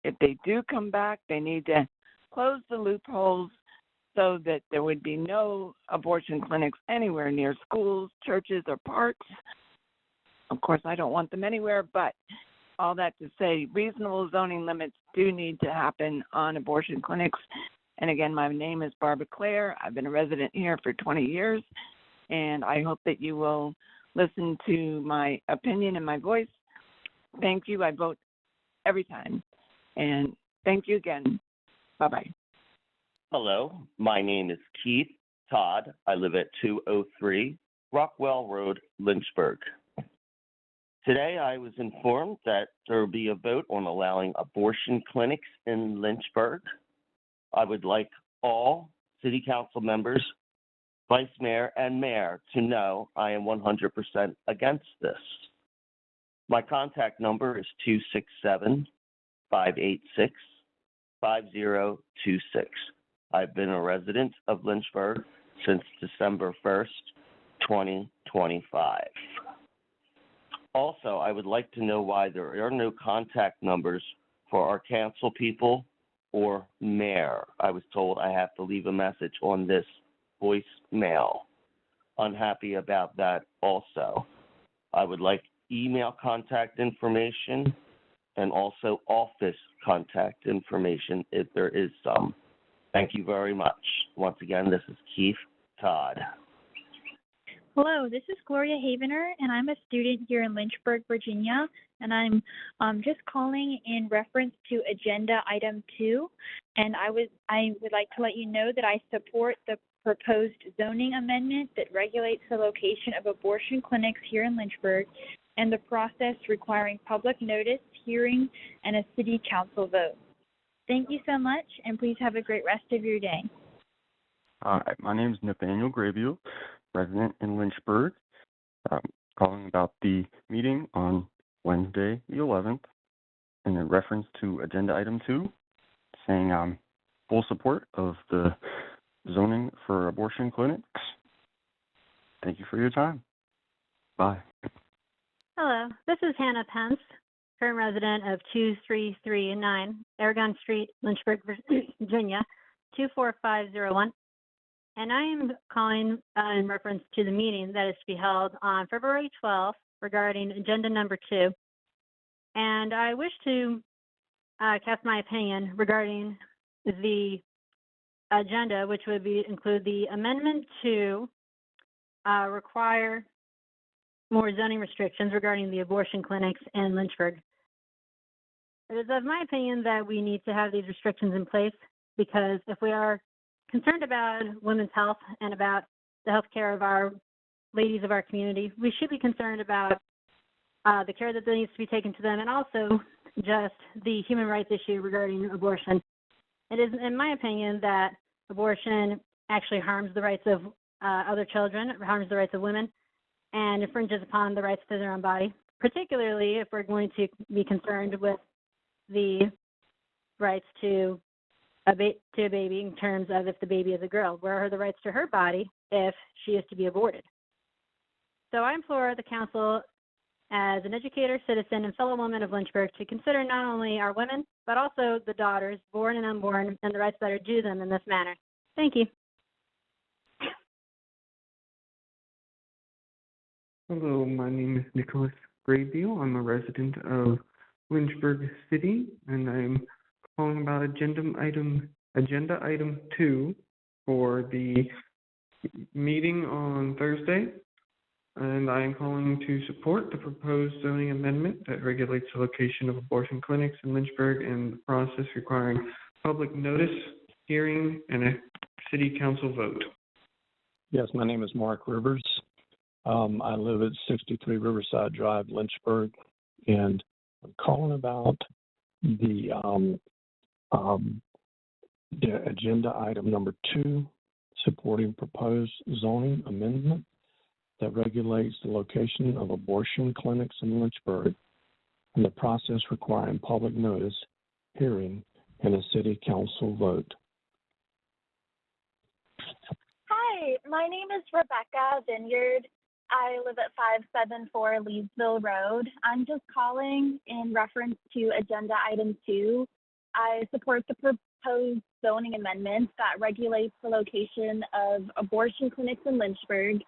If they do come back, they need to close the loopholes so that there would be no abortion clinics anywhere near schools, churches, or parks. Of course, I don't want them anywhere, but all that to say, reasonable zoning limits do need to happen on abortion clinics. And again, my name is Barbara Claire. I've been a resident here for 20 years, and I hope that you will listen to my opinion and my voice. Thank you. I vote every time. And thank you again. Bye-bye. Hello, my name is Keith Todd. I live at 203 Rockwell Road, Lynchburg. Today I was informed that there will be a vote on allowing abortion clinics in Lynchburg. I would like all city council members, vice mayor, and mayor to know I am 100% against this. My contact number is 267-586-5026. I've been a resident of Lynchburg since December 1st, 2025. Also, I would like to know why there are no contact numbers for our council people or mayor. I was told I have to leave a message on this voicemail. Unhappy about that also. I would like email contact information and also office contact information if there is some. Thank you very much. Once again, this is Keith Todd. Hello, this is Gloria Havener, and I'm a student here in Lynchburg, Virginia, and I'm just calling in reference to Agenda Item 2, and I would like to let you know that I support the proposed zoning amendment that regulates the location of abortion clinics here in Lynchburg and the process requiring public notice, hearing, and a city council vote. Thank you so much, and please have a great rest of your day. Hi, my name is Nathaniel Graybiel, resident in Lynchburg, calling about the meeting on Wednesday the 11th in reference to Agenda Item 2, saying I'm full support of the zoning for abortion clinics. Thank you for your time. Bye. Hello, this is Hannah Pence, current resident of 2339 Aragon Street, Lynchburg, Virginia, 24501. And I am calling in reference to the meeting that is to be held on February 12th regarding agenda number 2. And I wish to cast my opinion regarding the agenda, which would include the amendment to require more zoning restrictions regarding the abortion clinics in Lynchburg. It is of my opinion that we need to have these restrictions in place because if we are concerned about women's health and about the health care of our ladies of our community, we should be concerned about the care that needs to be taken to them and also just the human rights issue regarding abortion. It is, in my opinion, that abortion actually harms the rights of other children, harms the rights of women, and infringes upon the rights to their own body, particularly if we're going to be concerned with the rights to a baby in terms of if the baby is a girl. Where are the rights to her body if she is to be aborted? So I implore the council as an educator, citizen, and fellow woman of Lynchburg to consider not only our women, but also the daughters, born and unborn, and the rights that are due them in this manner. Thank you. Hello, my name is Nicholas Graybiel. I'm a resident of Lynchburg City, and I'm calling about agenda item 2 for the meeting on Thursday. And I am calling to support the proposed zoning amendment that regulates the location of abortion clinics in Lynchburg and the process requiring public notice, hearing, and a city council vote. Yes, my name is Mark Rivers. I live at 63 Riverside Drive, Lynchburg, and I'm calling about the agenda item number 2, supporting proposed zoning amendment that regulates the location of abortion clinics in Lynchburg and the process requiring public notice, hearing, and a city council vote. Hi, my name is Rebecca Vineyard. I live at 574 Leesville Road. I'm just calling in reference to agenda item 2. I support the proposed zoning amendment that regulates the location of abortion clinics in Lynchburg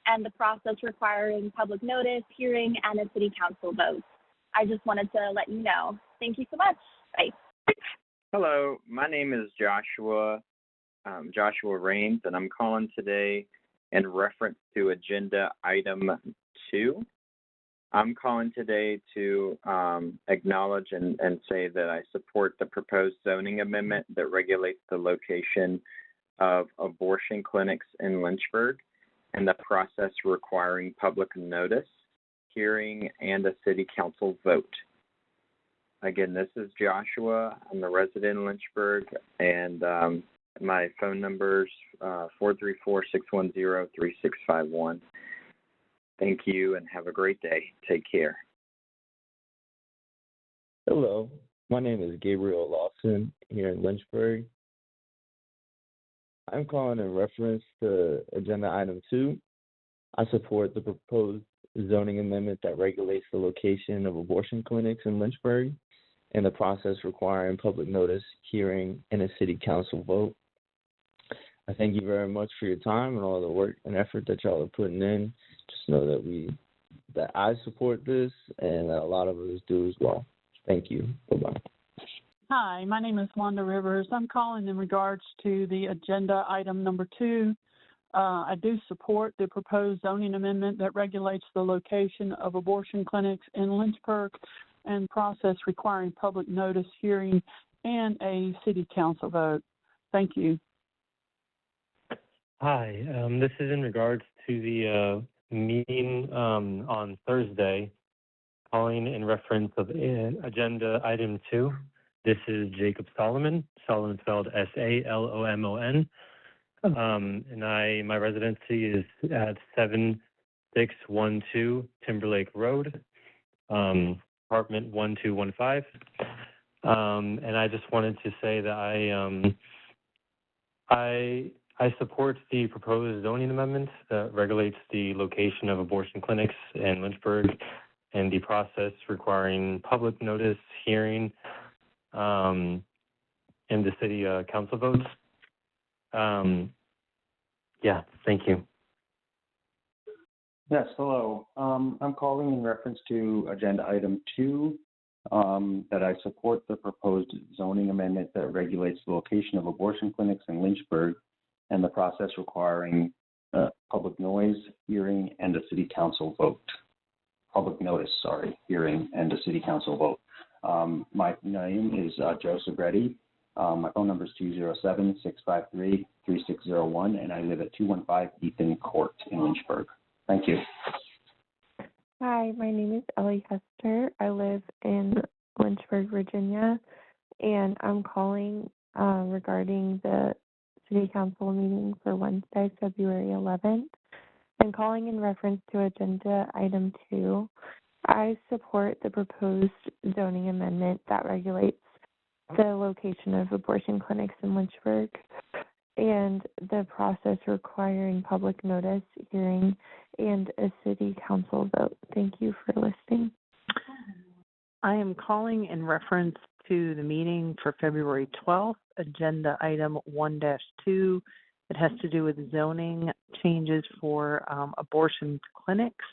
and the process requiring public notice, hearing, and a city council vote. I just wanted to let you know. Thank you so much. Bye. Hello, my name is Joshua Rains, and I'm calling today in reference to agenda item 2. I'm calling today to acknowledge and say that I support the proposed zoning amendment that regulates the location of abortion clinics in Lynchburg and the process requiring public notice, hearing, and a city council vote. Again, this is Joshua. I'm a resident in Lynchburg, and my phone number's 434-610-3651. Thank you and have a great day. Take care. Hello, my name is Gabriel Lawson here in Lynchburg. I'm calling in reference to agenda item 2. I support the proposed zoning amendment that regulates the location of abortion clinics in Lynchburg and the process requiring public notice, hearing, and a city council vote. I thank you very much for your time and all the work and effort that y'all are putting in. Just know that I support this and that a lot of us do as well. Thank you. Bye-bye. Hi, my name is Wanda Rivers. I'm calling in regards to the agenda item number 2. I do support the proposed zoning amendment that regulates the location of abortion clinics in Lynchburg and process requiring public notice, hearing, and a city council vote. Thank you. Hi, this is in regards to the meeting on Thursday, calling in reference of agenda item 2. This is Jacob Solomon. Solomon spelled Salomon. And my residency is at 7612 Timberlake Road, apartment 1215. And I just wanted to say that I support the proposed zoning amendment that regulates the location of abortion clinics in Lynchburg and the process requiring public notice, hearing, and the city council votes. Yeah, thank you. Yes, hello. I'm calling in reference to agenda item 2, that I support the proposed zoning amendment that regulates the location of abortion clinics in Lynchburg and the process requiring public noise, hearing, and a city council vote. Public notice, hearing, and a city council vote. My name is Joseph Reddy. My phone number is 207-653-3601, and I live at 215 Ethan Court in Lynchburg. Thank you. Hi, my name is Ellie Hester. I live in Lynchburg, Virginia, and I'm calling regarding the City Council meeting for Wednesday, February 11th. I'm calling in reference to agenda item 2. I support the proposed zoning amendment that regulates the location of abortion clinics in Lynchburg and the process requiring public notice, hearing, and a city council vote. Thank you for listening. I am calling in reference to the meeting for February 12th, agenda item 1-2. It has to do with zoning changes for abortion clinics.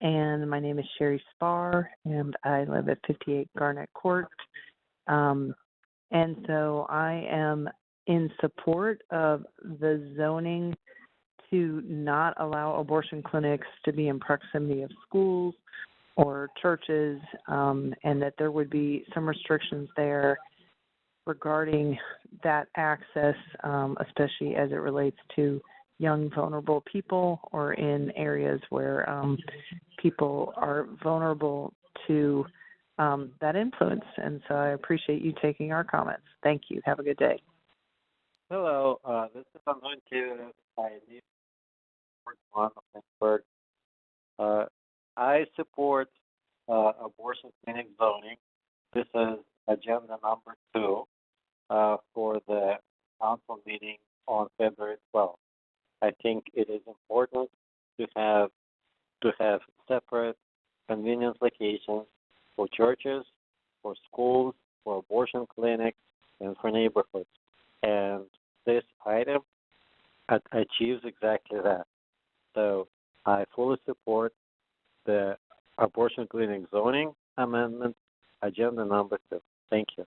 And my name is Sherry Spar, and I live at 58 Garnett Court. And so I am in support of the zoning to not allow abortion clinics to be in proximity of schools or churches, and that there would be some restrictions there regarding that access, especially as it relates to young, vulnerable people or in areas where people are vulnerable to that influence. And so I appreciate you taking our comments. Thank you. Have a good day. Hello, this is Anointed. I live in Lynchburg. I support abortion clinic zoning. This is agenda number 2 for the council meeting on February 12th. I think it is important to have separate convenience locations for churches, for schools, for abortion clinics, and for neighborhoods. And this item achieves exactly that. So I fully support the abortion clinic zoning amendment, agenda number 2. Thank you.